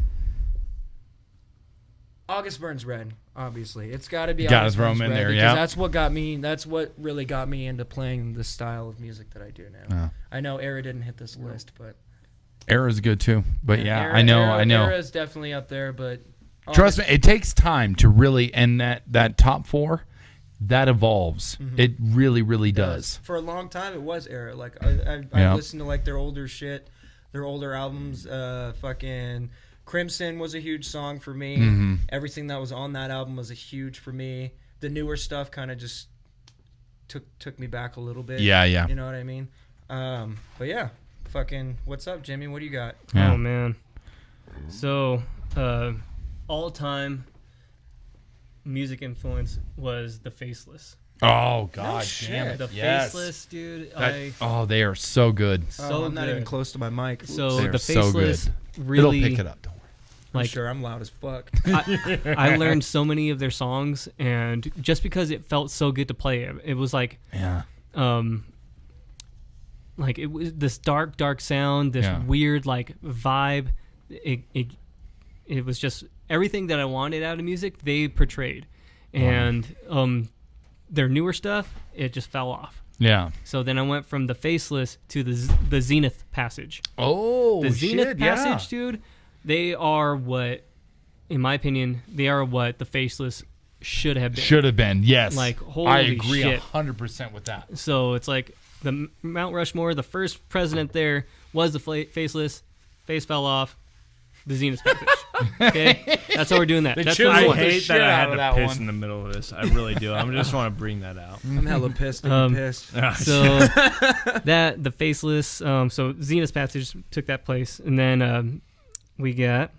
August Burns Red, obviously. It's got to be Gotta August throw Burns him in Red there, because yeah. that's what really got me into playing the style of music that I do now. Yeah. I know Era didn't hit this list, but Era's good too. But yeah, Era, I know. Era's definitely up there, but Trust me, it takes time to really end that top 4. That evolves. It really does. For a long time, it was Era. Like I Yeah. listened to like their older shit, their older albums. Fucking Crimson was a huge song for me. Everything that was on that album was a huge for me. The newer stuff kind of just took me back a little bit. Yeah. You know what I mean? But yeah, fucking. What's up, Jimmy? What do you got? Yeah. Oh man. So, all time music influence was the Faceless. Oh God, shit. damn it! The Yes. Faceless, dude. They are so good. So I'm not good. even close to my mic. So They're the so good. Faceless really It'll pick it up. Don't worry. I'm like sure I'm loud as fuck. I learned so many of their songs, and just because it felt so good to play, it was like Yeah. like it was this dark sound, this Yeah. weird like vibe. It was just everything that I wanted out of music they portrayed, and their newer stuff it just fell off. Yeah. So then I went from the Faceless to the Zenith Passage. Oh, The Zenith shit, Passage, dude. They are what, in my opinion, they are what the Faceless should have been. Should have been, yes. Like, holy I agree shit. 100% with that. So it's like the Mount Rushmore, the first president there was the faceless, face fell off, the Zenith package. Okay, that's how we're doing that. That's what I we want. hate that I had to that piss one. in the middle of this. I really do. I just want to bring that out. I'm hella pissed. I'm pissed. So that the faceless, so Zenith passage took that place, and then we got.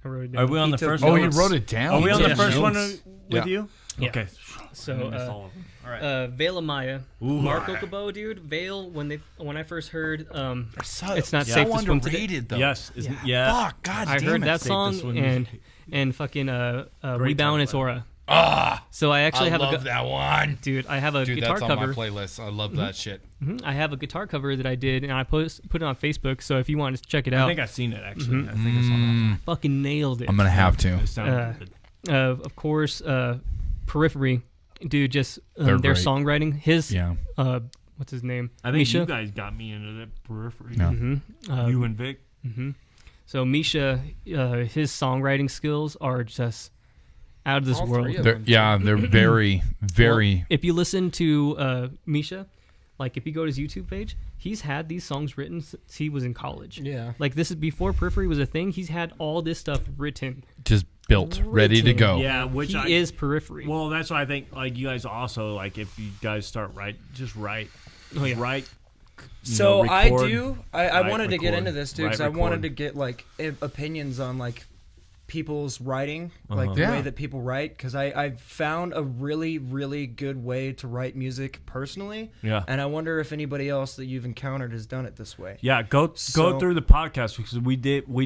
I wrote it down. Are we on the first Oh, one? you wrote it down. Are we on the Yeah. first one Notes. with Yeah. you? Yeah. Okay. So, I missed all of them. All right. Vale Maya, Ooh. Mark Okubo, dude. Vale, when I first heard, it's not so safe to swim today. underrated though. Yes. Isn't, Yeah. yeah. Fuck. God I damn heard it. that Safe to song swim. and fucking Great Rebound its title. Aura. Ah, So I actually I have love that one. dude. I have a Dude, guitar that's cover. on my playlist. I love that shit. I have a guitar cover that I did, and I put it on Facebook. So if you want to check it I out, think I've seen it actually. I think I saw that. fucking nailed it. I'm gonna have to. It sounded good. Of course, Periphery, dude. Just They're their great. songwriting. His Yeah. what's his name? I think Misha. you guys got me into that periphery. Yeah. You and Vic. So Misha, his songwriting skills are just out of this All world. three of They're, them. yeah, they're very, very. Well, if you listen to Misha, like if you go to his YouTube page, he's had these songs written since he was in college. Yeah. Like this is before Periphery was a thing. He's had all this stuff written. just built, ready to go. Yeah, which he is Periphery. Well, that's why I think like you guys also like if you guys start just write. Oh, yeah. Write. So I Write, wanted to get record. into this too because Write, I wanted record. to get like opinions on like people's writing, like the Yeah. way that people write, because I found a really, really good way to write music personally. Yeah. And I wonder if anybody else that you've encountered has done it this way. Yeah, go So- through the podcast because we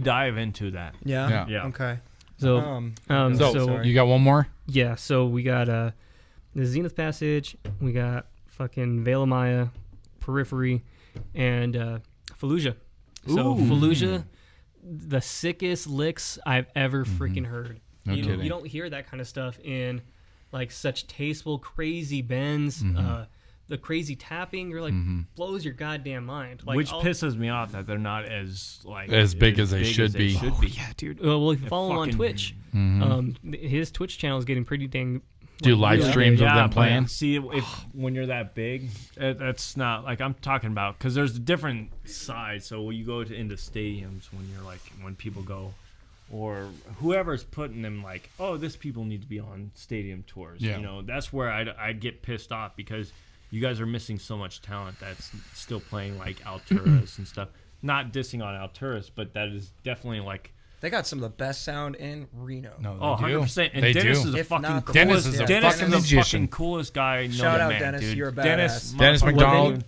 dive into that. Yeah. Yeah. Yeah. Okay. so So, Sorry. you got one more? yeah, so we got the Zenith Passage, we got fucking Vale Maya, Periphery, and Fallujah. So Ooh. Fallujah, the sickest licks I've ever freaking heard. No you kidding. don't hear that kind of stuff in like such tasteful, crazy bends, the crazy tapping. You're like blows your goddamn mind. Like, Which pisses me off that they're not as like As big as they should be. Should be. yeah, dude. Well, if you follow him on fucking- Twitch, his Twitch channel is getting pretty dang. Do live really streams big. of them but playing? See, if when you're that big, that's not like I'm talking about because there's different sides. So when you go into stadiums, when people go, or whoever's putting them like, oh, this people need to be on stadium tours. Yeah. You know, that's where I get pissed off because you guys are missing so much talent that's still playing like Alturas and stuff. Not dissing on Alturas, but that is definitely like. They got some of the best sound in Reno. No, Oh, they do. 100%. And They Dennis do. is the If fucking not the coolest. Dennis is a Dennis fucking is the magician. fucking coolest guy. Shout known out, man, Dennis. dude. You're a Dennis, badass. Dennis motherfucker. McDonald.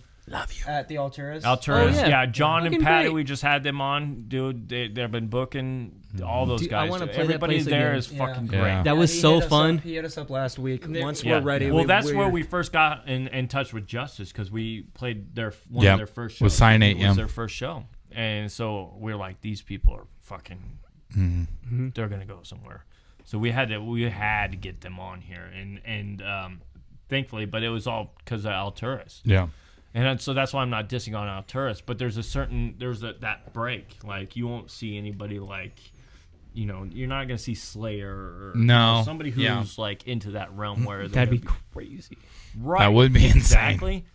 At the Alturas. Alturas, Oh, yeah. yeah. John and Fucking Patty, great. we just had them on, dude. They've been booking all those Dude, I guys. wanna dude. play that Everybody place there again. is Yeah. fucking Yeah. great. That was he so hit us fun. Up, he hit us up last week. There- Once Yeah. we're ready. Well, that's where we're- we first got in touch with Justice because we played one Yep. of their first shows. With Sign It 8, was yeah. their first show, and so we're like, these people are fucking. They're gonna go somewhere. So we had to get them on here, and thankfully, but it was all because of Alturas. Yeah. And so that's why I'm not dissing on Alturas, but there's that break. Like you won't see anybody like, you're not gonna see Slayer or No. somebody who's Yeah. like into that realm where That'd be they're crazy. right. That would be insane. Exactly.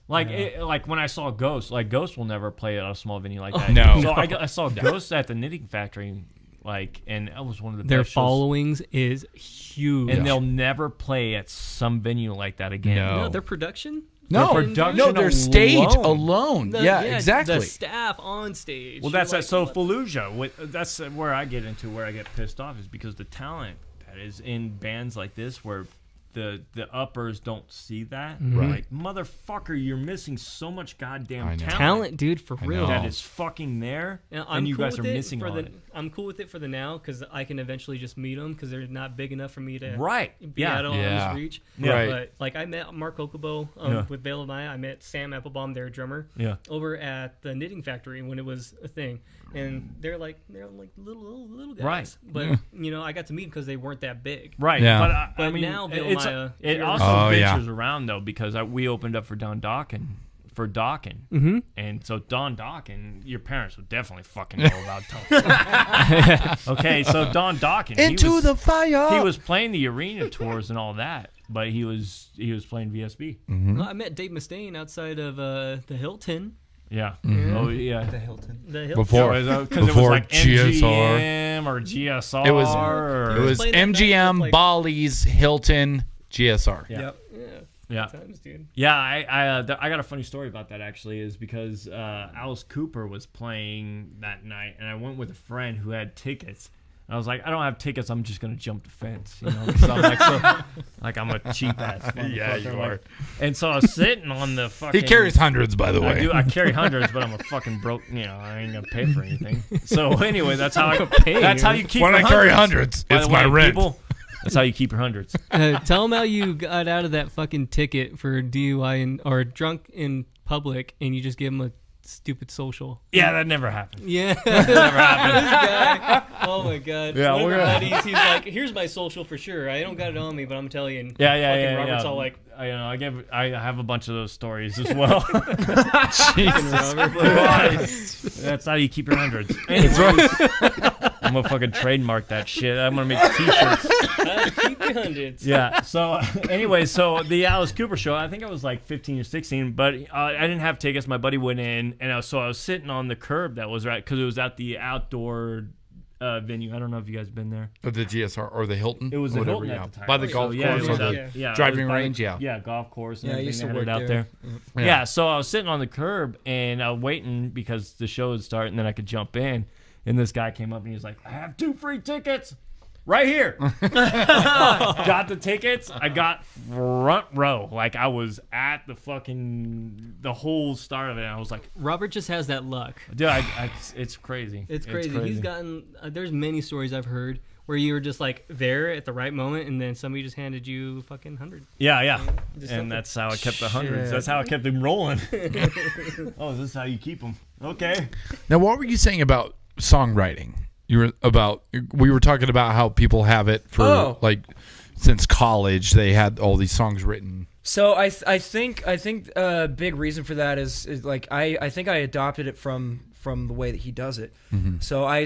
Like when I saw Ghost, like Ghost will never play at a small venue like that. No. So I saw Ghost at the Knitting Factory, and that was one of the Their best shows. followings is huge. And they'll never play at some venue like that again. No. No, their production. No, Their production no, their stage alone. alone. Yeah, exactly. The staff on stage. Well, that's You're that. So like, Fallujah, that's where I get pissed off is because the talent that is in bands like this, where the uppers don't see that. Like motherfucker, you're missing so much goddamn I know. talent, dude, for real. know. that is fucking there, and you cool guys are with it missing for on the, it. I'm cool with it for the now because I can eventually just meet them because they're not big enough for me to Right. be Yeah. out of Yeah. arm's reach. Yeah. Right. But like I met Mark Okubo Yeah. with Vale of Maya. I met Sam Applebaum, their drummer, Yeah. over at the Knitting Factory when it was a thing, and they're like little guys. Right. But I got to meet them because they weren't that big. Right, Yeah. but I But mean, now Bill it's, Maya- it you're- also Oh, yeah. ventures around though because we opened up for Don Dawkins, and so Don Dawkins, your parents would definitely fucking know about Don. Okay, so Don Dawkins, Into the fire. he was playing the arena tours and all that, but he was playing VSB. Well, I met Dave Mustaine outside of the Hilton. Yeah. Mhm. Oh yeah. The Hilton. The Hilton. Before Because it was before like GSR. MGM or GSR. It was Played that night MGM, with, like- Bally's, Hilton, GSR. Yeah. Yep. Yeah. Times, dude. Yeah, I got a funny story about that actually, is because Alice Cooper was playing that night, and I went with a friend who had tickets. And I was like, I don't have tickets. I'm just gonna jump the fence, you know. 'Cause I'm like I'm a cheap ass. Yeah, you are. And so I was sitting on the fucking. He carries hundreds, by the way. I carry hundreds, but I'm a fucking broke. You know, I ain't gonna pay for anything. So anyway, that's how you keep. When your I carry hundreds. hundreds, By it's the my way, rent. people, that's how you keep your hundreds. Tell them how you got out of that fucking ticket for DUI or drunk in public, and you just gave them a stupid social. Yeah, that never happened. Yeah. Never happened. This guy. Oh my god. Yeah, One of we're our gonna- buddies, he's like, here's my social for sure. I don't got it on me, but I'm telling you. And Yeah. Robert's all like, I have a bunch of those stories as well. Jesus Christ. That's how you keep your hundreds. Anyways, I'm gonna fucking trademark that shit. I'm gonna make T-shirts. keep your hundreds. Yeah. So anyway, so the Alice Cooper show, I think I was like 15 or 16, but I didn't have tickets. My buddy went in, and I was sitting on the curb that was right because it was at the outdoor venue. I don't know if you guys been there. Or the GSR or the Hilton. It was the whatever, Hilton yeah. at the time. By the So, golf yeah, course it or was the at- yeah, driving it was by- range. Yeah. Yeah, golf course. And Yeah, I everything used to they had work it out there. there. Yeah, so I was sitting on the curb and I was waiting because the show would start and then I could jump in. And this guy came up and he's like, I have 2 free tickets right here. Got the tickets. I got front row. Like I was at the whole start of it. And I was like, Robert just has that luck. dude, it's crazy. It's crazy. He's gotten. There's many stories I've heard where you were just like there at the right moment, and then somebody just handed you fucking 100. Yeah. Just And something- that's how I kept the hundreds. Shit. That's how I kept them rolling. Oh, this is how you keep them. Okay. Now, what were you saying about songwriting? We were talking about how people have it for like since college. They had all these songs written. So I think a big reason for that is like I think I adopted it from the way that he does it. So I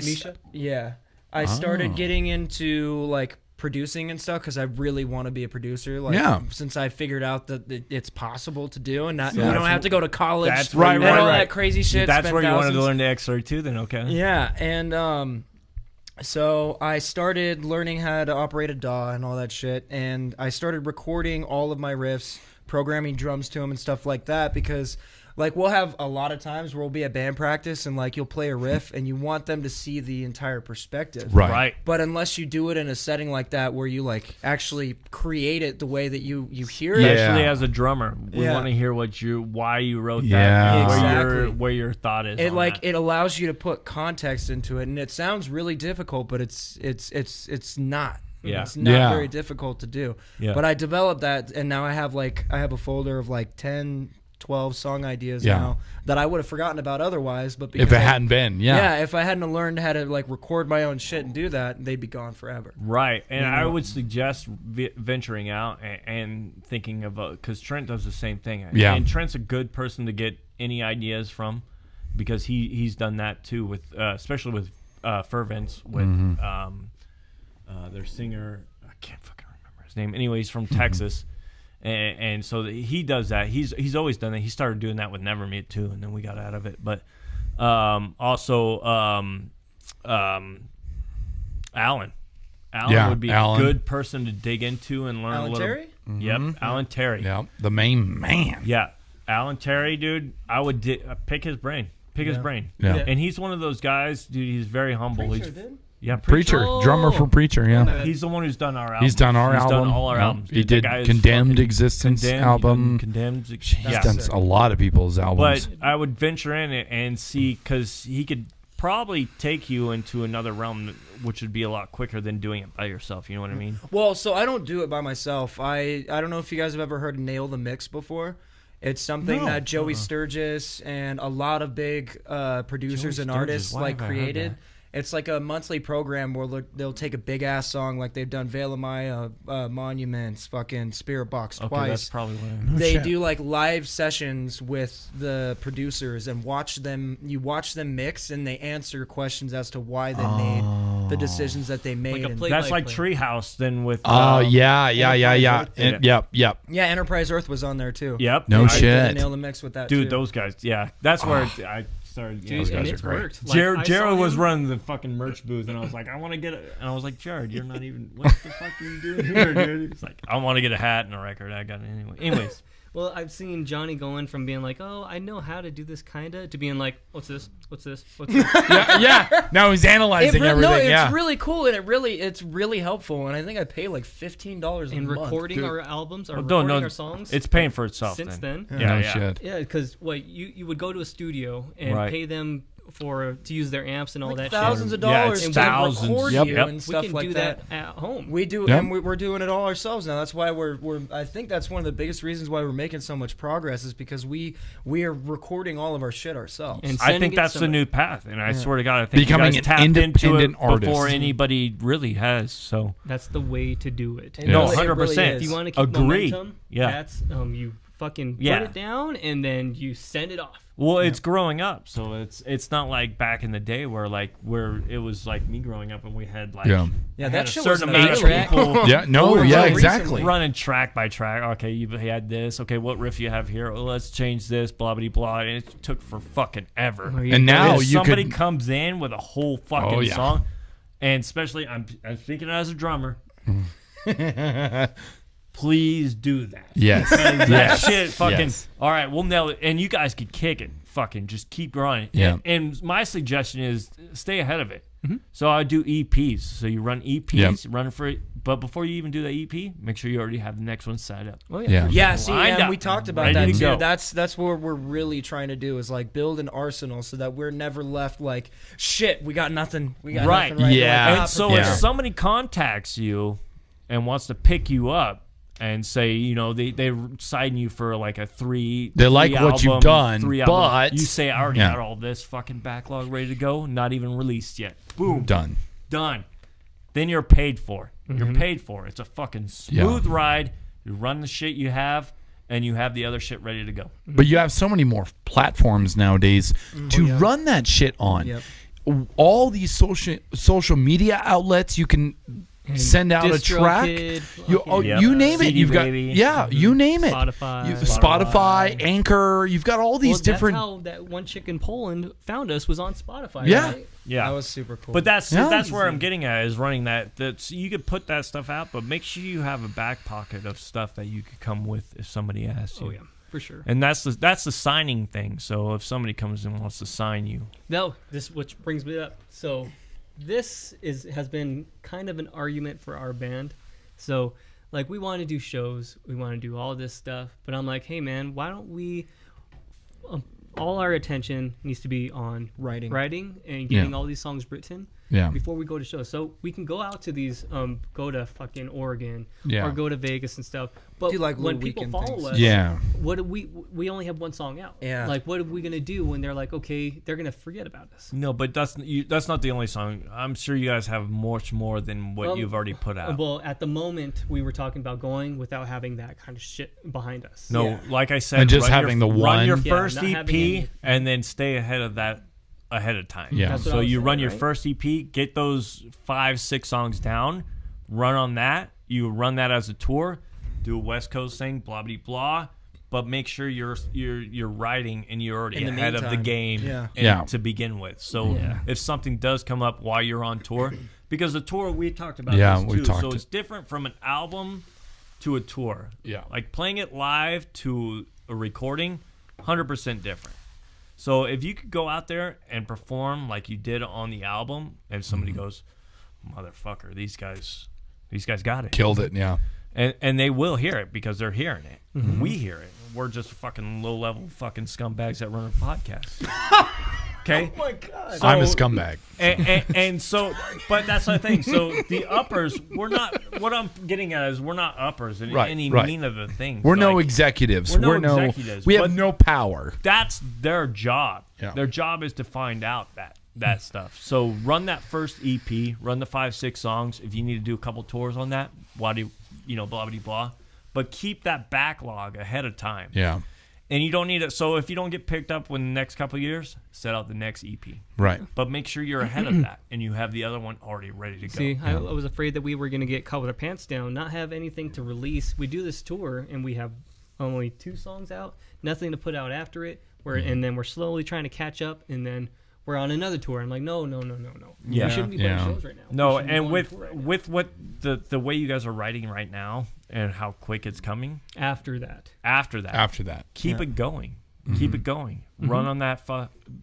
started getting into like producing and stuff because I really want to be a producer. Like since I figured out that it's possible to do and not you don't have to go to college. That's and all that crazy shit. That's spend where you wanted to thousands. learn the X32 too. Then okay. Yeah, and so I started learning how to operate a DAW and all that shit, and I started recording all of my riffs, programming drums to them and stuff like that because like we'll have a lot of times where we'll be at band practice and like you'll play a riff and you want them to see the entire perspective. Right. But unless you do it in a setting like that where you like actually create it the way that you hear it. Especially as a drummer, we Yeah. want to hear why you wrote Yeah. that, Exactly. where your thought is. It on like that. it allows you to put context into it, and it sounds really difficult, but it's not. Yeah. It's not Yeah. very difficult to do. Yeah. But I developed that, and now I have a folder of like 10, 12 song ideas Yeah. now that I would have forgotten about otherwise. But If because it hadn't been, if I hadn't learned how to like record my own shit and do that, they'd be gone forever. Right, and I would suggest venturing out and thinking of because Trent does the same thing. Yeah. And Trent's a good person to get any ideas from because he's done that too with especially with Fervents with their singer. I can't fucking remember his name. Anyway, he's from Texas. And so he does that. He's always done that. He started doing that with Nevermeet too, and then we got out of it. But also Alan would be a good person to dig into and learn Alan a little. Terry? Yep, Alan Terry. Yeah, the main man. Yeah, Alan Terry, dude. I would pick his brain. His brain. Yeah. And he's one of those guys, dude. He's very humble. Preacher, dude. Yeah, Preacher, drummer for Preacher. Yeah, He's the one who's done our album. he's done our album. Done all our Yeah. albums. He Dude, that did guy is Condemned fucking Existence Condemned, album. Condemned. He's Yeah. done a lot of people's albums. But I would venture in it and see because he could probably take you into another realm, which would be a lot quicker than doing it by yourself. You know what I mean? Well, so I don't do it by myself. I don't know if you guys have ever heard Nail the Mix before. It's something No. that Joey Sturgis and a lot of big producers Joey and Sturgis, artists why like have I heard created. that? It's like a monthly program where they'll take a big ass song like they've done Veil of Maya, Monuments, fucking Spirit Box Okay, twice. that's probably what They do like live sessions with the producers and watch them. You watch them mix and they answer questions as to why they made the decisions that they made. Like a And- play- That's like play. Treehouse then with. Oh yeah. Earth did it. Yep. yeah, Enterprise Earth was on there too. Yep. No I- shit. They nailed the mix with that Dude, too. those guys. Yeah, that's where I started. Dude, Those and guys are it's great. worked. Like, I saw Jared was him- running the fucking merch booth, and I was like, I want to get it. And I was like, Jared, you're not even. What the fuck are you doing here, dude? He's like, I want to get a hat and a record. I got it anyway. Anyways, Well, I've seen Johnny going from being like, "Oh, I know how to do this kinda," to being like, "What's this? What's this? What's this?" yeah. Now he's analyzing everything. No, it's yeah. really cool and it's really helpful. And I think I pay like $15 a And month. recording Dude. our albums or Well, recording no, our songs. it's paying for itself. Since then. Yeah, No yeah. shit. Yeah, because you would go to a studio and Right. pay them to use their amps and all Like that thousands shit. of dollars it's to thousands. record Yep. you Yep. and We stuff can like do that. at home. We do, Yeah. and we're doing it all ourselves now. That's why we're. I think that's one of the biggest reasons why we're making so much progress is because we are recording all of our shit ourselves. And I sending think it that's to the somebody. new path, and I swear to God, I think Becoming you guys an tapped into it independent artist. before anybody really has. So That's the way to do it. It no, really- it really 100%. is. If you want to keep Agree. momentum, Yeah. that's you fucking Yeah. put it down and then you send it off. Well, it's growing up, so it's not like back in the day where it was like me growing up and we had like Yeah. Yeah, I that had a shit certain wasn't amount of available. people. Yeah. No. Or Yeah. recently. Exactly. Running track by track. Okay, you had this. Okay, what riff you have here? Well, let's change this. Blah blah blah. And it took for fucking ever. And now if you somebody could. comes in with a whole fucking Oh, yeah. song, and especially I'm speaking as a drummer. Please do that. Yes. That Yes. shit fucking Yes. all right, we'll nail it, and you guys could kick it. Fucking just keep running. Yeah. And my suggestion is stay ahead of it. So I do EPs. So you run EPs, Yep. run for it. But before you even do the EP, make sure you already have the next one set up. Oh Yeah. Yeah, see, Lined and up, we talked about ready that to too. go. That's what we're really trying to do is like build an arsenal so that we're never left like shit. We got nothing. We got Right. nothing right. Yeah. Like, And so Yeah. if somebody contacts you and wants to pick you up and say, they're citing you for like a three. They like what you've done, but- you say I already Yeah. got all this fucking backlog ready to go, not even released yet. Boom, Done. done. Then you're paid for. You're paid for. It's a fucking smooth ride. You run the shit you have, and you have the other shit ready to go. But you have so many more platforms nowadays to run that shit on. Yep. All these social media outlets, you can send out a track. DistroKid, You, fucking, Yep. you name it. CD You've got Baby. you name it. Spotify. Spotify, Anchor. You've got all these Well, different. That's how that one chick in Poland found us was on Spotify. Yeah. Right? Yeah. That was super cool. But that's Yeah. that's where I'm getting at is running that. That's you could put that stuff out, but make sure you have a back pocket of stuff that you could come with if somebody asks you. Oh yeah, for sure. And that's the signing thing. So if somebody comes in and wants to sign you, No, this which brings me up. So this has been kind of an argument for our band. So like we want to do shows, we want to do all this stuff, but I'm like, hey man, why don't we? All our attention needs to be on Writing. and getting Yeah. all these songs written Yeah. before we go to shows. So we can go out to these, go to fucking Oregon Yeah. or go to Vegas and stuff. But Do, like, when little people weekend follow things. us, Yeah. what do we only have one song out. Yeah. Like, what are we gonna do when they're like, okay, they're gonna forget about us? no, but that's not the only song. I'm sure you guys have much more than what Well, you've already put out. Well, at the moment, we were talking about going without having that kind of shit behind us. No, Yeah. like I said, And just run having the run your one. Yeah, first not having EP any- and then stay ahead of that ahead of time. Yeah. That's what So I was you run saying, your right? first EP, get those 5-6 songs down, run on that. You run that as a tour, do a West Coast thing, blah blah blah. But make sure you're writing and you're already In the ahead of the meantime, game yeah. Yeah. to begin with. So Yeah. if something does come up while you're on tour, because the tour we talked about Yeah, this we too. talked So it. it's different from an album to a tour. Yeah. Like playing it live to a recording, 100% different. So if you could go out there and perform like you did on the album, and somebody goes, "Motherfucker, these guys got it," Killed it. Yeah. and they will hear it because they're hearing it. We hear it. We're just fucking low level fucking scumbags that run a podcast. Okay. Oh my god. I'm a So- scumbag. And so, but that's the thing. So the uppers, we're not. What I'm getting at is we're not uppers in Right, any right. mean of the things. We're no Like, executives. we're no executives, We have but- no power. that's their job. Yeah. Their job is to find out that stuff. So run that first EP, run the 5-6 songs. If you need to do a couple tours on that, blah blah blah. But keep that backlog ahead of time. Yeah. And you don't need it. So if you don't get picked up within the next couple of years, set out the next EP. Right. But make sure you're ahead of that and you have the other one already ready to go. See, I was afraid that we were going to get caught with our pants down, not have anything to release. We do this tour and we have only 2 songs out, nothing to put out after it. And then we're slowly trying to catch up, and then we're on another tour. I'm like, no. Yeah. We shouldn't be playing shows right now. No, We should be and on with tour right now. with what the way you guys are writing right now and how quick it's coming, After that. keep it going. Keep it going. Run on that,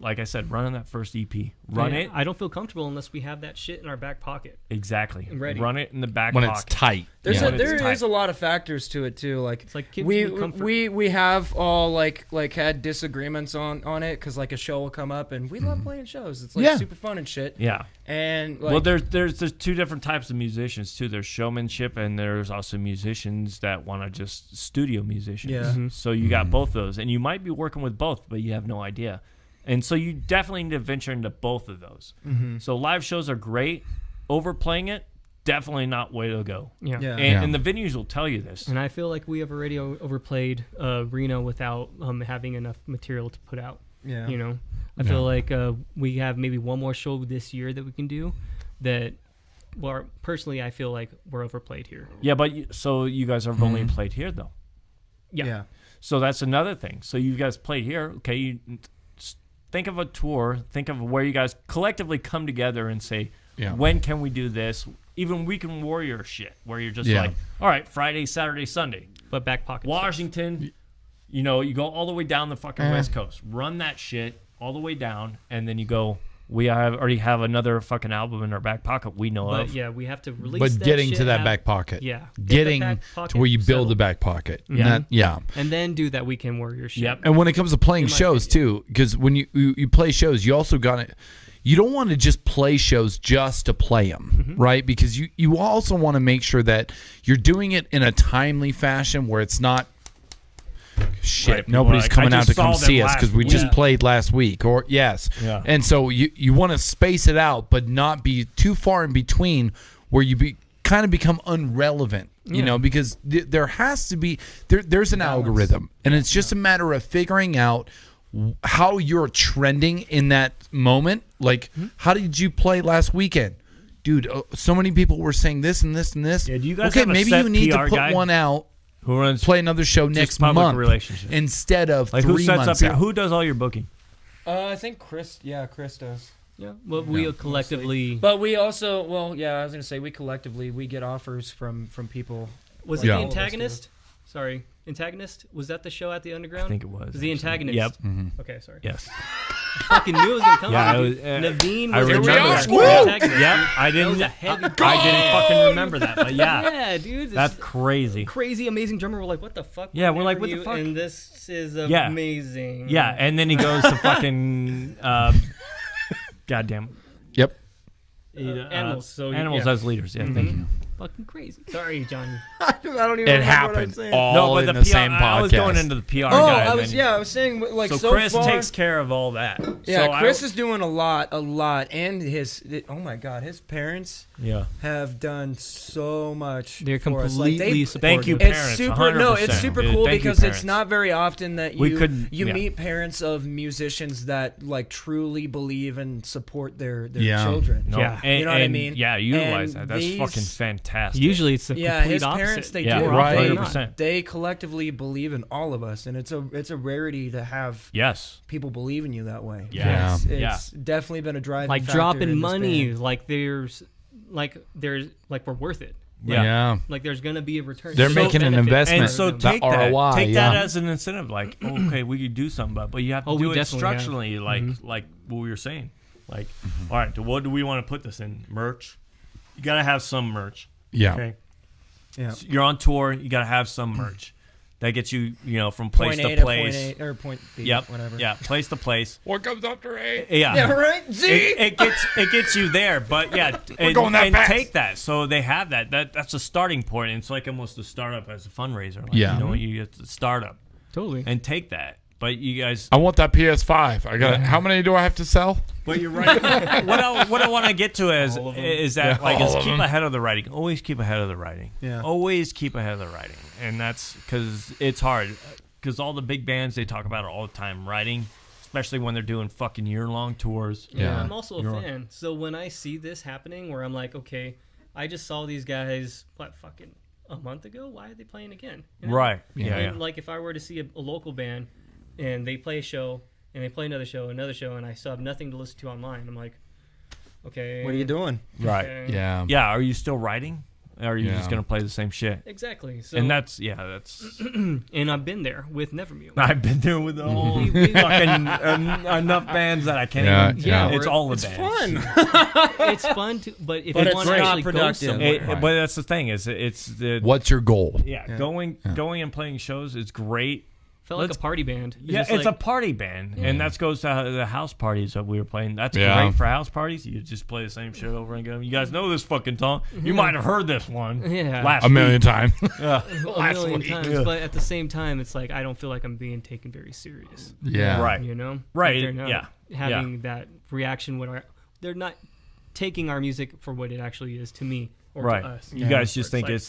like I said, run on that first EP. Run it. I don't feel comfortable unless we have that shit in our back pocket. Exactly. Ready. Run it in the back When pocket. it's tight. There tight. is a lot of factors to it too. Like, It's like gives you comfort. we have all like had disagreements on it because like a show will come up and we love playing shows. It's like super fun and shit. Yeah. And like, Well, there's 2 different types of musicians too. There's showmanship, and there's also musicians that want to just studio musicians. Yeah. So you got both those, and you might be working with both, but you have no idea. And so you definitely need to venture into both of those. So live shows are great. Overplaying it, definitely not way to go. Yeah. And the venues will tell you this. And I feel like we have already overplayed Reno without having enough material to put out. Yeah. You know, I feel like we have maybe one more show this year that we can do that. Well, personally, I feel like we're overplayed here. Yeah, but so you guys have only played here though. Yeah. So that's another thing. So you guys played here. Okay, you think of a tour. Think of where you guys collectively come together and say, when can we do this? Even Weekend Warrior shit, where you're just like, all right, Friday, Saturday, Sunday. But back pocket. Washington, you know, you go all the way down the fucking West Coast. Run that shit all the way down, and then you go, we already have another fucking album in our back pocket we know But of. yeah, we have to release But that getting shit to that out. back pocket. Yeah. Get Getting the back pocket to where you build settled. the back pocket. Yeah. Yeah. And then do that Weekend Warrior shit. Yep. And when it comes to playing In my shows too, because when you play shows, you also got to, you don't want to just play shows just to play them, right? Because you also want to make sure that you're doing it in a timely fashion where it's not, shit, Right, people nobody's are like, coming I out just to come saw them see us last because we week. just played last week, or yes. Yeah. And so you want to space it out, but not be too far in between where you kind of become unrelevant. You know, because there has to be there's an algorithm, and it's just a matter of figuring out how you're trending in that moment. Like, how did you play last weekend? Dude, so many people were saying this and this and this. Yeah, do you guys okay, have a maybe set you need PR to put guy one out, Who runs play another show next public month relationships? instead of like 3 who sets months up your, out. who does all your booking? I think Chris does. Yeah. Well, we collectively. But we also, I was gonna say we collectively we get offers from people. Was like it all the of us do. Antagonist? Sorry. Antagonist? Was that the show at the Underground? I think it was. The actually. Antagonist. Yep. Okay, sorry. Yes. Fucking knew it was gonna come. Yeah, out, I was- dude. Naveen I was remember the that. Antagonist. Yep. I That was didn't. a heavy. I didn't fucking remember that, but yeah, Yeah, dude. This that's crazy. crazy, amazing drummer. We're like, what the fuck? Yeah, we're like, Whatever what the you- fuck? And this is Yeah. amazing. Yeah, and then he goes to fucking. Goddamn. Yep. Animals. So Animals yeah. as leaders. Yeah, thank you. Fucking crazy. Sorry, Johnny. I don't even It remember what I'm happened saying. all No, but in the the PR, same podcast. I was going into the PR Oh, guy. I and was then- saying like So, so Chris far, takes care of all that. Yeah, So Chris is doing a lot, and oh my god, his parents Yeah. have done so much. They're for us. Like, completely they, supportive. Thank you, It's parents. super 100%. it's super Dude, cool thank you, because it's parents. not very often that We you couldn't- you yeah. meet parents of musicians that like truly believe and support their Yeah. children. No, Yeah. and, You know what I and, mean? Yeah, utilize And that. That's these- fucking fantastic. Usually it's the Yeah, complete his opposite. parents they Yeah, do. right. They, 100%. they collectively believe in all of us, and it's a rarity to have Yes. people believe in you that way. Yeah. It's definitely been a driving like factor dropping in this money. band. Like there's we're worth it. Yeah. Like there's gonna be a return. They're So making an benefit. investment. And so That take that, ROI, take yeah. that as an incentive. Like, okay, we could do something, but you have to Oh, do we it definitely have. structurally, like what we were saying. Like, all right, what do we want to put this in? Merch. You gotta have some merch. Yeah. Okay. Yeah. So you're on tour. You gotta have some merch. That gets you, from place Point A to to place. point A or point B. Yep. Whatever. Yeah. Place to place. What comes after A? Yeah. Yeah. Right. Z. It gets you there, but yeah, and, going that and fast. take that. So they have that's a starting point. And it's like almost a startup as a fundraiser. Like, Yeah. you get the startup Totally. and take that. But you guys, I want that PS5. I got. How many do I have to sell? but you're right. what I want to get to is that Yeah, all of keep them. ahead of the writing. Always keep ahead of the writing. Yeah. Always keep ahead of the writing, and that's because it's hard. because all the big bands, they talk about it all the time, writing, especially when they're doing fucking year-long tours. Yeah, I'm also a fan. So when I see this happening, where I'm like, okay, I just saw these guys, fucking a month ago? Why are they playing again? You know? Right. And like if I were to see a local band and they play a show and they play another show, and I still have nothing to listen to online, I'm like, okay. What are you doing? Right. Okay. Yeah. Yeah, are you still writing? Or are you just going to play the same shit? Exactly. So, And that's... and I've been there with Nevermute. I've been there with all fucking enough bands that I can't even... Yeah, it's all the It's bands. fun. It's fun, but if But you it's want to not actually go productive. somewhere. But that's the thing, is it's the... What's your goal? Going and playing shows is great. Felt like a party band. It's just a party band, and that goes to the house parties that we were playing. That's Yeah. great for house parties. You just play the same shit over and again. You guys know this fucking song. You might have heard this one last A million week. times. a million times. But at the same time, it's like I don't feel like I'm being taken very serious. Yeah. Right. You know? Right, Like they're not having yeah. that reaction. They're not taking our music for what it actually is to me or Right. to us. You guys just think like, it's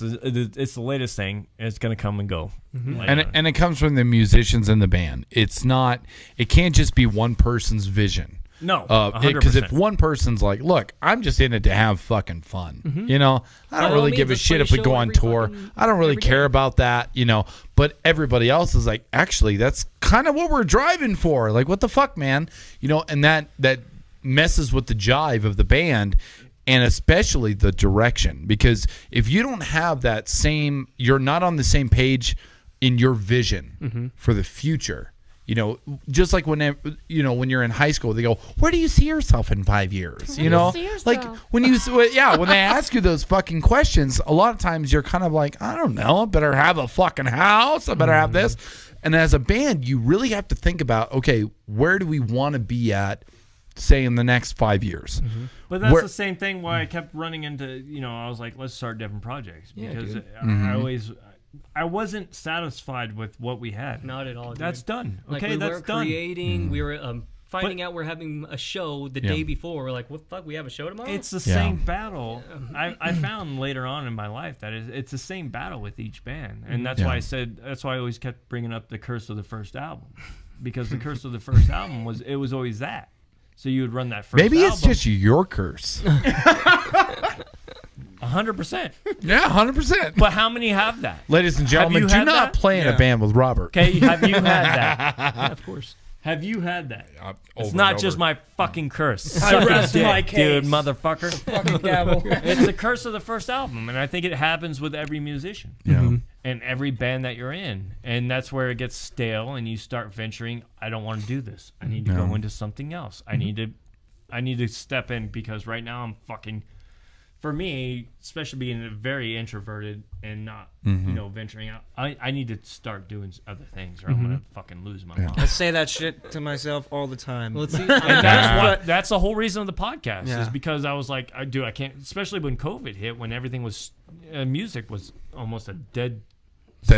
the latest thing. It's going to come and go. And it comes from the musicians in the band. It's not. It can't just be one person's vision. No, Because 100%. if one person's like, "Look, I'm just in it to have fucking fun," you know, I By don't all really means, give a let's shit play if we a go show on every tour. fucking- I don't really every care day. about that, you know. But everybody else is like, actually, that's kind of what we're driving for. Like, what the fuck, man? You know, and that messes with the jive of the band. And especially the direction, because if you don't have that same, you're not on the same page in your vision for the future. You know, just like when you're in high school, they go, "Where do you see yourself in 5 years?" You know, like when when they ask you those fucking questions, a lot of times you're kind of like, "I don't know, I better have a fucking house, I better have this." And as a band, you really have to think about, okay, where do we want to be at, say, in the next 5 years? But that's the same thing why I kept running into, I was like, let's start different projects. Because I wasn't satisfied with what we had. Not at all. Dude. That's done. Like Okay, we that's were done. creating. We were finding out we're having a show the day before. We're like, what the fuck? We have a show tomorrow? It's the same battle. I found later on in my life that it's the same battle with each band. And that's why that's why I always kept bringing up the curse of the first album. Because the curse of the first album was always that. So you would run that first Maybe it's album. just your curse. 100%. Yeah, 100%. But how many have that? Ladies and gentlemen, you do had not that? play in a band with Robert. Okay, have you had that? Yeah, of course. Have you had that? It's Over not and just over. my fucking curse. I Suck a rest dick, my dude, case. motherfucker. Fucking gavel. It's the curse of the first album, and I think it happens with every musician. Yeah. And every band that you're in. And that's where it gets stale and you start venturing, I don't want to do this. I need to go into something else. I need to step in because right now I'm fucking, for me, especially being very introverted and not, venturing out, I need to start doing other things or I'm going to fucking lose my mind. I say that shit to myself all the time. Well, let's see. And that's the whole reason of the podcast is because I was like, I can't, especially when COVID hit, when everything was, music was almost a dead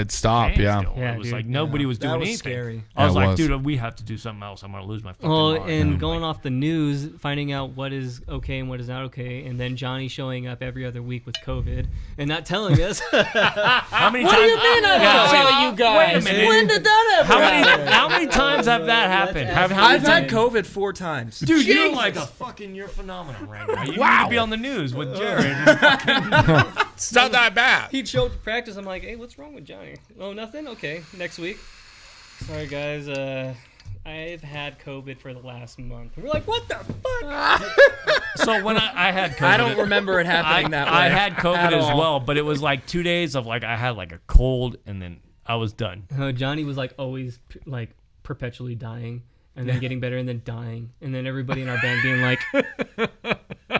stop. Yeah. standstill. Yeah, It was dude. like nobody was That doing was anything. scary. I was Yeah, it like, was. dude, we have to do something else. I'm going to lose my fucking Oh, mind. and going off the news, finding out what is okay and what is not okay, and then Johnny showing up every other week with COVID and not telling us. How many What times? do you mean I Yeah, don't tell you guys? Wait a minute. When did that ever happen? How many times have that happened? How many I've had times? COVID 4 times. Dude, you're like a you're phenomenal right now. You need to be on the news with Jared. It's not that bad. He'd show up to practice. I'm like, hey, what's wrong with Johnny? Oh, nothing? Okay, next week. Sorry, guys. I've had COVID for the last month. We're like, what the fuck? So when I had COVID, I don't remember it happening that way. I had COVID at as all. well, but it was like 2 days of like I had like a cold and then I was done. Johnny was like always like perpetually dying and then getting better and then dying. And then everybody in our band being like,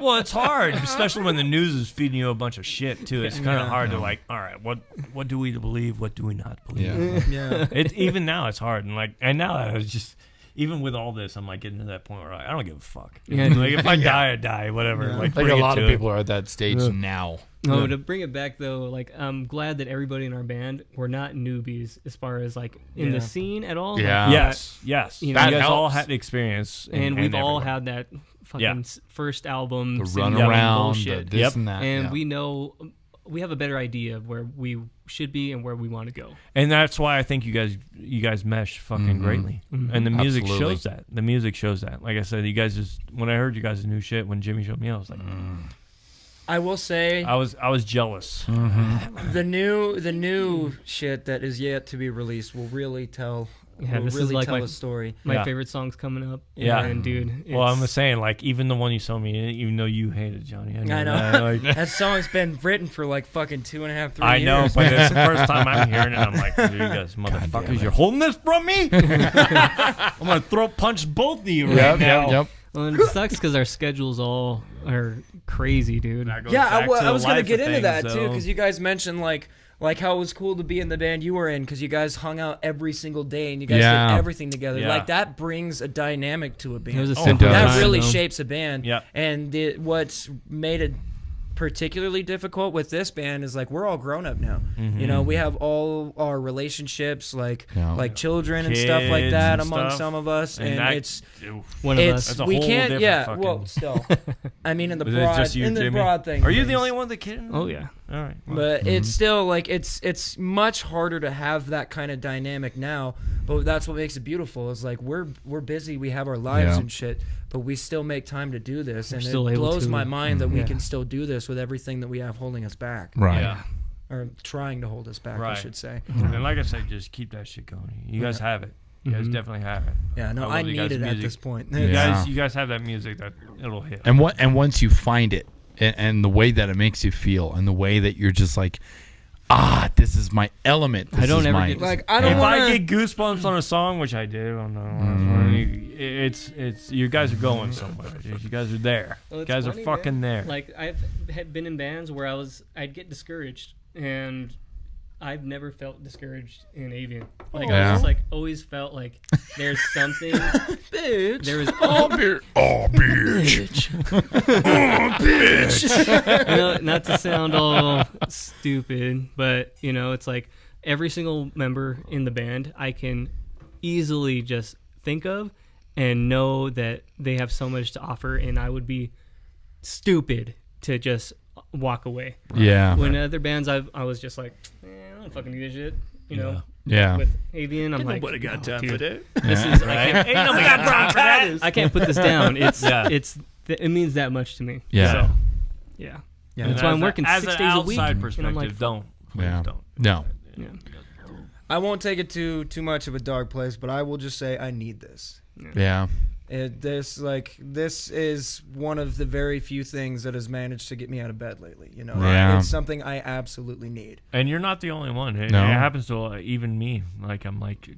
Well, it's hard, especially when the news is feeding you a bunch of shit too. It's kind of hard to like, all right, what do we believe? What do we not believe? Yeah. Even now it's hard, and now I was just, even with all this, I'm like getting to that point where I don't give a fuck. Yeah. Like if I die, I die, whatever. Like Like bring a it lot to of it. people are at that stage now. no, to bring it back though, like I'm glad that everybody in our band were not newbies as far as like in the scene at all. Yeah. Like, Yes. You You know, guys that all helps. had experience, and we've all everywhere. had that fucking Yeah. first album, The sitting run down around, bullshit. the this and that. And yeah. we know we have a better idea of where we should be and where we want to go. And that's why I think you guys mesh fucking greatly. And the music Absolutely. shows that. The music shows that. Like I said, you guys just, when I heard you guys' new shit, when Jimmy showed me, I was like, I will say I was jealous. the new shit that is yet to be released will really tell. Yeah, will this really is like tell my a story. My Yeah. favorite song's coming up. Yeah. And dude, Well, I'm it's- saying, like, even the one you showed me, even though you hated Johnny. I know. that, like, That song's been written for like fucking 2.5, 3 I years. know, but it's the first time I'm hearing it. I'm like, dude, you guys motherfuckers, you're holding this from me? I'm going to throat punch both of you right now. Yep. well, and it sucks because our schedules all are crazy, dude. That goes Yeah, back to I the was gonna life get of into that things, too, though. because you guys mentioned like how it was cool to be in the band you were in, because you guys hung out every single day and you guys Yeah. did everything together. Yeah. Like that brings a dynamic to a band. It was a Oh, simple it does. that time, really though. shapes a band. Yeah. And what's made it particularly difficult with this band is like we're all grown up now. You know, we have all our relationships, like Yeah. like children and stuff like Kids that and among stuff. some of us, and that- it's One of it's us. That's a we whole can't different yeah fucking- well still I mean in the Was it broad just you, in the Jimmy? broad thing Are you the things. only one that kid? Oh yeah. All right. Well, But it's still like it's much harder to have that kind of dynamic now. But that's what makes it beautiful. Is like we're busy, we have our lives Yeah. and shit, but we still make time to do this, and still it able blows to. my mind that we Yeah. can still do this with everything that we have holding us back, Right. yeah. or trying to hold us back, I Right. should say. And like I said, just keep that shit going. You guys have it. You guys definitely have it. Yeah, no, I I love you need guys' it at music. this point. You Yeah. guys have that music that it'll hit. And once you find it, and the way that it makes you feel, and the way that you're just like, this is my element. This I don't is ever my, get Like I If don't want I get goosebumps on a song, which I did on the last one, it's you guys are going somewhere. You guys are there. Well, You it's guys funny, are fucking there. Like I've had been in bands where I'd get discouraged, and I've never felt discouraged in Avian. Like I Yeah. was just like always felt like there's something. bitch. There was bitch. you know, not to sound all stupid, but you know, it's like every single member in the band I can easily just think of and know that they have so much to offer, and I would be stupid to just walk away. Yeah. When other bands, I was just like, I don't fucking do this shit, you know. Yeah. With Avian, I'm like, nobody got time dude, for that. This is, Ain't nobody got time for that. I can't put this down. It's Yeah. it means that much to me. Yeah. So, yeah. Yeah. That's why I'm working as 6 an days a week. outside And perspective, I'm like, don't. Please Yeah. don't. No. yeah. I won't take it too much of a dark place, but I will just say I need this. Yeah. This is one of the very few things that has managed to get me out of bed lately. You know, Yeah. it's something I absolutely need. And you're not the only one. It No. happens to even me. Like I'm like,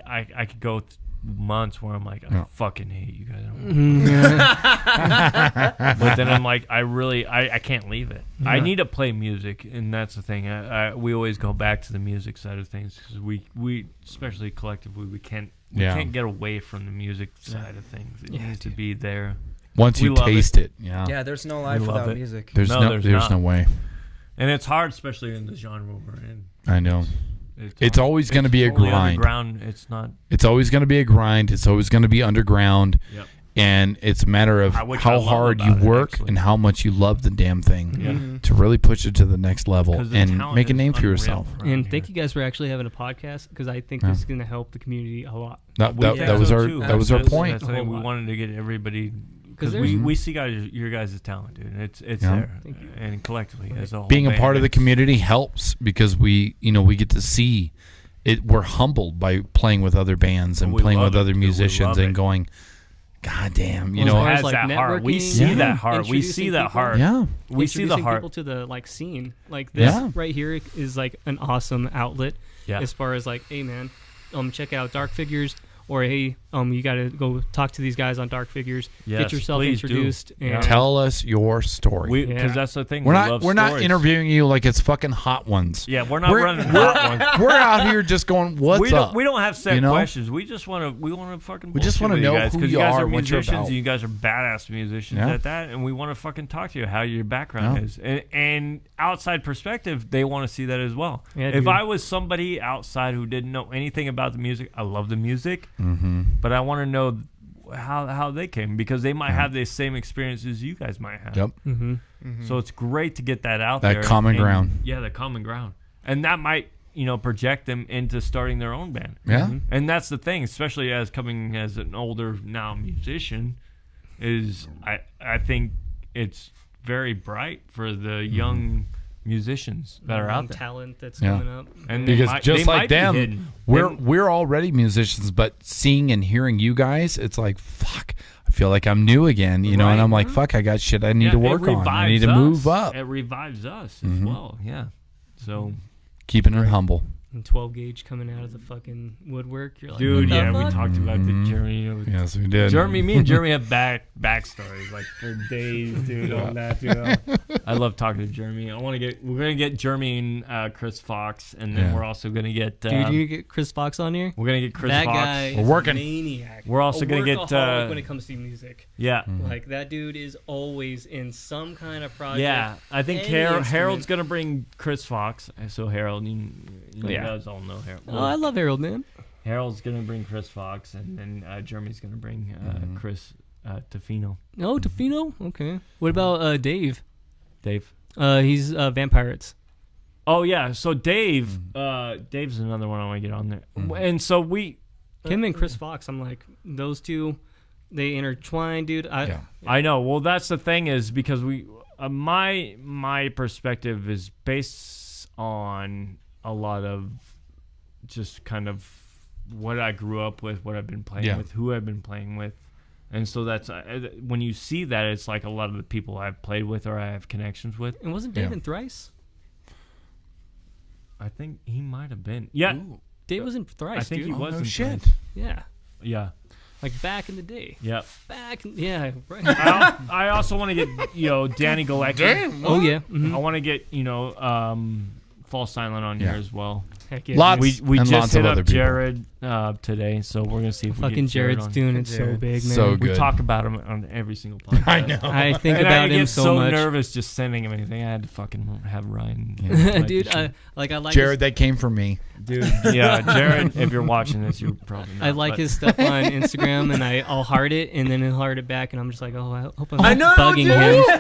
I could go months where I'm like, I fucking hate you guys. But then I'm like, I can't leave it. I need to play music, and that's the thing. We always go back to the music side of things because we especially collectively, we can't get away from the music side of things. It needs to be there. Once We you love taste it. Yeah. Yeah, there's no life We love without it. music. There's there's no not. way. And it's hard, especially in the genre we're in. I know. It's hard. always going to be a Totally grind. underground. It's not. It's always going to be a grind. It's always going to be underground. Yep. And it's a matter of Which I how love hard you about it, work actually. and how much you love the damn thing Yeah. to really push it to the next level 'Cause the and talent make a is name for unreal yourself. around And here. thank you guys for actually having a podcast because I think this is going to help the community a lot. That, We that, think that was so, our too. that was our That's- point. That's the thing. We A whole lot. wanted to get everybody because there's- we see your guys' talent, dude. It's Yeah. there, Thank you. and collectively as a whole. Being a band, part of the it's- community helps because we get to see it. We're humbled by playing with other bands and We playing love with it, other dude. We musicians love and it. going, God damn, you Well, know, as far as, has like, that heart. We networking, see Yeah. that heart. We introducing see that people. heart. yeah, We see the Introducing heart. people to the like scene. Like this Yeah. right here is like an awesome outlet Yeah. as far as like, hey man, check out Dark Figures, or hey, you got to go talk to these guys on Dark Figures. Yes, Get yourself please do. introduced. Yeah. And tell us your story. Because Yeah. that's the thing. We're we not love we're not stories. interviewing you like it's fucking Hot Ones. Yeah, we're not We're- running hot ones. We're out here just going, what's we up? don't have set You know? questions. We just want to fucking. We just want wanna to know guys, who 'cause you guys are, are what you're musicians. about. And you guys are badass musicians Yeah. at that, and we want to fucking talk to you how your background Yeah. is, and outside perspective, they want to see that as well. Yeah, if dude. I was somebody outside who didn't know anything about the music, I love the music, Mm-hmm. but I want to know how they came, because they might have the same experiences you guys might have. Yep. So it's great to get that out That there. common ground. Yeah, the common ground. And that might, project them into starting their own band. Yeah. And that's the thing, especially coming as an older now musician, is I think it's very bright for the young musicians that are out there. Talent that's coming up. And Because just they like might be them, hidden. we're already musicians, but seeing and hearing you guys, it's like, fuck, I feel like I'm new again, and I'm like, fuck, I got shit I need to work on. I need to move up. It revives us as well, yeah. So Keeping it humble. And 12 gauge coming out of the fucking woodwork. You're like, dude, what the we fuck? talked about the Jeremy. Yes, we did. Me and Jeremy have backstories like for days, dude. On that, dude. I love talking to Jeremy. We're gonna get Jeremy and Chris Fox, and then we're also gonna get. Dude, you get Chris Fox on here. We're gonna get Chris that Fox. guy We're is working. a maniac. We're also gonna get workaholic when it comes to music. Yeah. Like that dude is always in some kind of project. Yeah, I think any Harold's instrument. gonna bring Chris Fox. So Harold, you Yeah. guys all know Harold. Oh, I love Harold, man. Harold's gonna bring Chris Fox, and then Jeremy's gonna bring Chris Tofino. Oh, Tofino? Okay. What about Dave? Dave. He's Vampirates. Oh yeah, so Dave's another one I want to get on there, and so Him and Chris Fox, I'm like, those two, they intertwine, dude. I know. Well, that's the thing is because my perspective is based on a lot of just kind of what I grew up with, what I've been playing with, who I've been playing with. And so that's when you see that, it's like a lot of the people I've played with or I have connections with. And wasn't Dave in Thrice? I think he might have been. Yeah. Ooh. Dave was in Thrice, I think dude. he was in shit. Thrice. Yeah. Yeah. Like back in the day. Yep. Yeah, right. I also want to get, Danny Galecki. Oh, yeah. I want to get, Fall Silent on here as well. Heck yeah. Lots. We and just lots hit of up other people. Jared today, so we're gonna see if we Fucking get Jared Jared's on. doing it so big, man. So We good. talk about him on every single podcast. I know. I think And about I him get so much. nervous just sending him anything. I had to fucking have Ryan. Dude, I like Jared, that came from me. dude. Yeah, Jared. If you're watching this, you're probably not. I like but- his stuff on Instagram, and I'll heart it, and then he'll heart it back, and I'm just like, oh, I hope I'm I know, bugging dude.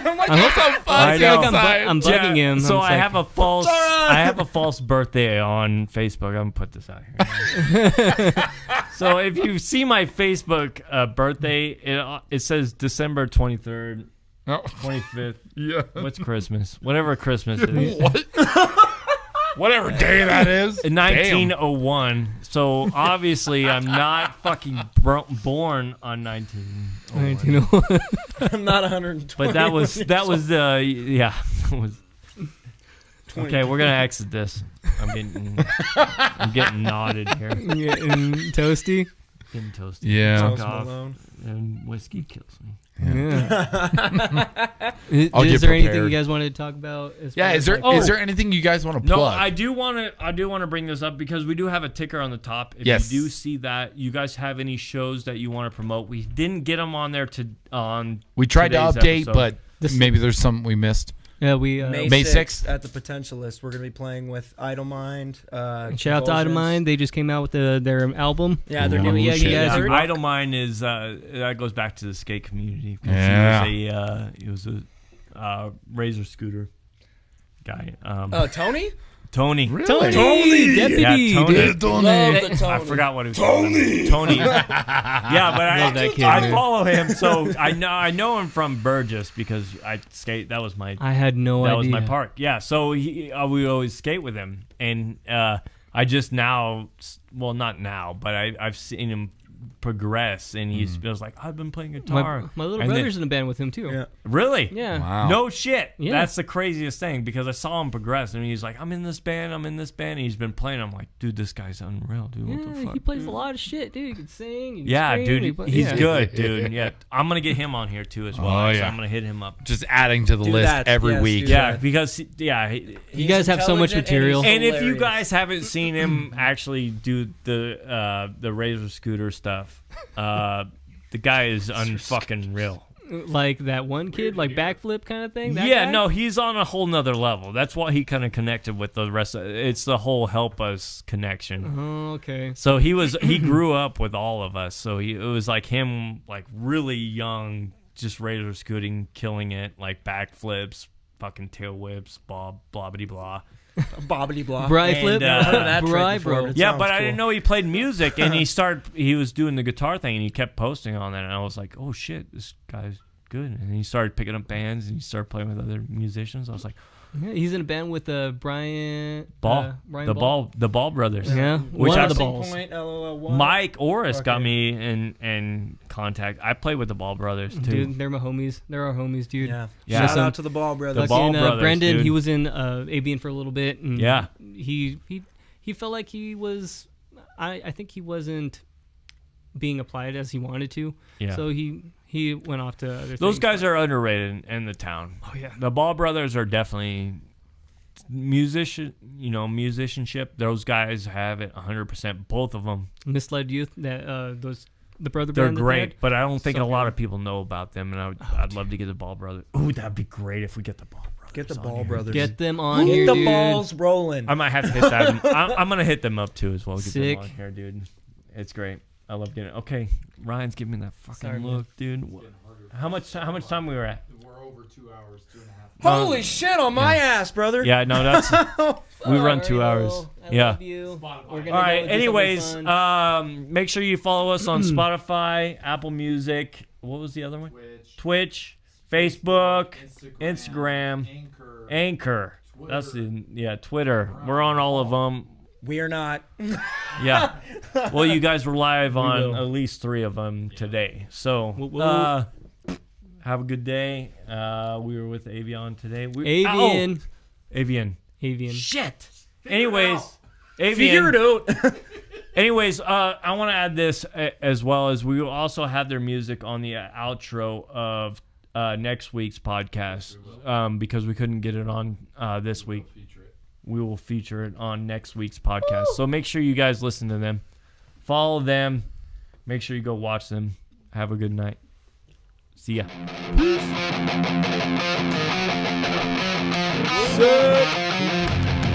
him. I'm like, I hope so I I feel like know. I'm bugging him. So I'm I just have a false. I have a false birthday on Facebook. I'm gonna put this out here. So if you see my Facebook birthday, it says December 23rd, Oh. 25th. Yeah. What's Christmas? Whatever Christmas is. What? Whatever day that is. In 1901. So obviously I'm not fucking born on 1901. I'm not 120. But that was That was okay. We're gonna exit this. I'm getting nodded here. Getting toasty. Getting toasted. Yeah. Fuck Post off. Malone. And whiskey kills me. Yeah. I'll Is get there anything prepared. you guys wanted to talk about? As Yeah. far Is as, there like- there anything you guys want to No, plug? I do want to bring this up because we do have a ticker on the top. If Yes. you do see that, you guys have any shows that you want to promote? We didn't get them on there We tried to today's update, episode. but maybe there's some we missed. Yeah, we May May 6th 6th. at the Potentialist. We're going to be playing with Idle Mind. shout out to Idle Mind. They just came out with their album. Yeah, they're Ooh, new. Yeah, shit. you guys Yeah. are. Idle Mind is that goes back to the skate community. 'Cause Yeah. he was a razor scooter guy. Oh, Tony? Tony. Really? Tony, deputy. Yeah, Tony. dude. Love the Tony. I forgot what he was called. Tony. Yeah, but Love that kid, I man. follow him, so I know him from Burgess because I skate. That was my I had no idea. that was my park. Yeah, so we always skate with him, and I just now, well, not now, but I've seen him progress, and he was like, I've been playing guitar. My little And then- brother's in a band with him too. Yeah. Really? Yeah. Wow. No shit. Yeah. That's the craziest thing because I saw him progress and he's like, I'm in this band, and he's been playing. I'm like, dude, this guy's unreal, dude. What the Yeah, fuck? he plays a lot of shit, dude. He can sing. He can Yeah, scream, dude, he play- he's yeah. good, dude. Yeah, I'm gonna get him on here too as well. Oh, So yeah. I'm gonna hit him up. Just adding to the Do list that. every Yes, week. do Yeah, that. because You He's guys have so much intelligent material. he's and if you hilarious. guys haven't seen him actually do the razor scooter stuff, the guy is unfucking real. Like that one kid, like backflip kind of thing? That Yeah, guy? no, he's on a whole nother level. That's why he kind of connected with the rest of it's the whole help us connection. Oh, okay. So he grew up with all of us. So it was like him, like really young, just radar scooting, killing it, like backflips, fucking tail whips, blah blah blah. Bobbity blah. Bry flip? And, Heard of that trick Bry, before, bro. but it Yeah, sounds but I cool. didn't know he played music, and he was doing the guitar thing, and he kept posting on that, and I was like, oh shit, this guy's good. And he started picking up bands, and he started playing with other musicians. I was like, Yeah, he's in a band with Brian Ball, Brian the Ball brothers. Yeah, Which one I of the think balls. Point, LOL1. Mike Orris got Okay. me in contact. I played with the Ball brothers too. Dude, they're my homies. They're our homies, dude. Yeah. Yeah. Shout out to the Ball brothers. The Ball Fucking, brothers, Brendan, dude. he was in Avian for a little bit. And Yeah. He felt like he was. I think he wasn't being applied as he wanted to. Yeah. So he went off to other things. Those guys are underrated in the town. Oh yeah. The Ball brothers are definitely musicianship. Those guys have it 100%. Both of them. Misled Youth. That the brother They're band that they great, had. but I don't think So a lot good. of people know about them. And I'd love to get the Ball brothers. Ooh, that'd be great if we get the Ball brothers. Get the on Ball here. brothers. Get them on Get here, the dude. balls rolling. I might have to hit that. I'm gonna hit them up too as well. Get Sick. them on here, dude. It's great. I love getting it. Okay, Ryan's giving me that fucking Sorry, man. look, dude. How much time we were at? We're over 2 hours, 2.5. Holy shit on my ass, brother. Yeah, no, that's we run 2 Sorry, hours. Will. I Yeah. love you. We're gonna All right. go do something Anyways, fun. make sure you follow us on Spotify, Apple Music. What was the other one? Twitch, Facebook, Instagram, Anchor. That's Twitter. We're on all of them. We are not. Yeah. Well, you guys were live on will. at least 3 of them today. So, Whoa. have a good day. We were with Avian today. Avian. Avian. Avian. Shit. Anyways, Avian. Figure it out. Anyways, I want to add this as well as we will also have their music on the outro of next week's podcast because we couldn't get it on this week. We will feature it on next week's podcast. So make sure you guys listen to them. Follow them. Make sure you go watch them. Have a good night. See ya. Sick.